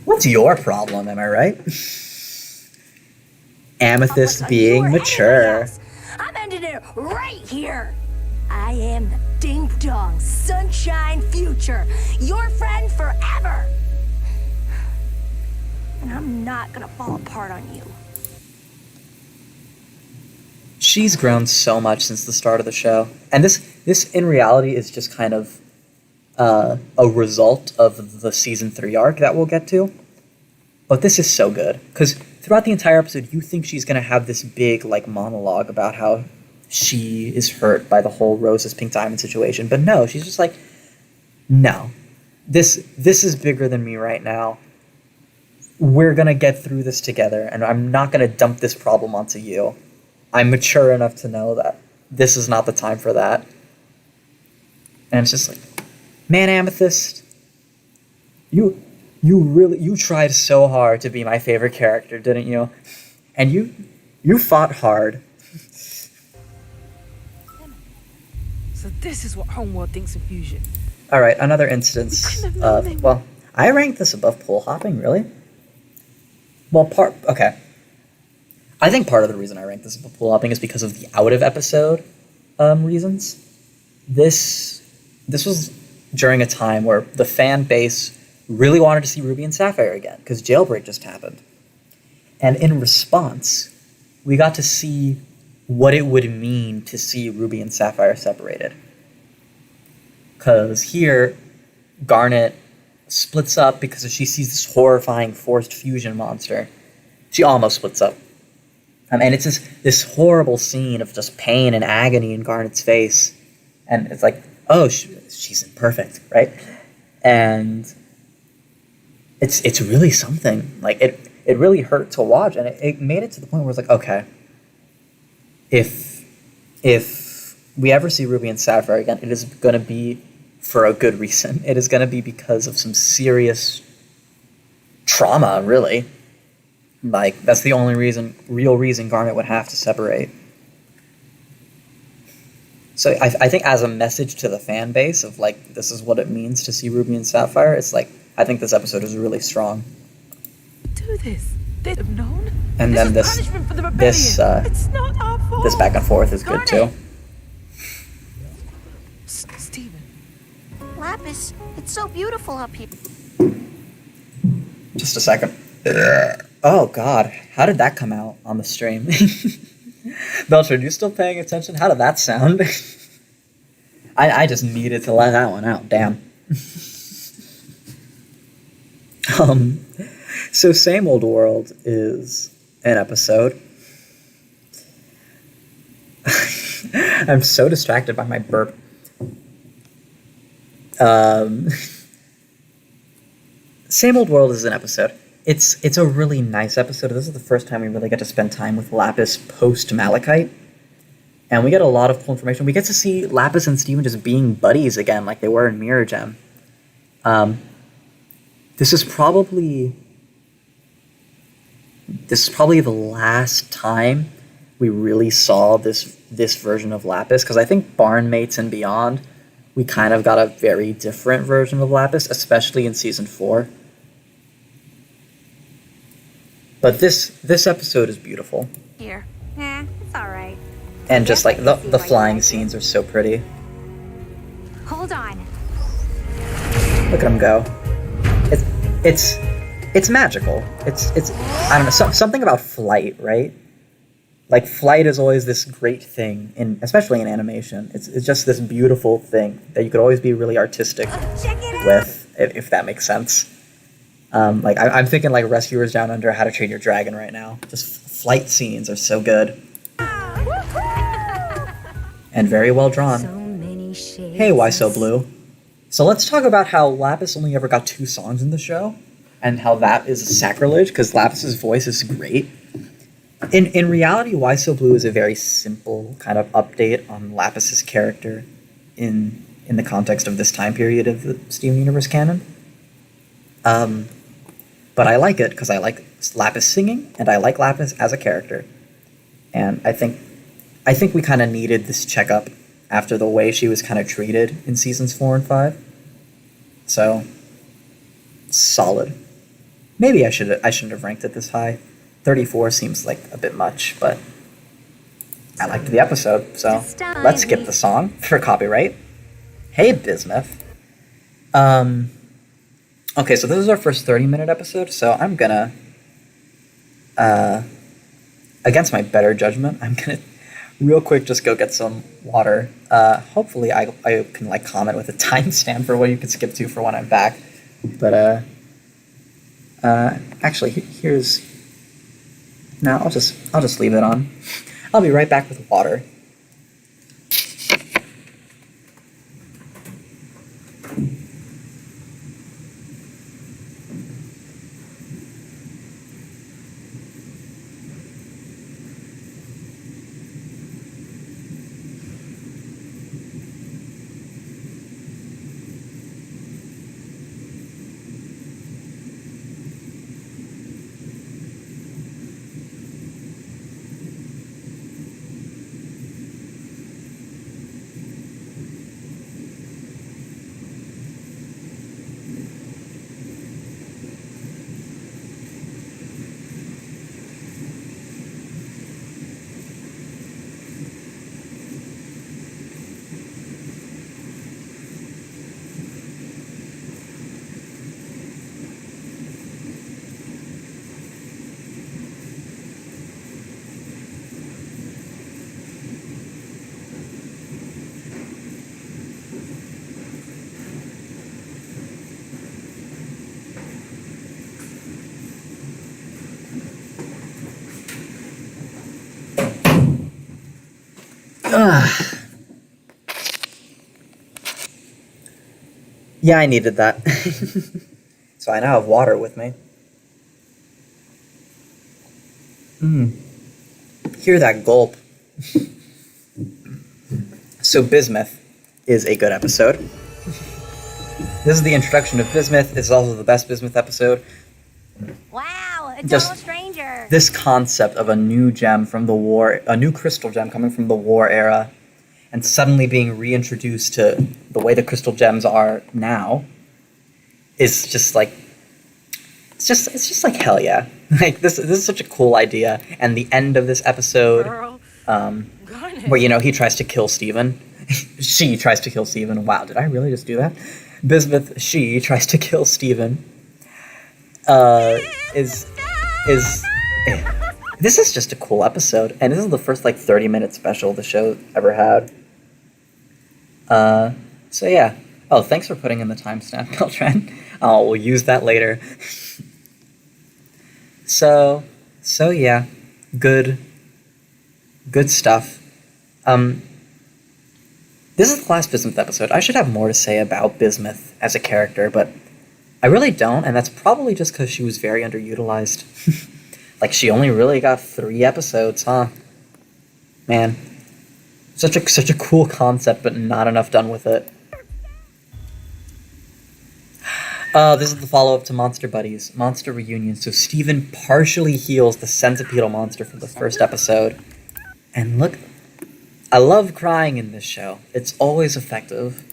What's your problem, am I right? Amethyst being mature. I'm ending it right here. I am the Ding Dong Sunshine Future, your friend forever. And I'm not gonna fall apart on you. She's grown so much since the start of the show. And this in reality is just kind of a result of the season 3 arc that we'll get to. But this is so good. Because throughout the entire episode, you think she's going to have this big like monologue about how she is hurt by the whole Rose's Pink Diamond situation. But no, she's just like, no. This is bigger than me right now. We're going to get through this together, and I'm not going to dump this problem onto you. I'm mature enough to know that this is not the time for that. And it's just like, man, Amethyst, you tried so hard to be my favorite character, didn't you? And you fought hard. So this is what Homeworld thinks of fusion. All right, another instance of, well, I ranked this above pool hopping, really? Well, okay. I think part of the reason I ranked this above pool hopping is because of the out of episode reasons. This was during a time where the fan base really wanted to see Ruby and Sapphire again because Jailbreak just happened. And in response, we got to see what it would mean to see Ruby and Sapphire separated. Because here, Garnet splits up because she sees this horrifying forced fusion monster. She almost splits up. And it's this horrible scene of just pain and agony in Garnet's face. And it's like, oh, she's imperfect, right? And it's really something. Like, it really hurt to watch. And it made it to the point where it's like, okay, if we ever see Ruby and Sapphire again, it is going to be for a good reason. It is going to be because of some serious trauma, really. Like, that's the only real reason Garnet would have to separate. So I think as a message to the fan base of, like, this is what it means to see Ruby and Sapphire, it's like, I think this episode is really strong. Do this. They'd have known. And then this punishment for the rebellion. It's not our fault. This back and forth is good too. Steven. Lapis, it's so beautiful up here. Just a second. Oh god, how did that come out on the stream? Belcher, are you still paying attention? How did that sound? I just needed to let that one out, damn. So Same Old World is an episode. I'm so distracted by my burp. Same Old World is an episode. It's a really nice episode. This is the first time we really get to spend time with Lapis post-Malachite. And we get a lot of cool information. We get to see Lapis and Steven just being buddies again, like they were in Mirror Gem. This is probably the last time we really saw this version of Lapis, because I think Barnmates and Beyond, we kind of got a very different version of Lapis, especially in Season 4. But this episode is beautiful. Here. It's alright. And just like the flying scenes are so pretty. Hold on. Look at him go. It's magical. It's I don't know, something about flight, right? Like, flight is always this great thing, especially in animation. It's just this beautiful thing that you could always be really artistic with, if that makes sense. Like, I'm thinking like Rescuers Down Under, How to Train Your Dragon right now. Just flight scenes are so good. And very well drawn. Hey, Why So Blue? So let's talk about how Lapis only ever got 2 songs in the show, and how that is sacrilege, because Lapis's voice is great. In reality, Why So Blue is a very simple kind of update on Lapis's character in the context of this time period of the Steven Universe canon. But I like it because I like Lapis singing, and I like Lapis as a character. And I think we kind of needed this checkup after the way she was kind of treated in seasons 4 and 5. So, solid. Maybe I shouldn't have ranked it this high. 34 seems like a bit much, but I liked the episode, so let's skip the song for copyright. Hey, Bismuth. Okay, so this is our first 30-minute episode, so I'm gonna, against my better judgment, I'm gonna real quick just go get some water. Hopefully I can like comment with a timestamp for what you can skip to for when I'm back. But actually here's, no, I'll just leave it on. I'll be right back with water. Yeah, I needed that. So I now have water with me. Hear that gulp. So Bismuth is a good episode. This is the introduction of Bismuth. This is also the best Bismuth episode. Wow, a Just- total stranger. This concept of a new gem from the war, a new crystal gem coming from the war era, and suddenly being reintroduced to the way the crystal gems are now, is just like, it's just like hell yeah. Like this is such a cool idea. And the end of this episode, Girl, where he tries to kill Steven. She tries to kill Steven. Wow, did I really just do that? Bismuth, she tries to kill Steven. This is just a cool episode, and this is the first 30-minute special the show ever had. So yeah. Oh, thanks for putting in the timestamp, Beltran. We'll use that later. So yeah, good stuff. This is the last Bismuth episode. I should have more to say about Bismuth as a character, but I really don't, and that's probably just because she was very underutilized. She only really got 3 episodes, huh? Man. Such a cool concept, but not enough done with it. This is the follow-up to Monster Buddies, Monster Reunion. So Steven partially heals the centipedal monster from the first episode. And look, I love crying in this show. It's always effective.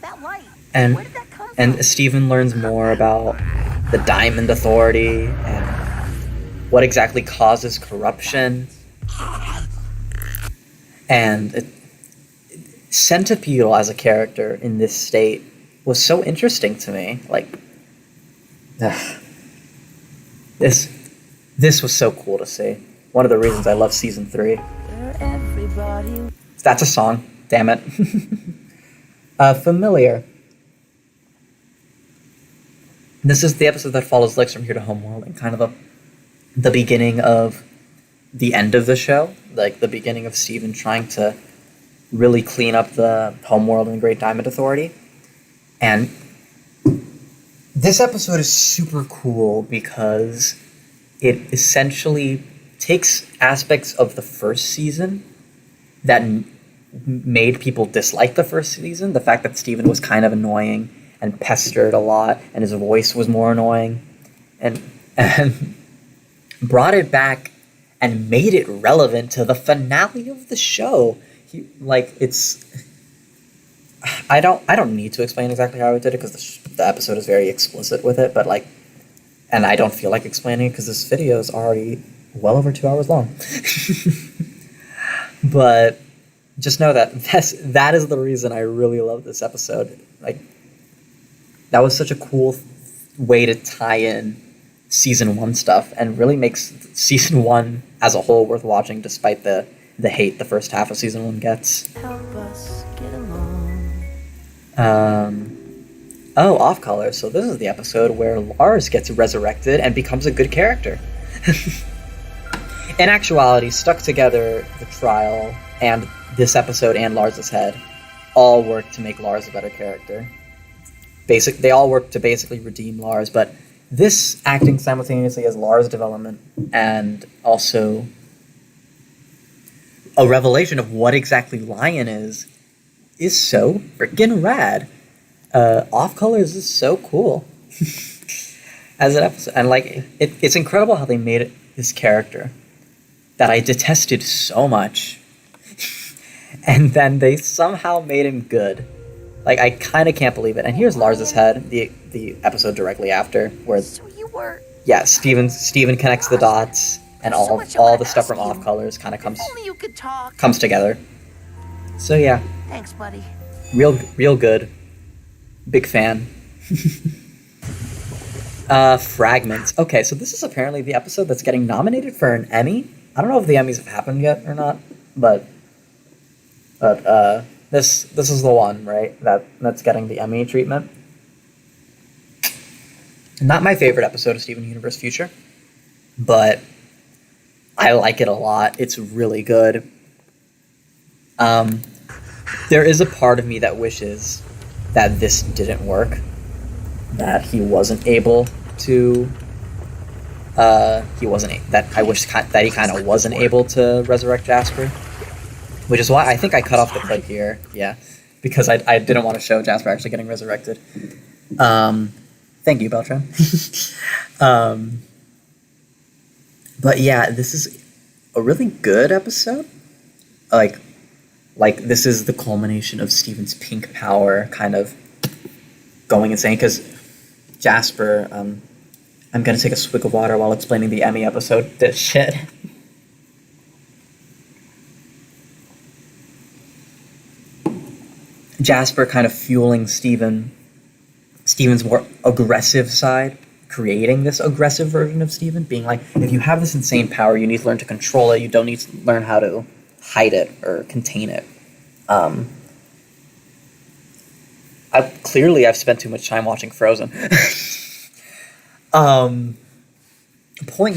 That light. And Where did that come from? and Steven learns more about the Diamond Authority and what exactly causes corruption. And Centipedal as a character in this state was so interesting to me. This was so cool to see. One of the reasons I love season 3. That's a song. Damn it. Familiar. This is the episode that follows Lex from here to Homeworld and kind of the beginning of the end of the show. The beginning of Steven trying to really clean up the Homeworld and Great Diamond Authority. And this episode is super cool because it essentially takes aspects of the first season that made people dislike the first season. The fact that Steven was kind of annoying and pestered a lot, and his voice was more annoying, and brought it back and made it relevant to the finale of the show. I don't need to explain exactly how I did it because the episode is very explicit with it, but and I don't feel like explaining it because this video is already well over 2 hours long. But just know that that is the reason I really love this episode. That was such a cool way to tie in season 1 stuff and really makes season 1 as a whole worth watching despite the hate the first half of season 1 gets. Help us get along. Off color. So this is the episode where Lars gets resurrected and becomes a good character. In actuality, Stuck Together, the trial, and this episode and Lars' head all work to make Lars a better character. They all work to basically redeem Lars, but this acting simultaneously as Lars' development and also a revelation of what exactly Lion is so freaking rad. Off Colors is so cool as an episode, and it's incredible how they made this character that I detested so much, and then they somehow made him good. I kind of can't believe it. And here's Lars' head, the episode directly after, where So you were. yeah, Steven connects the dots, and all the stuff from Off Colors kind of If only you could talk. comes together. So yeah, Thanks, buddy. real good. Big fan. Fragments. Okay, so this is apparently the episode that's getting nominated for an Emmy. I don't know if the Emmys have happened yet or not, but this is the one, right? That's getting the Emmy treatment. Not my favorite episode of Steven Universe Future, but I like it a lot. It's really good. There is a part of me that wishes that this didn't work, that he wasn't able to. That I wish that he kind of wasn't able to resurrect Jasper, which is why I think I cut off the clip here. Yeah, because I didn't want to show Jasper actually getting resurrected. Thank you, Beltran. But yeah, this is a really good episode. Like this is the culmination of Steven's pink power kind of going insane, because Jasper, I'm gonna take a swig of water while explaining the Emmy episode. This shit. Jasper kind of fueling Steven's more aggressive side, creating this aggressive version of Steven, being like, if you have this insane power, you need to learn to control it, you don't need to learn how to hide it or contain it. I've spent too much time watching Frozen. Point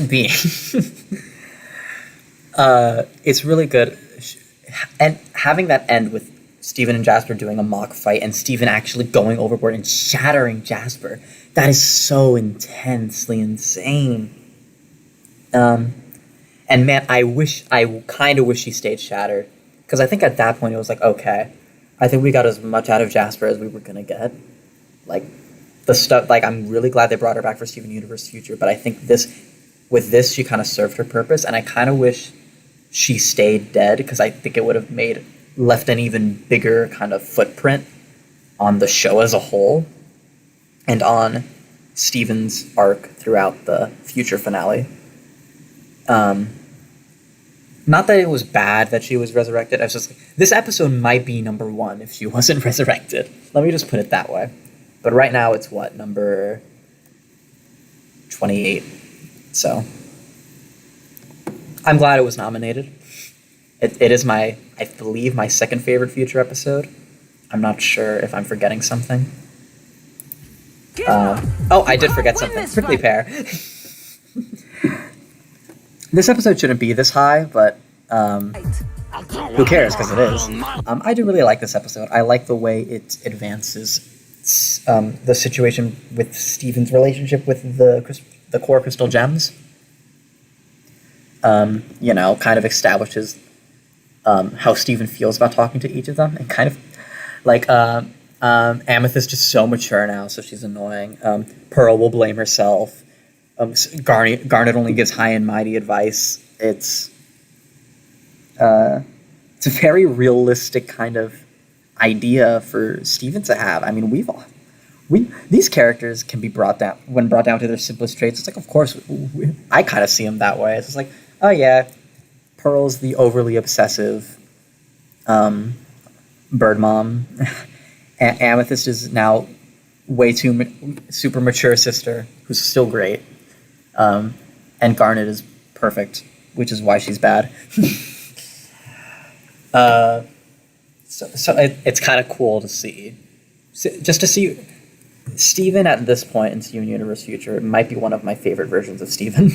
being, it's really good, and having that end with Steven and Jasper doing a mock fight, and Steven actually going overboard and shattering Jasper, that is so intensely insane. And man, I kind of wish he stayed shattered, because I think at that point it was like, okay, I think we got as much out of Jasper as we were gonna get. Like, the stuff, like, I'm really glad they brought her back for Steven Universe Future, but I think with this, she kind of served her purpose, and I kind of wish she stayed dead, because I think it would have left an even bigger kind of footprint on the show as a whole, and on Steven's arc throughout the future finale. Not that it was bad that she was resurrected, I was just like, this episode might be number 1 if she wasn't resurrected. Let me just put it that way. But right now it's what, number 28. So I'm glad it was nominated. It is I believe, my second favorite future episode. I'm not sure if I'm forgetting something. I did forget something. Prickly Pear. This episode shouldn't be this high, but who cares, because it is. I do really like this episode. I like the way it advances the situation with Steven's relationship with the core crystal gems. Kind of establishes how Steven feels about talking to each of them, and kind of like Amethyst is so mature now, so she's annoying. Pearl will blame herself. Garnet only gives high and mighty advice. It's a very realistic kind of idea for Steven to have. I mean, these characters can be brought down to their simplest traits. It's like, of course, I kind of see them that way. It's just like, oh yeah, Pearl's the overly obsessive bird mom. Amethyst is now way too super mature sister, who's still great. And Garnet is perfect, which is why she's bad. So it's kind of cool to see. Just to see Steven at this point in Steven Universe Future. It might be one of my favorite versions of Steven.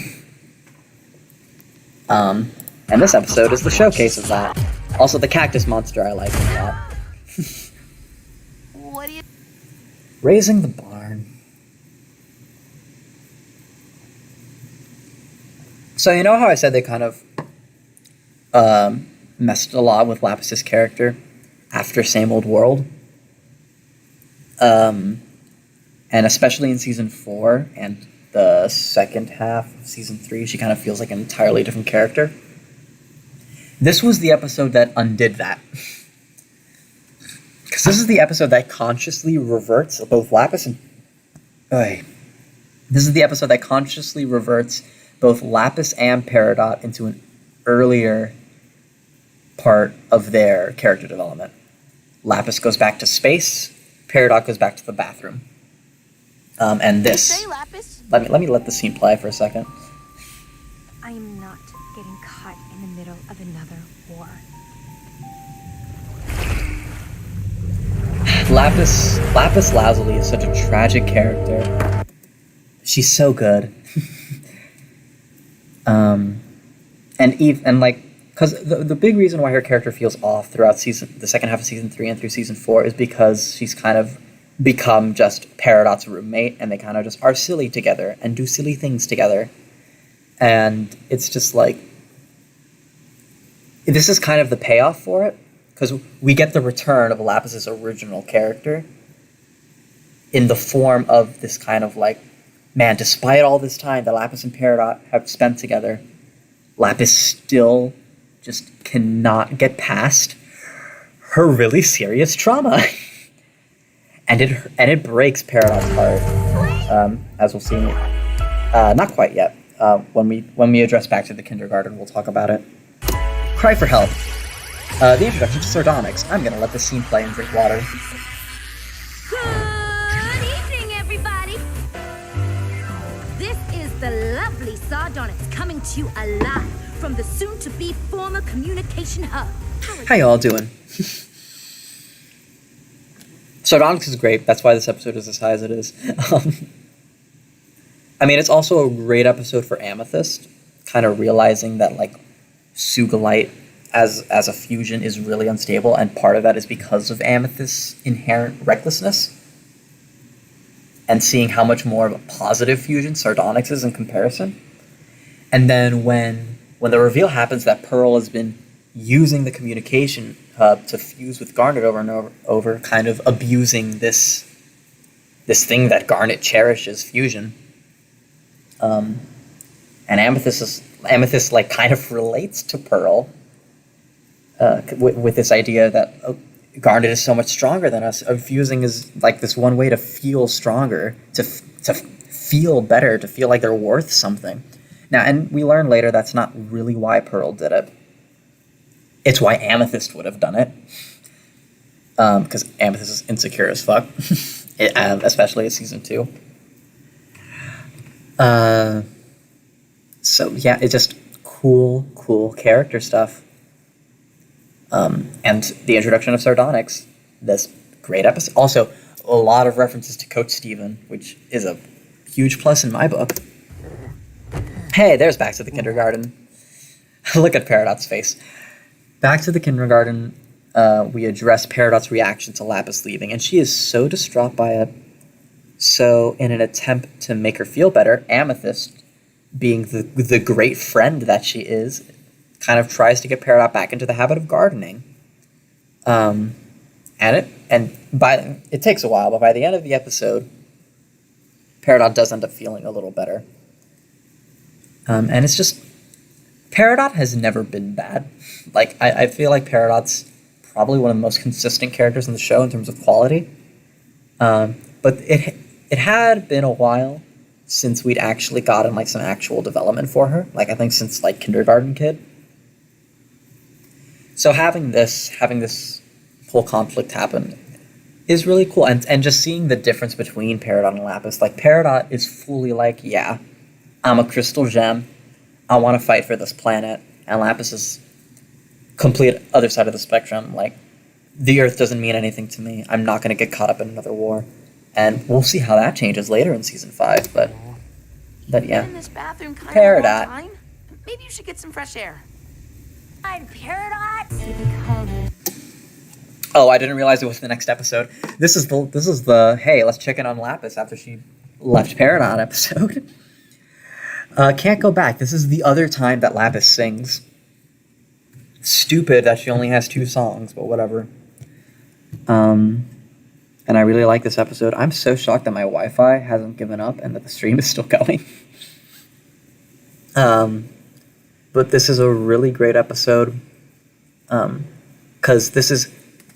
And this episode is the showcase of that. Also, the cactus monster I like a lot. What do you... Raising the barn. So you know how I said they kind of messed a lot with Lapis's character after Same Old World? And especially in Season 4 and the second half of Season 3, she kind of feels like an entirely different character. This was the episode that undid that. Because this is the episode that consciously reverts both Lapis and... This is the episode that consciously reverts both Lapis and Peridot into an earlier part of their character development. Lapis goes back to space, Peridot goes back to the bathroom. And this... Say, Lapis? Let me let the scene play for a second. I am not getting caught in the middle of another war. Lapis Lazuli is such a tragic character. She's so good. Because the big reason why her character feels off throughout the second half of Season 3 and through Season 4 is because she's kind of become just Peridot's roommate, and they kind of just are silly together and do silly things together. And it's just like, this is kind of the payoff for it, because we get the return of Lapis's original character in the form of this kind of like, man, despite all this time that Lapis and Peridot have spent together, Lapis still just cannot get past her really serious trauma. and it breaks Peridot's heart, as we'll see. Not quite yet. When we address Back to the Kindergarten, we'll talk about it. Cry for help. The introduction to Sardonyx. I'm gonna let the scene play and drink water. Good evening, everybody. This is the lovely Sardonyx coming to you alive from the soon-to-be former communication hub. How y'all doing? Sardonyx is great. That's why this episode is as high as it is. I mean, it's also a great episode for Amethyst, kind of realizing that, like, Sugilite as a fusion is really unstable, and part of that is because of Amethyst's inherent recklessness. And seeing how much more of a positive fusion Sardonyx is in comparison. And then when the reveal happens that Pearl has been using the communication hub to fuse with Garnet over and over, kind of abusing this thing that Garnet cherishes, fusion. And Amethyst like kind of relates to Pearl with this idea that Garnet is so much stronger than us. Fusing is like this one way to feel stronger, to feel better, to feel like they're worth something. Now, and we learn later that's not really why Pearl did it. It's why Amethyst would have done it. Because Amethyst is insecure as fuck. Especially in season 2. So yeah, it's just cool character stuff. And the introduction of Sardonyx, this great episode. Also, a lot of references to Coach Steven, which is a huge plus in my book. Hey, there's Back to the Kindergarten. Look at Peridot's face. Back to the Kindergarten, we address Peridot's reaction to Lapis leaving, and she is so distraught by it. So, in an attempt to make her feel better, Amethyst, being the great friend that she is, kind of tries to get Peridot back into the habit of gardening. It takes a while, but by the end of the episode, Peridot does end up feeling a little better. And it's just, Peridot has never been bad. Like, I feel like Peridot's probably one of the most consistent characters in the show in terms of quality. But it had been a while since we'd actually gotten, like, some actual development for her. Like, I think since, like, Kindergarten Kid. So having this whole conflict happen is really cool. And just seeing the difference between Peridot and Lapis. Like, Peridot is fully like, yeah, I'm a crystal gem. I want to fight for this planet. And Lapis is complete other side of the spectrum. Like, the Earth doesn't mean anything to me. I'm not going to get caught up in another war. And we'll see how that changes later in season 5. But yeah. In this bathroom kind Peridot. of a long time. Maybe you should get some fresh air. I'm Peridot. Oh, I didn't realize it was the next episode. This is the hey, let's check in on Lapis after she left Peridot episode. Can't go back. This is the other time that Lapis sings. Stupid that she only has 2 songs, but whatever. And I really like this episode. I'm so shocked that my Wi-Fi hasn't given up and that the stream is still going. But this is a really great episode. Because this is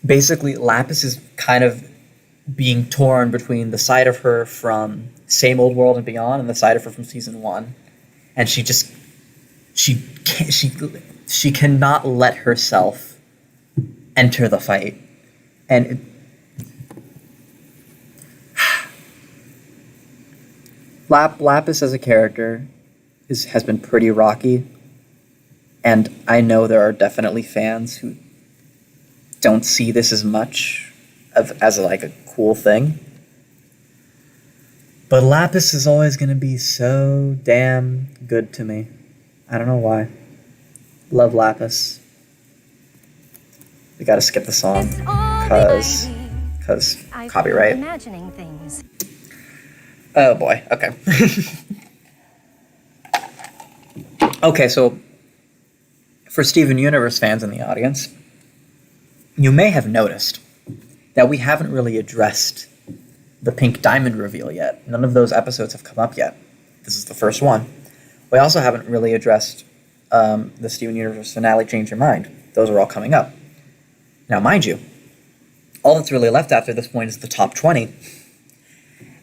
basically, Lapis is kind of being torn between the side of her from Same Old World and Beyond and the side of her from season 1. And she cannot let herself enter the fight. And Lapis as a character has been pretty rocky, and I know there are definitely fans who don't see this as much as like a cool thing. But Lapis is always going to be so damn good to me. I don't know why. Love Lapis. We gotta skip the song, cause Copyright. imagining things. Oh boy, okay. Okay, so for Steven Universe fans in the audience, you may have noticed that we haven't really addressed the Pink Diamond reveal yet. None of those episodes have come up yet. This is the first one. We also haven't really addressed the Steven Universe finale, Change Your Mind. Those are all coming up. Now, mind you, all that's really left after this point is the top 20.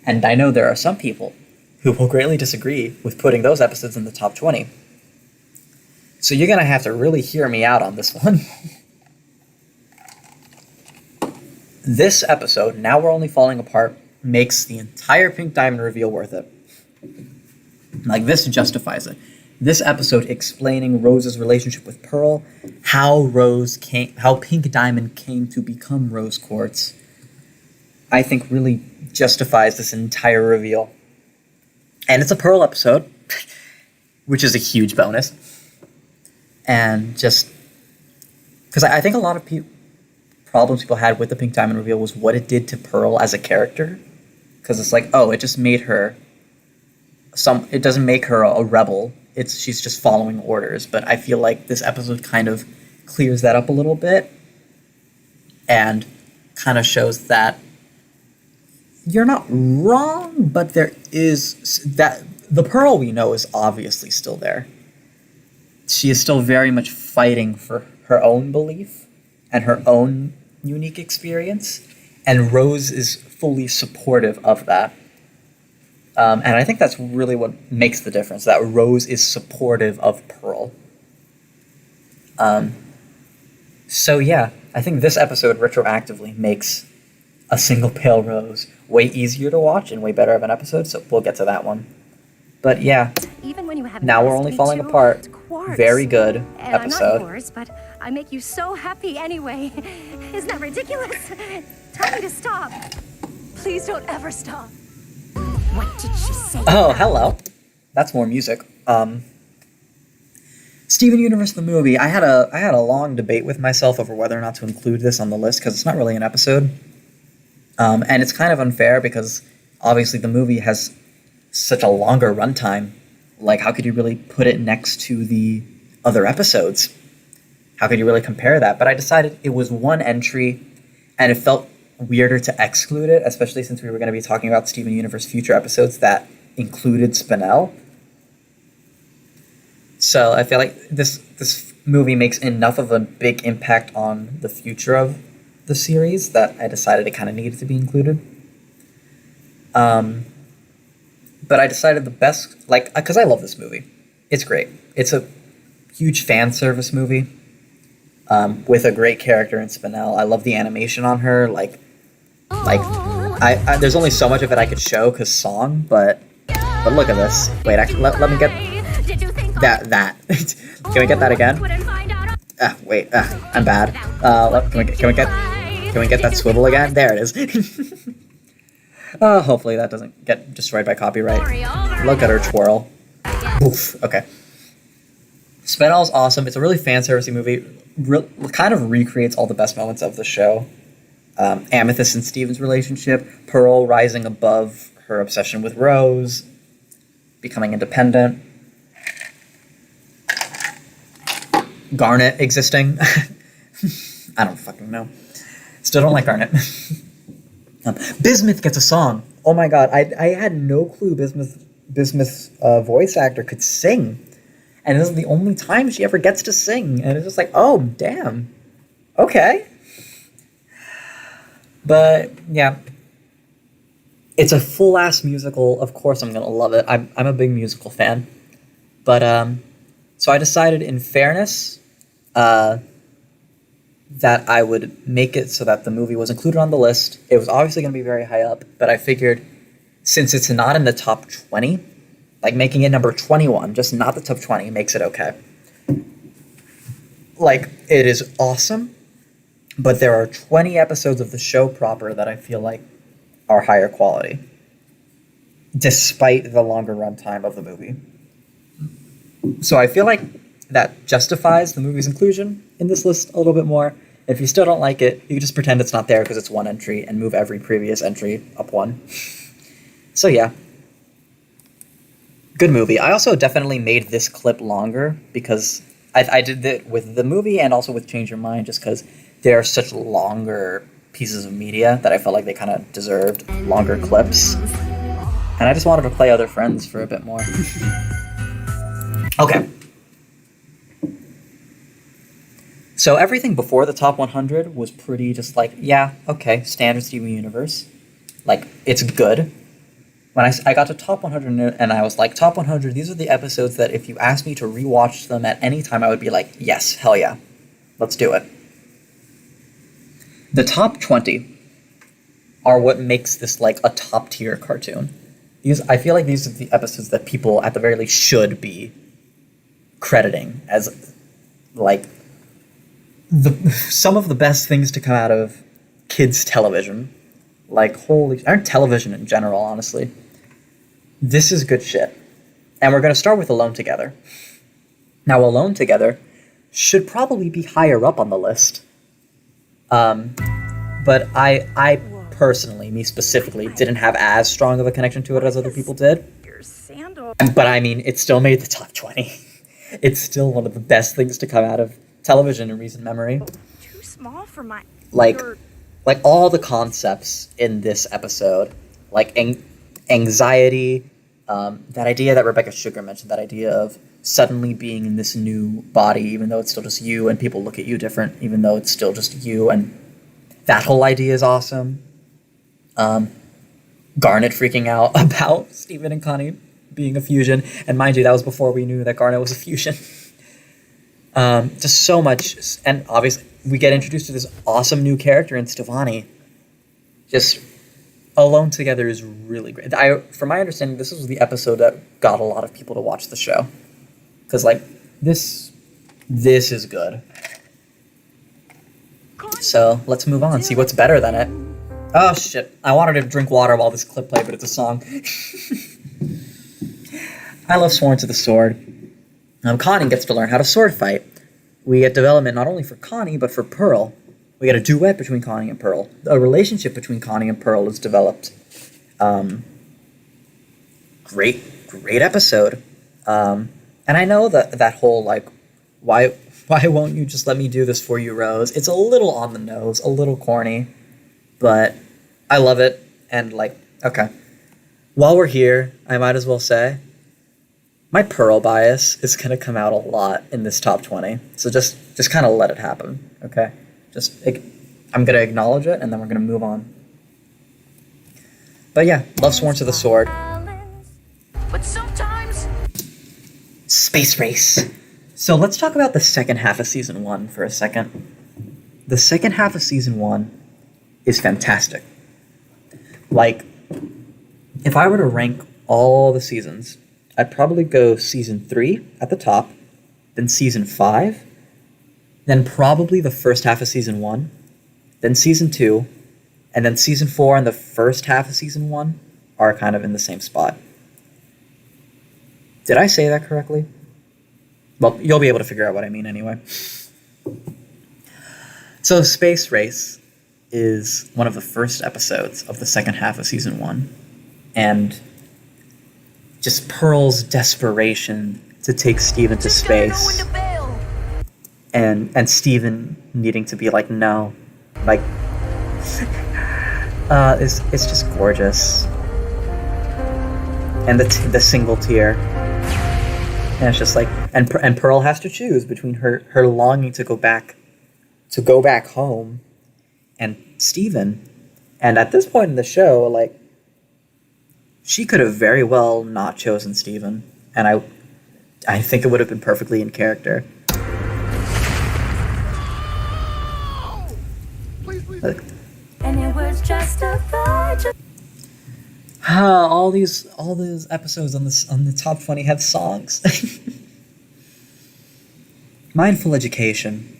And I know there are some people who will greatly disagree with putting those episodes in the top 20. So you're going to have to really hear me out on this one. This episode, Now We're Only Falling Apart, makes the entire Pink Diamond reveal worth it. Like, this justifies it. This episode explaining Rose's relationship with Pearl, how Pink Diamond came to become Rose Quartz, I think really justifies this entire reveal. And it's a Pearl episode, which is a huge bonus. And just because I think a lot of problems people had with the Pink Diamond reveal was what it did to Pearl as a character. Because it's like, oh, it just made her it doesn't make her a rebel. She's just following orders. But I feel like this episode kind of clears that up a little bit and kind of shows that you're not wrong, but there is that the Pearl we know is obviously still there. She is still very much fighting for her own belief and her own unique experience, and Rose is fully supportive of that. And I think that's really what makes the difference, that Rose is supportive of Pearl. So yeah, I think this episode retroactively makes A Single Pale Rose way easier to watch and way better of an episode, so we'll get to that one. But yeah, Even when you haven't Now We're asked Only me Falling to, Apart. it's quartz. Very good And episode. I'm not yours, but I make you so happy anyway. Isn't that ridiculous? Tell me to stop. Please don't ever stop. What did she say? Oh, hello. That's more music. Steven Universe the movie. I had a long debate with myself over whether or not to include this on the list because it's not really an episode. And it's kind of unfair because obviously the movie has such a longer runtime. Like, how could you really put it next to the other episodes? How could you really compare that? But I decided it was one entry, and it felt weirder to exclude it, especially since we were going to be talking about Steven Universe future episodes that included Spinel. So I feel like this movie makes enough of a big impact on the future of the series that I decided it kind of needed to be included. But I decided the best, because I love this movie. It's great. It's a huge fan service movie with a great character in Spinel. I love the animation on her. I there's only so much of it I could show because song, but look at this. Wait, actually, let me get that. Can we get that again? Wait, I'm bad. Can we get that swivel again? There it is. Hopefully that doesn't get destroyed by copyright. Look at her twirl. Oof. Okay. Spinel's awesome. It's a really fan-servicey movie. Kind of recreates all the best moments of the show. Amethyst and Steven's relationship. Pearl rising above her obsession with Rose. Becoming independent. Garnet existing. I don't fucking know. Still don't like Garnet. Bismuth gets a song. Oh my god, I had no clue Bismuth's voice actor could sing. And this is the only time she ever gets to sing. And it's just like, oh, damn. Okay. But, yeah. It's a full-ass musical. Of course I'm going to love it. I'm a big musical fan. But, so I decided in fairness that I would make it so that the movie was included on the list. It was obviously going to be very high up, but I figured since it's not in the top 20, like making it number 21, just not the top 20, makes it okay. Like, it is awesome, but there are 20 episodes of the show proper that I feel like are higher quality, despite the longer runtime of the movie. So I feel like that justifies the movie's inclusion in this list a little bit more, If you still don't like it, you can just pretend it's not there because it's one entry and move every previous entry up one. So yeah. Good movie. I also definitely made this clip longer because I did it with the movie and also with Change Your Mind just because they are such longer pieces of media that I felt like they kind of deserved longer clips. And I just wanted to play other friends for a bit more. Okay. So everything before the top 100 was pretty just like, yeah, okay, standard Steven Universe. Like, it's good. When I got to top 100 and I was like, top 100, these are the episodes that if you asked me to rewatch them at any time, I would be like, yes, hell yeah, let's do it. The top 20 are what makes this like a top tier cartoon. I feel like these are the episodes that people at the very least should be crediting as like some of the best things to come out of kids television. Like television in general, honestly. This is good shit. And we're going to start with Alone Together. Now, Alone Together should probably be higher up on the list. But I personally, me specifically, didn't have as strong of a connection to it as other people did. But I mean, it still made the top 20. It's still one of the best things to come out of television in recent memory. Too small for my... Like all the concepts in this episode, like anxiety, that idea that Rebecca Sugar mentioned, that idea of suddenly being in this new body, even though it's still just you, and people look at you different, even though it's still just you, and that whole idea is awesome. Garnet freaking out about Steven and Connie being a fusion, and mind you, that was before we knew that Garnet was a fusion. Just so much, and obviously we get introduced to this awesome new character in Stevonnie. Just Alone Together is really great. From my understanding, this was the episode that got a lot of people to watch the show. Because, like, this is good. So, let's move on, see what's better than it. Oh, shit. I wanted to drink water while this clip played, but it's a song. I love Sworn to the Sword. Connie gets to learn how to sword fight. We get development not only for Connie, but for Pearl. We get a duet between Connie and Pearl. A relationship between Connie and Pearl is developed. Great episode. And I know that whole, like, why won't you just let me do this for you, Rose? It's a little on the nose, a little corny, but I love it. And, like, okay. While we're here, I might as well say, my Pearl bias is going to come out a lot in this top 20. So just kind of let it happen, okay? I'm going to acknowledge it, and then we're going to move on. But yeah, love Sworn to the Sword. But sometimes... Space Race. So let's talk about the second half of Season 1 for a second. The second half of Season 1 is fantastic. Like, if I were to rank all the seasons, I'd probably go Season 3 at the top, then Season 5, then probably the first half of Season 1, then Season 2, and then Season 4 and the first half of Season 1 are kind of in the same spot. Did I say that correctly? Well, you'll be able to figure out what I mean anyway. So Space Race is one of the first episodes of the second half of Season 1, and just Pearl's desperation to take Steven to space, and Steven needing to be like, no, like, it's just gorgeous, and the single tear, and it's just like, and Pearl has to choose between her longing to go back home, and Steven, and at this point in the show, like, she could have very well not chosen Steven, and I think it would have been perfectly in character. And it was just a thought. All these episodes on the top 20 have songs. Mindful education.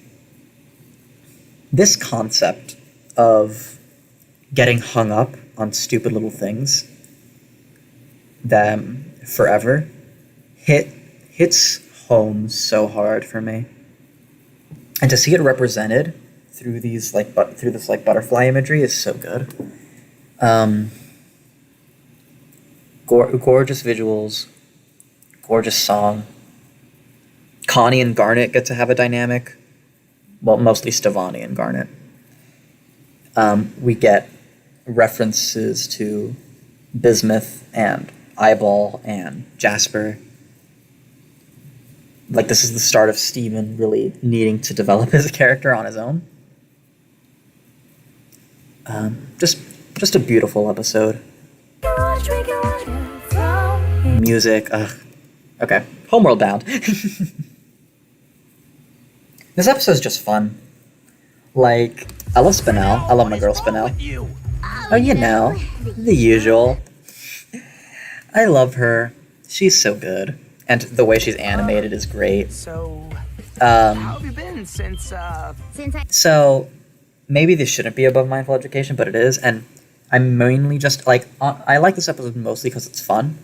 This concept of getting hung up on stupid little things that forever hits home so hard for me. And to see it represented through these through this like butterfly imagery is so good. Gorgeous visuals, gorgeous song. Connie and Garnet get to have a dynamic. Well, mostly Stevonnie and Garnet. We get references to Bismuth and Eyeball and Jasper. Like, this is the start of Steven really needing to develop his character on his own. Just a beautiful episode. Music, okay. Homeward Bound. This episode's just fun. Like, I love Spinel. I love my girl Spinel. Oh, you know, the usual. I love her. She's so good. And the way she's animated is great. So, how have you been since So, maybe this shouldn't be above mindful education, but it is. And I'm mainly just, like, I like this episode mostly because it's fun.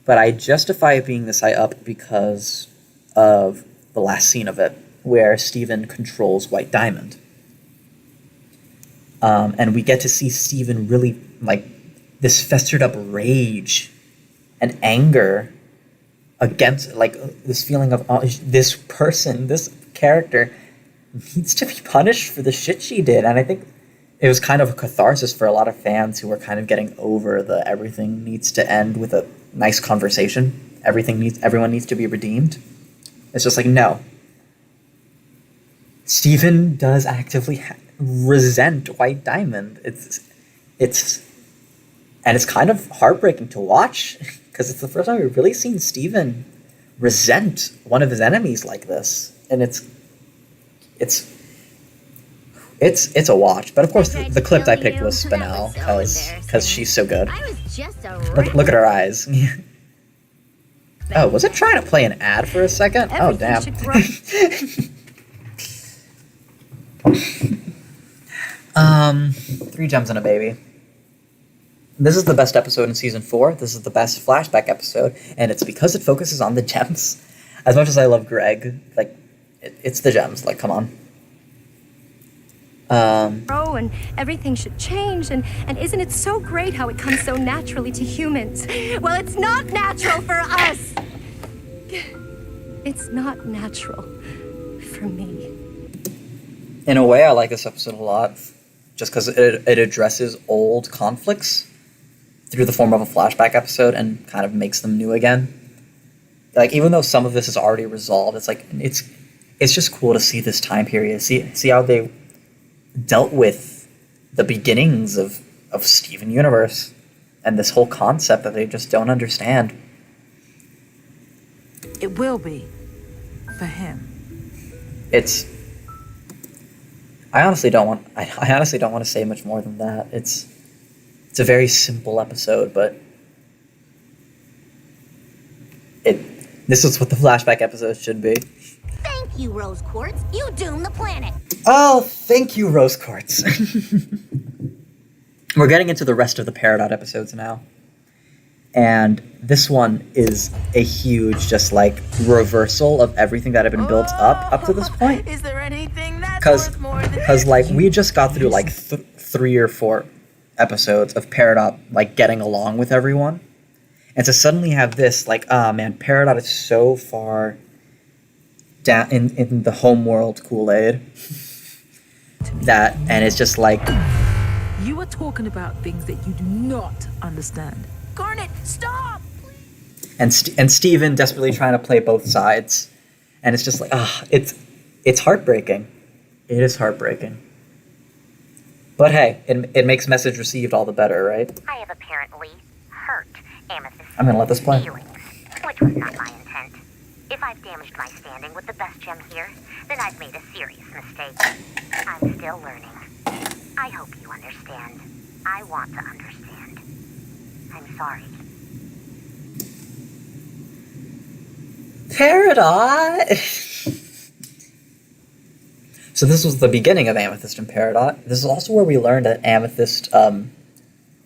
But I justify it being this high up because of the last scene of it, where Steven controls White Diamond. And we get to see Steven really, like, this festered up rage and anger against, like, this feeling of this person, this character needs to be punished for the shit she did. And I think it was kind of a catharsis for a lot of fans who were kind of getting over the everything needs to end with a nice conversation. Everyone needs to be redeemed. It's just like, no. Steven does actively resent White Diamond. It's kind of heartbreaking to watch because it's the first time we've really seen Steven resent one of his enemies like this, and it's a watch. But of course, the clip I picked was Spinel because she's so good. Look at her eyes. Oh, was it trying to play an ad for a second? Oh, damn. 3 gems and a baby. This is the best episode in season 4. This is the best flashback episode, and it's because it focuses on the gems. As much as I love Greg, like, it's the gems. Like, come on. And everything should change, and isn't it so great how it comes so naturally to humans? Well, it's not natural for us. It's not natural for me. In a way, I like this episode a lot, just because it addresses old conflicts through the form of a flashback episode and kind of makes them new again. Like, even though some of this is already resolved, it's like it's just cool to see this time period, see how they dealt with the beginnings of Steven Universe and this whole concept that they just don't understand. It will be for him. I honestly don't want to say much more than that. It's a very simple episode, but this is what the flashback episode should be. Thank you, Rose Quartz. You doomed the planet. Oh, thank you, Rose Quartz. We're getting into the rest of the Peridot episodes now. And this one is a huge, just like, reversal of everything that had been built up to this point. Is there anything that's worth more than Because, like, we just got through, like, 3 or 4 episodes of Peridot, like, getting along with everyone. And to suddenly have this, like, man, Peridot is so far down in the homeworld Kool-Aid and it's just like... You are talking about things that you do not understand. Garnet, stop! And Steven desperately trying to play both sides. And it's just like, it's heartbreaking. It is heartbreaking. But hey, it makes message received all the better, right? I have apparently hurt Amethyst. I'm gonna let this play. Feelings, which was not my intent. If I've damaged my standing with the best gem here, then I've made a serious mistake. I'm still learning. I hope you understand. I want to understand. I'm sorry. Peridot! So this was the beginning of Amethyst and Peridot. This is also where we learned that Amethyst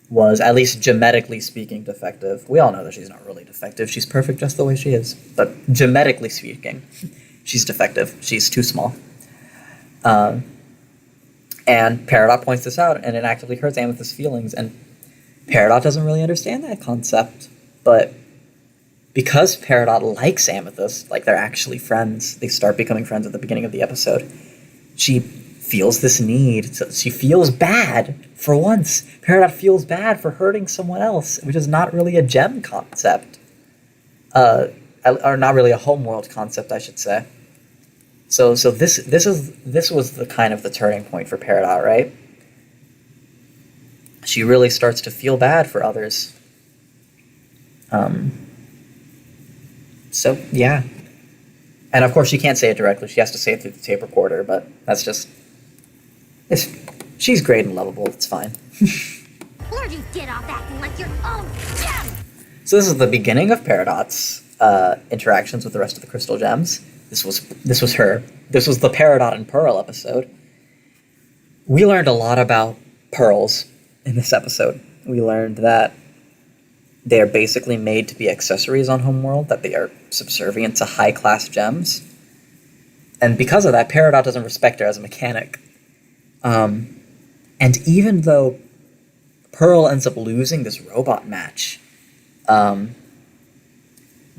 was, at least genetically speaking, defective. We all know that she's not really defective. She's perfect just the way she is. But genetically speaking, she's defective. She's too small. And Peridot points this out, and it actively hurts Amethyst's feelings, and Peridot doesn't really understand that concept, but because Peridot likes Amethyst, like they're actually friends, they start becoming friends at the beginning of the episode, she feels this need. She feels bad for once. Peridot feels bad for hurting someone else, which is not really a gem concept. Or not really a homeworld concept, I should say. So this was the kind of the turning point for Peridot, right? She really starts to feel bad for others. So, yeah. And of course, she can't say it directly. She has to say it through the tape recorder, but that's just... she's great and lovable. It's fine. Where'd you get off acting like your own gem? So this is the beginning of Peridot's interactions with the rest of the Crystal Gems. This was her. This was the Peridot and Pearl episode. We learned a lot about pearls in this episode. We learned that they are basically made to be accessories on Homeworld, that they are subservient to high-class gems. And because of that, Peridot doesn't respect her as a mechanic. And even though Pearl ends up losing this robot match, first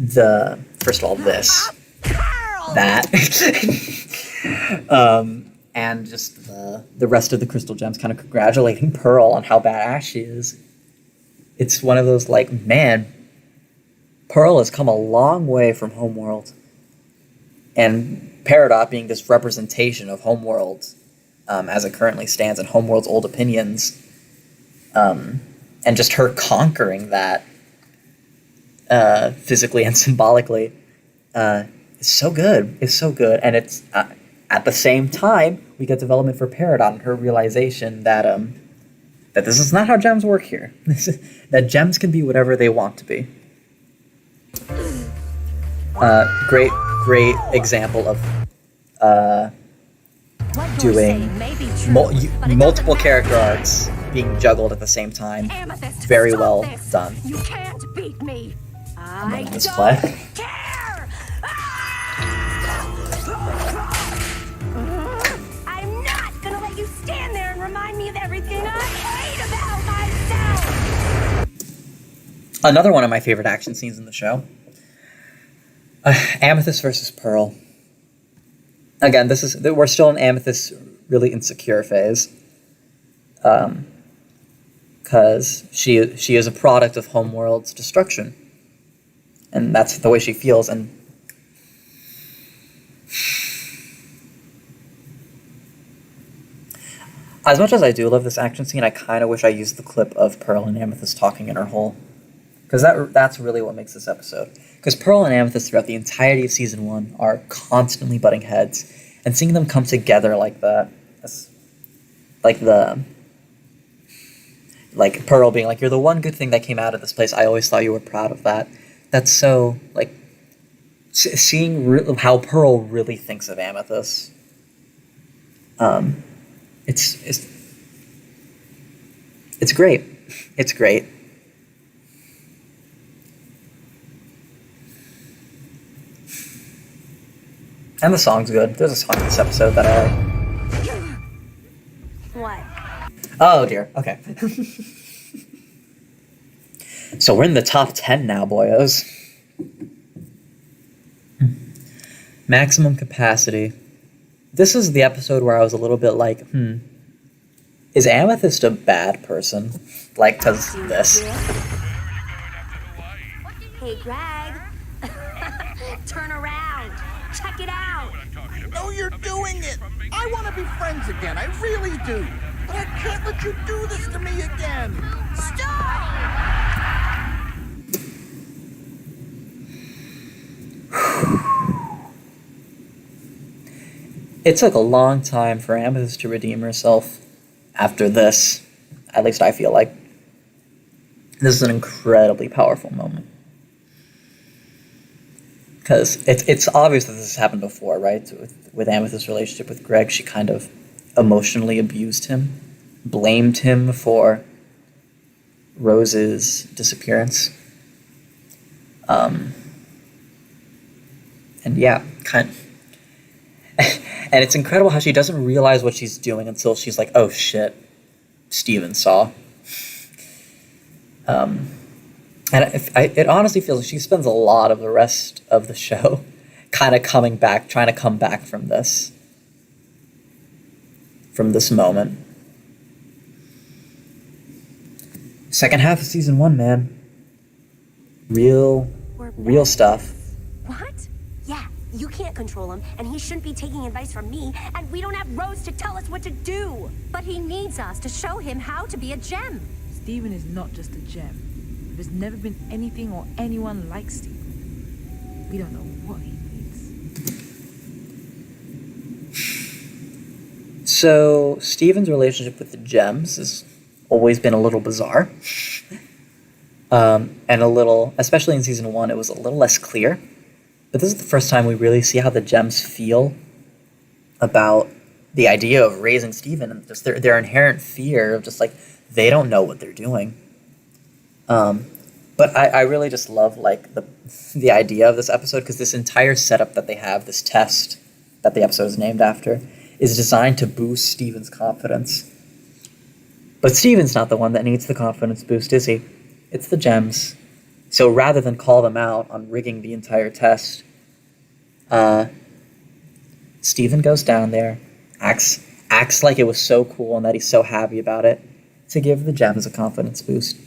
of all, that, and just the rest of the Crystal Gems kind of congratulating Pearl on how badass she is. It's one of those, like, man, Pearl has come a long way from Homeworld. And Peridot being this representation of Homeworld as it currently stands and Homeworld's old opinions, and just her conquering that physically and symbolically is so good. It's so good. And it's at the same time, we get development for Peridot and her realization that that this is not how gems work here. That gems can be whatever they want to be. Great example of doing multiple character arcs being juggled at the same time. Very well done. You can't beat me. I This play. care. I'm not gonna let you stand there and remind me of everything I hate about myself. Another one of my favorite action scenes in the show. Amethyst versus Pearl. Again, we're still in Amethyst's really insecure phase. Because she is a product of Homeworld's destruction. And that's the way she feels, and as much as I do love this action scene, I kind of wish I used the clip of Pearl and Amethyst talking in her hole. Because that's really what makes this episode. Because Pearl and Amethyst throughout the entirety of Season 1 are constantly butting heads. And seeing them come together like that, like Pearl being like, you're the one good thing that came out of this place, I always thought you were proud of that. That's so, like, seeing how Pearl really thinks of Amethyst. It's great. It's great. And the song's good. There's a song in this episode that I like. What? Oh dear. Okay. So we're in the top 10 now, boyos. Maximum capacity. This is the episode where I was a little bit like, is Amethyst a bad person? Like, 'cause this. Hey, Greg. Turn around. Check it out. I know you're doing it. I want to be friends again. I really do. But I can't let you do this to me again. Stop! It took a long time for Amethyst to redeem herself after this. At least I feel like. This is an incredibly powerful moment. Because it's obvious that this has happened before, right? With Amethyst's relationship with Greg, she kind of emotionally abused him, blamed him for Rose's disappearance. And yeah, And it's incredible how she doesn't realize what she's doing until she's like, oh shit, Steven saw. And it honestly feels like she spends a lot of the rest of the show kind of trying to come back from this moment. Second half of season 1, man. Real stuff. What? Yeah, you can't control him, and he shouldn't be taking advice from me, and we don't have Rose to tell us what to do. But he needs us to show him how to be a gem. Steven is not just a gem. There's never been anything or anyone like Steven. We don't know what he needs. So, Steven's relationship with the gems has always been a little bizarre. And a little, especially in season 1, it was a little less clear. But this is the first time we really see how the gems feel about the idea of raising Steven and just their inherent fear of just like, they don't know what they're doing. But I really just love like the idea of this episode, because this entire setup that they have, this test that the episode is named after, is designed to boost Steven's confidence. But Steven's not the one that needs the confidence boost, is he? It's the gems. So rather than call them out on rigging the entire test, Steven goes down there, acts like it was so cool and that he's so happy about it, to give the gems a confidence boost.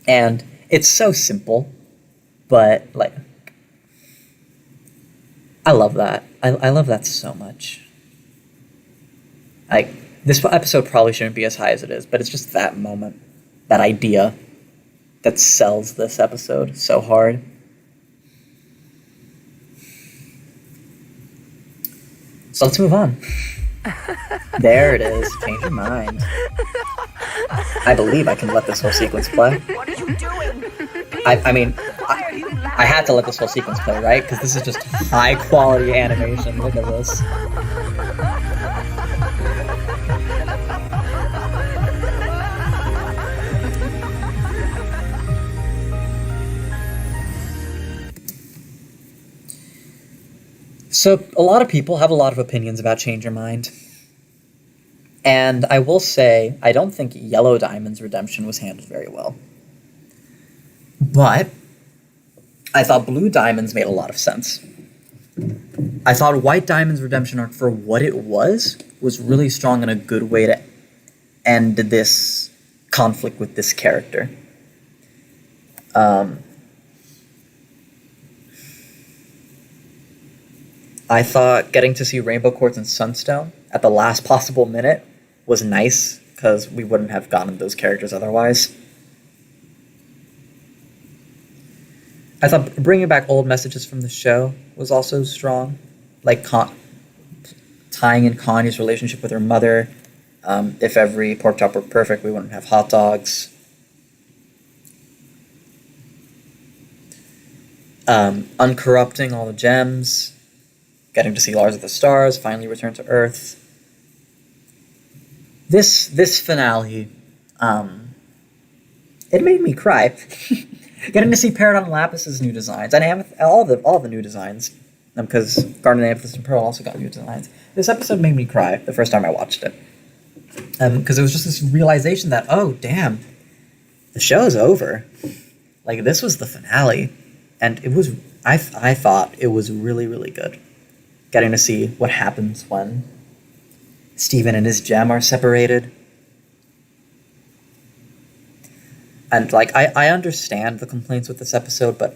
And it's so simple, but like, I love that. I love that so much. Like, this episode probably shouldn't be as high as it is, but it's just that moment, that idea, that sells this episode so hard. So let's move on. There it is. Change your mind. I believe I can let this whole sequence play. What are you doing? I mean, I had to let this whole sequence play, right? Because this is just high quality animation. Look at this. So, a lot of people have a lot of opinions about Change Your Mind. And I will say, I don't think Yellow Diamond's redemption was handled very well. But I thought Blue Diamond's made a lot of sense. I thought White Diamond's redemption arc, for what it was really strong and a good way to end this conflict with this character. I thought getting to see Rainbow Quartz and Sunstone at the last possible minute was nice, because we wouldn't have gotten those characters otherwise. I thought bringing back old messages from the show was also strong, like tying in Kanye's relationship with her mother. If every pork chop were perfect, we wouldn't have hot dogs. Uncorrupting all the gems. Getting to see Lars of the Stars finally return to Earth. This finale, it made me cry. Getting to see Peridot and Lapis's new designs, and all the new designs, because Garnet, Amethyst, and Pearl also got new designs. This episode made me cry the first time I watched it, because it was just this realization that, oh damn, the show's over. Like, this was the finale, and it was. I thought it was really, really good. Getting to see what happens when Steven and his gem are separated. And, like, I understand the complaints with this episode, but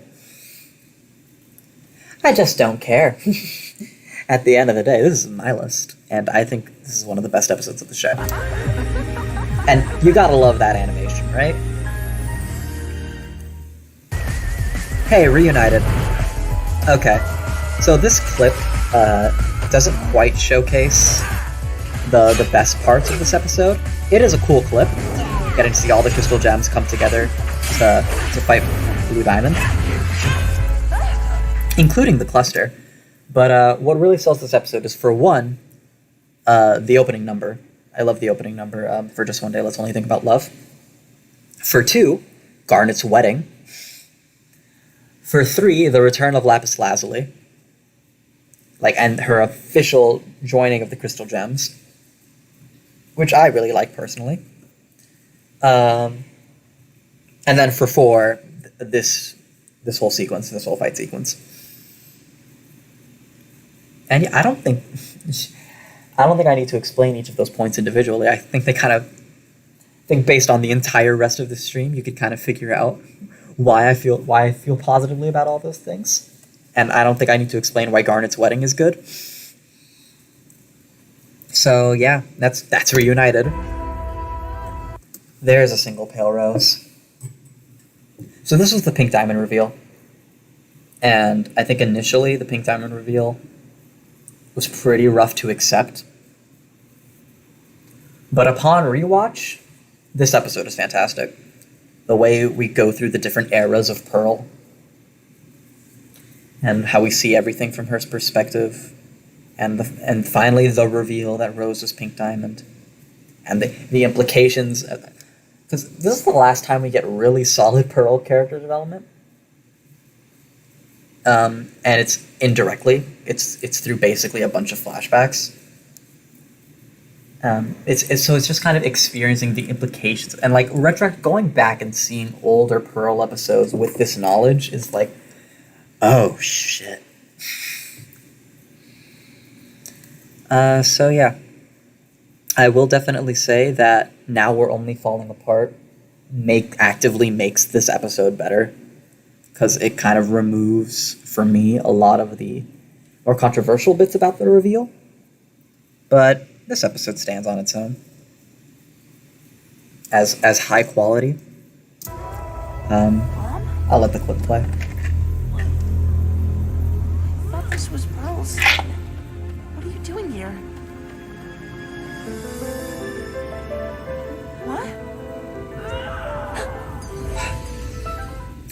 I just don't care. At the end of the day, this is my list, and I think this is one of the best episodes of the show. And you gotta love that animation, right? Hey, reunited. Okay, so this clip doesn't quite showcase the best parts of this episode. It is a cool clip, getting to see all the crystal gems come together to fight Blue Diamond, including the cluster. But what really sells this episode is, for one, the opening number. I love the opening number, For Just One Day, Let's Only Think About Love. For two, Garnet's wedding. For three, the return of Lapis Lazuli. like, and her official joining of the Crystal Gems, which I really like personally. And then for 4, this whole sequence, this whole fight sequence. And yeah, I don't think I need to explain each of those points individually. I think based on the entire rest of the stream, you could kind of figure out why I feel positively about all those things. And I don't think I need to explain why Garnet's wedding is good. So yeah, that's Reunited. There's a single pale rose. So this was the pink diamond reveal. And I think initially the pink diamond reveal was pretty rough to accept. But upon rewatch, this episode is fantastic. The way we go through the different eras of Pearl and how we see everything from her perspective, and finally the reveal that Rose is pink diamond, and the implications, because this is the last time we get really solid Pearl character development. And it's indirectly. It's through basically a bunch of flashbacks. It's just kind of experiencing the implications, and like going back and seeing older Pearl episodes with this knowledge is like, oh shit. So yeah, I will definitely say that Now We're Only Falling Apart actively makes this episode better, because it kind of removes, for me, a lot of the more controversial bits about the reveal. But this episode stands on its own as high quality. I'll let the clip play. I thought this was Pearl's. What are you doing here? What?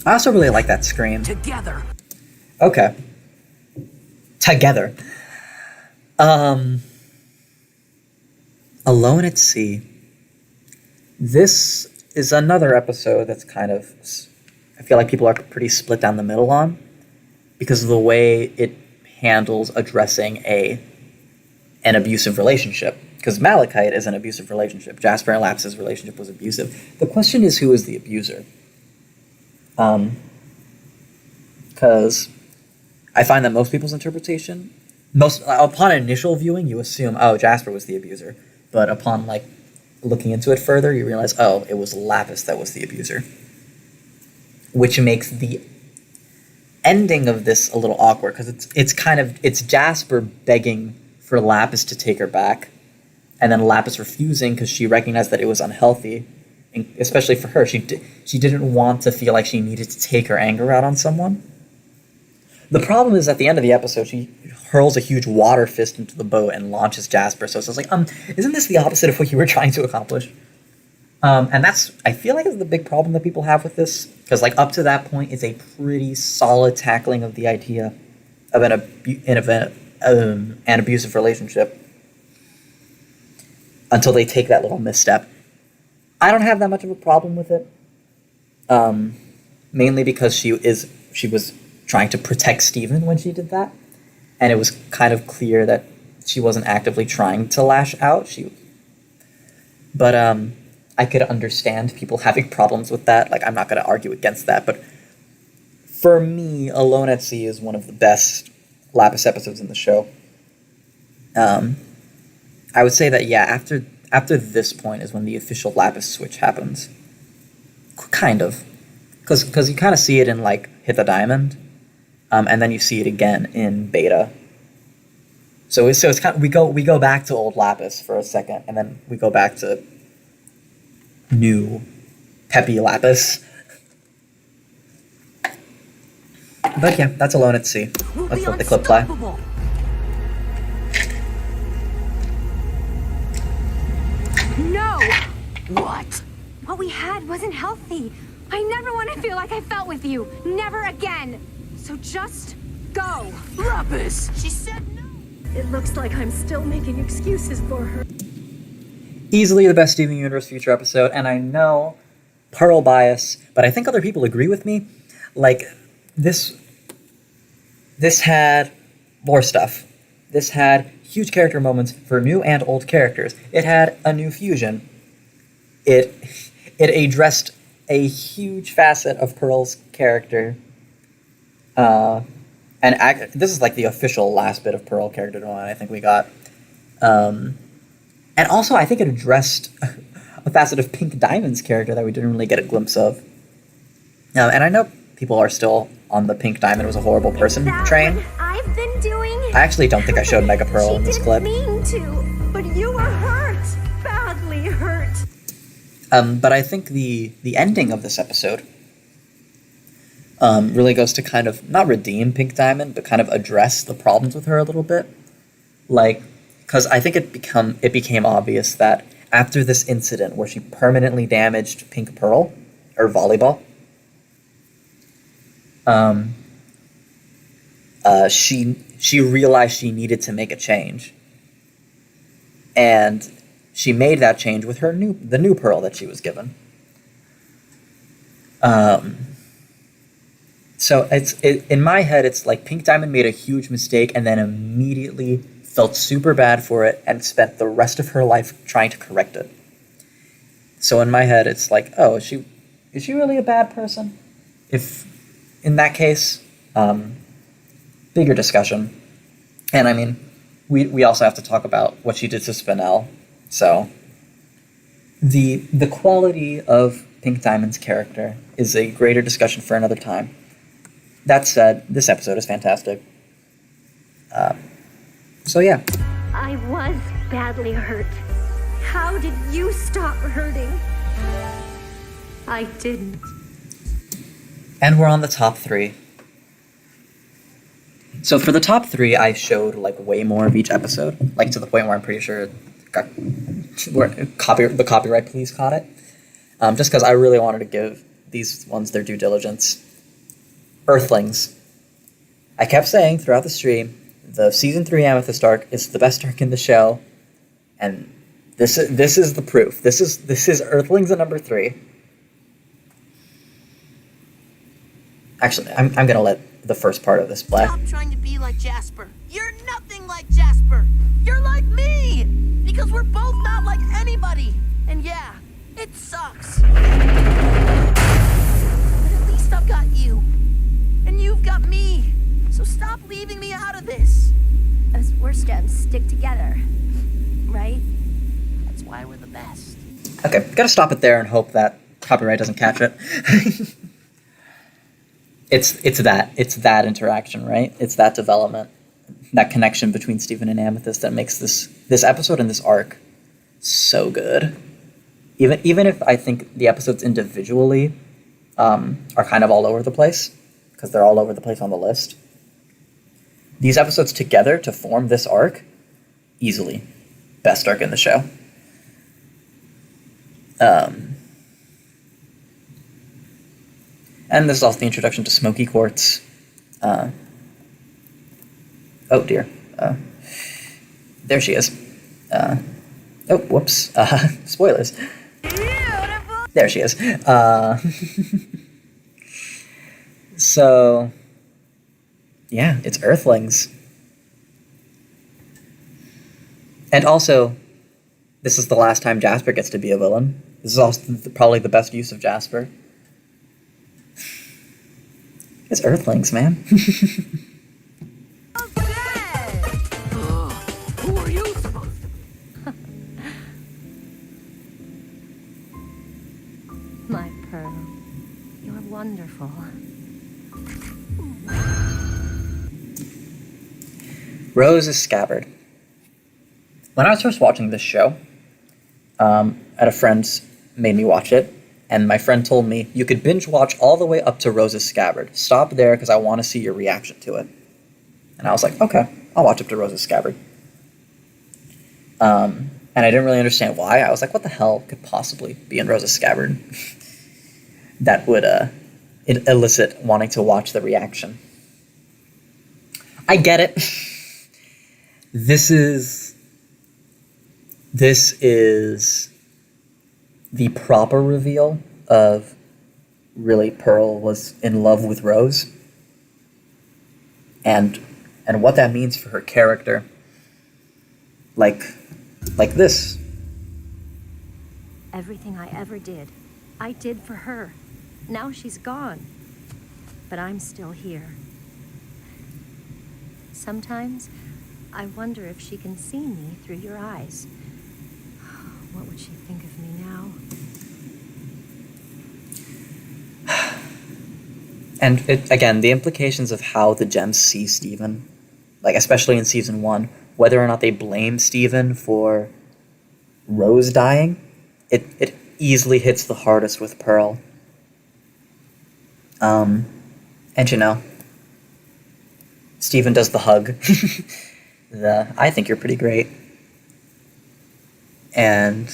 I also really like that scream. Together. Okay. Together. Alone at Sea. This is another episode that's kind of, I feel like people are pretty split down the middle on, because of the way it handles addressing an abusive relationship. Because Malachite is an abusive relationship. Jasper and Lapis' relationship was abusive. The question is, who is the abuser? Because I find that most people's interpretation, upon initial viewing, you assume, oh, Jasper was the abuser. But upon looking into it further, you realize, oh, it was Lapis that was the abuser. Which makes the ending of this a little awkward, because it's Jasper begging for Lapis to take her back, and then Lapis refusing because she recognized that it was unhealthy, and especially for her. She didn't want to feel like she needed to take her anger out on someone. The problem is, at the end of the episode, she hurls a huge water fist into the boat and launches Jasper. So it's like, isn't this the opposite of what you were trying to accomplish? And that's, I feel like, is the big problem that people have with this. Because up to that point, it's a pretty solid tackling of the idea of an abusive relationship. Until they take that little misstep. I don't have that much of a problem with it. Mainly because she was trying to protect Steven when she did that. And it was kind of clear that she wasn't actively trying to lash out. But I could understand people having problems with that. I'm not going to argue against that. But for me, Alone at Sea is one of the best Lapis episodes in the show. I would say that, yeah, after this point is when the official Lapis switch happens. Kind of. Because you kind of see it in, Hit the Diamond. And then you see it again in Beta. So it's kind of, we go back to old Lapis for a second, and then we go back to new peppy Lapis. But yeah, that's Alone at Sea. Let's let the clip play. No! What? What we had wasn't healthy. I never want to feel like I felt with you. Never again. So just go. Lapis! She said no. It looks like I'm still making excuses for her. Easily the best Steven Universe Future episode, and I know Pearl bias, but I think other people agree with me. This had more stuff. This had huge character moments for new and old characters. It had a new fusion. It addressed a huge facet of Pearl's character. This is like the official last bit of Pearl character development I think we got. And also, I think it addressed a facet of Pink Diamond's character that we didn't really get a glimpse of. And I know people are still on the Pink Diamond was a horrible person train. What I've been doing. I actually don't think I showed Mega Pearl in this clip. She didn't mean to, but you were hurt, badly hurt. But I think the ending of this episode really goes to kind of not redeem Pink Diamond, but kind of address the problems with her a little bit. Like, because I think it became obvious that after this incident where she permanently damaged Pink Pearl, or Volleyball, she realized she needed to make a change, and she made that change with the new Pearl that she was given. So in my head, it's like Pink Diamond made a huge mistake and then immediately felt super bad for it and spent the rest of her life trying to correct it. So in my head, it's like, oh, is she really a bad person? If in that case, bigger discussion. And I mean, we also have to talk about what she did to Spinel. So the quality of Pink Diamond's character is a greater discussion for another time. That said, this episode is fantastic. So yeah. I was badly hurt. How did you stop hurting? I didn't. And we're on the top 3. So for the top 3, I showed like way more of each episode, like to the point where I'm pretty sure the copyright police caught it. Just because I really wanted to give these ones their due diligence. Earthlings. I kept saying throughout the stream, the season 3 Amethyst arc is the best arc in the show, and this is the proof. This is Earthlings at number 3. Actually, I'm gonna let the first part of this play. Stop trying to be like Jasper. You're nothing like Jasper. You're like me. Because we're both not like anybody. And yeah, it sucks. But at least I've got you. And you've got me. So stop leaving me out of this. Us worst gems stick together, right? That's why we're the best. Okay, gotta stop it there and hope that copyright doesn't catch it. It's that interaction, right? It's that development, that connection between Steven and Amethyst that makes this episode and this arc so good. Even if I think the episodes individually are kind of all over the place, because they're all over the place on the list, these episodes together to form this arc, easily best arc in the show. And this is also the introduction to Smoky Quartz. Oh dear. There she is. Oh, whoops. Spoilers. Beautiful. There she is. So, yeah, it's Earthlings. And also, this is the last time Jasper gets to be a villain. This is also probably the best use of Jasper. It's Earthlings, man. Who are you supposed to be? My Pearl, you're wonderful. Rose is Scabbard. When I was first watching this show, a friend made me watch it, and my friend told me, you could binge watch all the way up to Rose's Scabbard. Stop there because I want to see your reaction to it. And I was like, okay, I'll watch up to Rose's Scabbard. And I didn't really understand why. I was like, what the hell could possibly be in Rose's Scabbard that would elicit wanting to watch the reaction? I get it. This is the proper reveal of really Pearl was in love with Rose, and what that means for her character, like this. Everything I ever did, I did for her. Now she's gone. But I'm still here. Sometimes, I wonder if she can see me through your eyes. What would she think of me now? And again, the implications of how the gems see Steven, like especially in season 1, whether or not they blame Steven for Rose dying, it easily hits the hardest with Pearl. And Steven does the hug. I think you're pretty great. And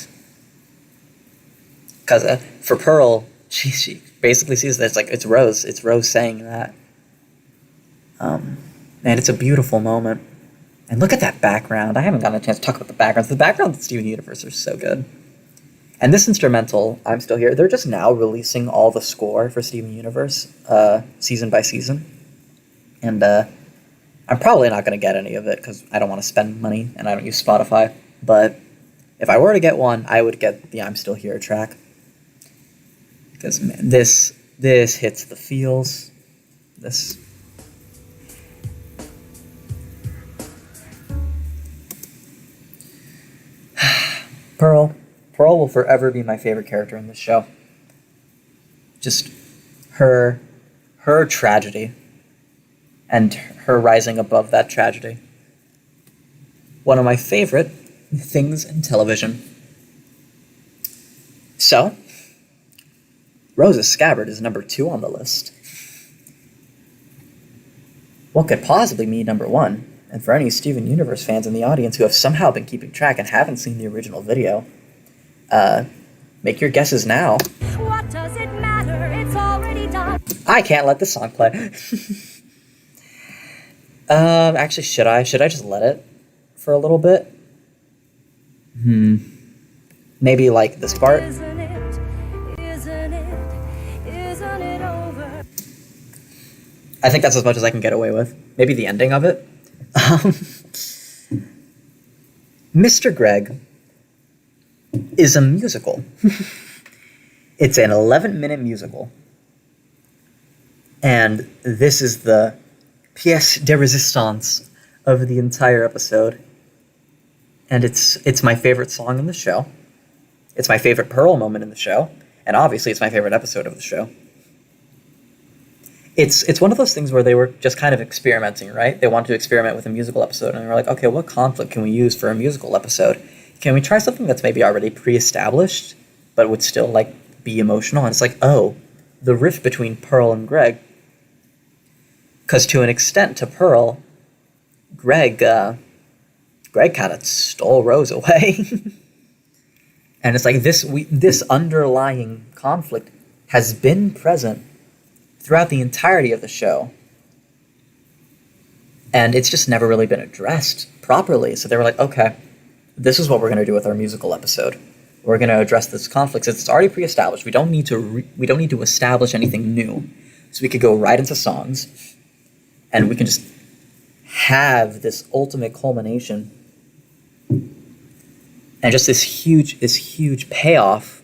because for Pearl, she basically sees that it's Rose. It's Rose saying that. And it's a beautiful moment. And look at that background. I haven't gotten a chance to talk about the backgrounds. The backgrounds of Steven Universe are so good. And this instrumental, I'm Still Here, they're just now releasing all the score for Steven Universe, season by season. And I'm probably not going to get any of it because I don't want to spend money and I don't use Spotify. But if I were to get one, I would get the I'm Still Here track. Because, man, this hits the feels. This... Pearl will forever be my favorite character in this show. Just her tragedy and her rising above that tragedy. One of my favorite things in television. So, Rose's Scabbard is number 2 on the list. What could possibly be number 1? And for any Steven Universe fans in the audience who have somehow been keeping track and haven't seen the original video, make your guesses now. What does it matter? It's already done. I can't let this song play. Actually, should I? Should I just let it for a little bit? Maybe like this part. Isn't it over? I think that's as much as I can get away with. Maybe the ending of it. Mr. Greg is a musical. It's an 11-minute musical. And this is the pièce de résistance of the entire episode. And it's my favorite song in the show. It's my favorite Pearl moment in the show. And obviously it's my favorite episode of the show. It's one of those things where they were just kind of experimenting, right? They wanted to experiment with a musical episode, and they were like, okay, what conflict can we use for a musical episode? Can we try something that's maybe already pre-established, but would still, be emotional? And it's like, oh, the rift between Pearl and Greg. Because to an extent, to Pearl, Greg kind of stole Rose away. And it's like, this underlying conflict has been present throughout the entirety of the show. And it's just never really been addressed properly. So they were like, okay, this is what we're going to do with our musical episode. We're going to address this conflict. It's already pre-established. We don't need to establish anything new. So we could go right into songs, and we can just have this ultimate culmination and just this huge payoff.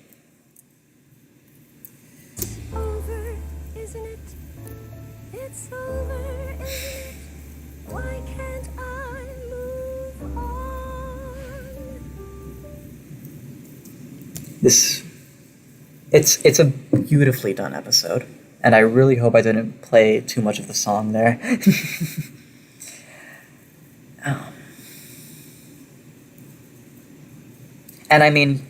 It's a beautifully done episode, and I really hope I didn't play too much of the song there. And I mean,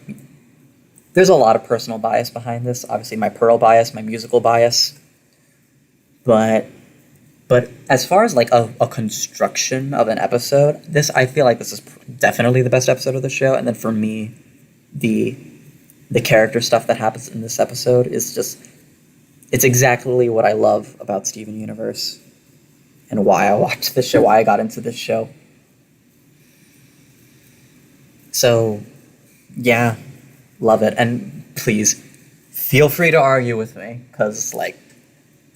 there's a lot of personal bias behind this. Obviously, my Pearl bias, my musical bias, but as far as a construction of an episode, I feel like this is definitely the best episode of the show. And then for me, the character stuff that happens in this episode is it's exactly what I love about Steven Universe and why I watched this show, why I got into this show. So, yeah, love it. And please, feel free to argue with me, because,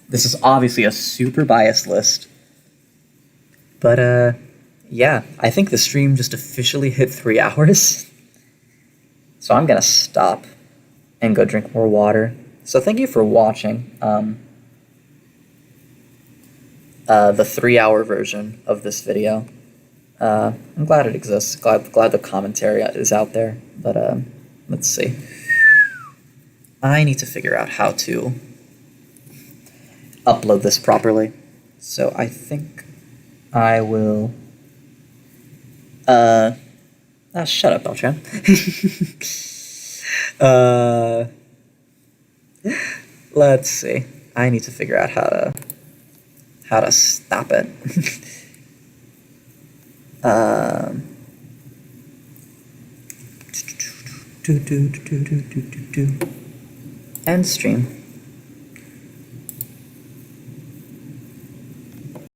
this is obviously a super biased list. But, yeah, I think the stream just officially hit 3 hours. So I'm gonna stop and go drink more water. So thank you for watching the 3-hour version of this video. I'm glad it exists. Glad the commentary is out there. But let's see. I need to figure out how to upload this properly. So I think I will. Shut up, Beltran. Let's see. I need to figure out how to stop it. End stream.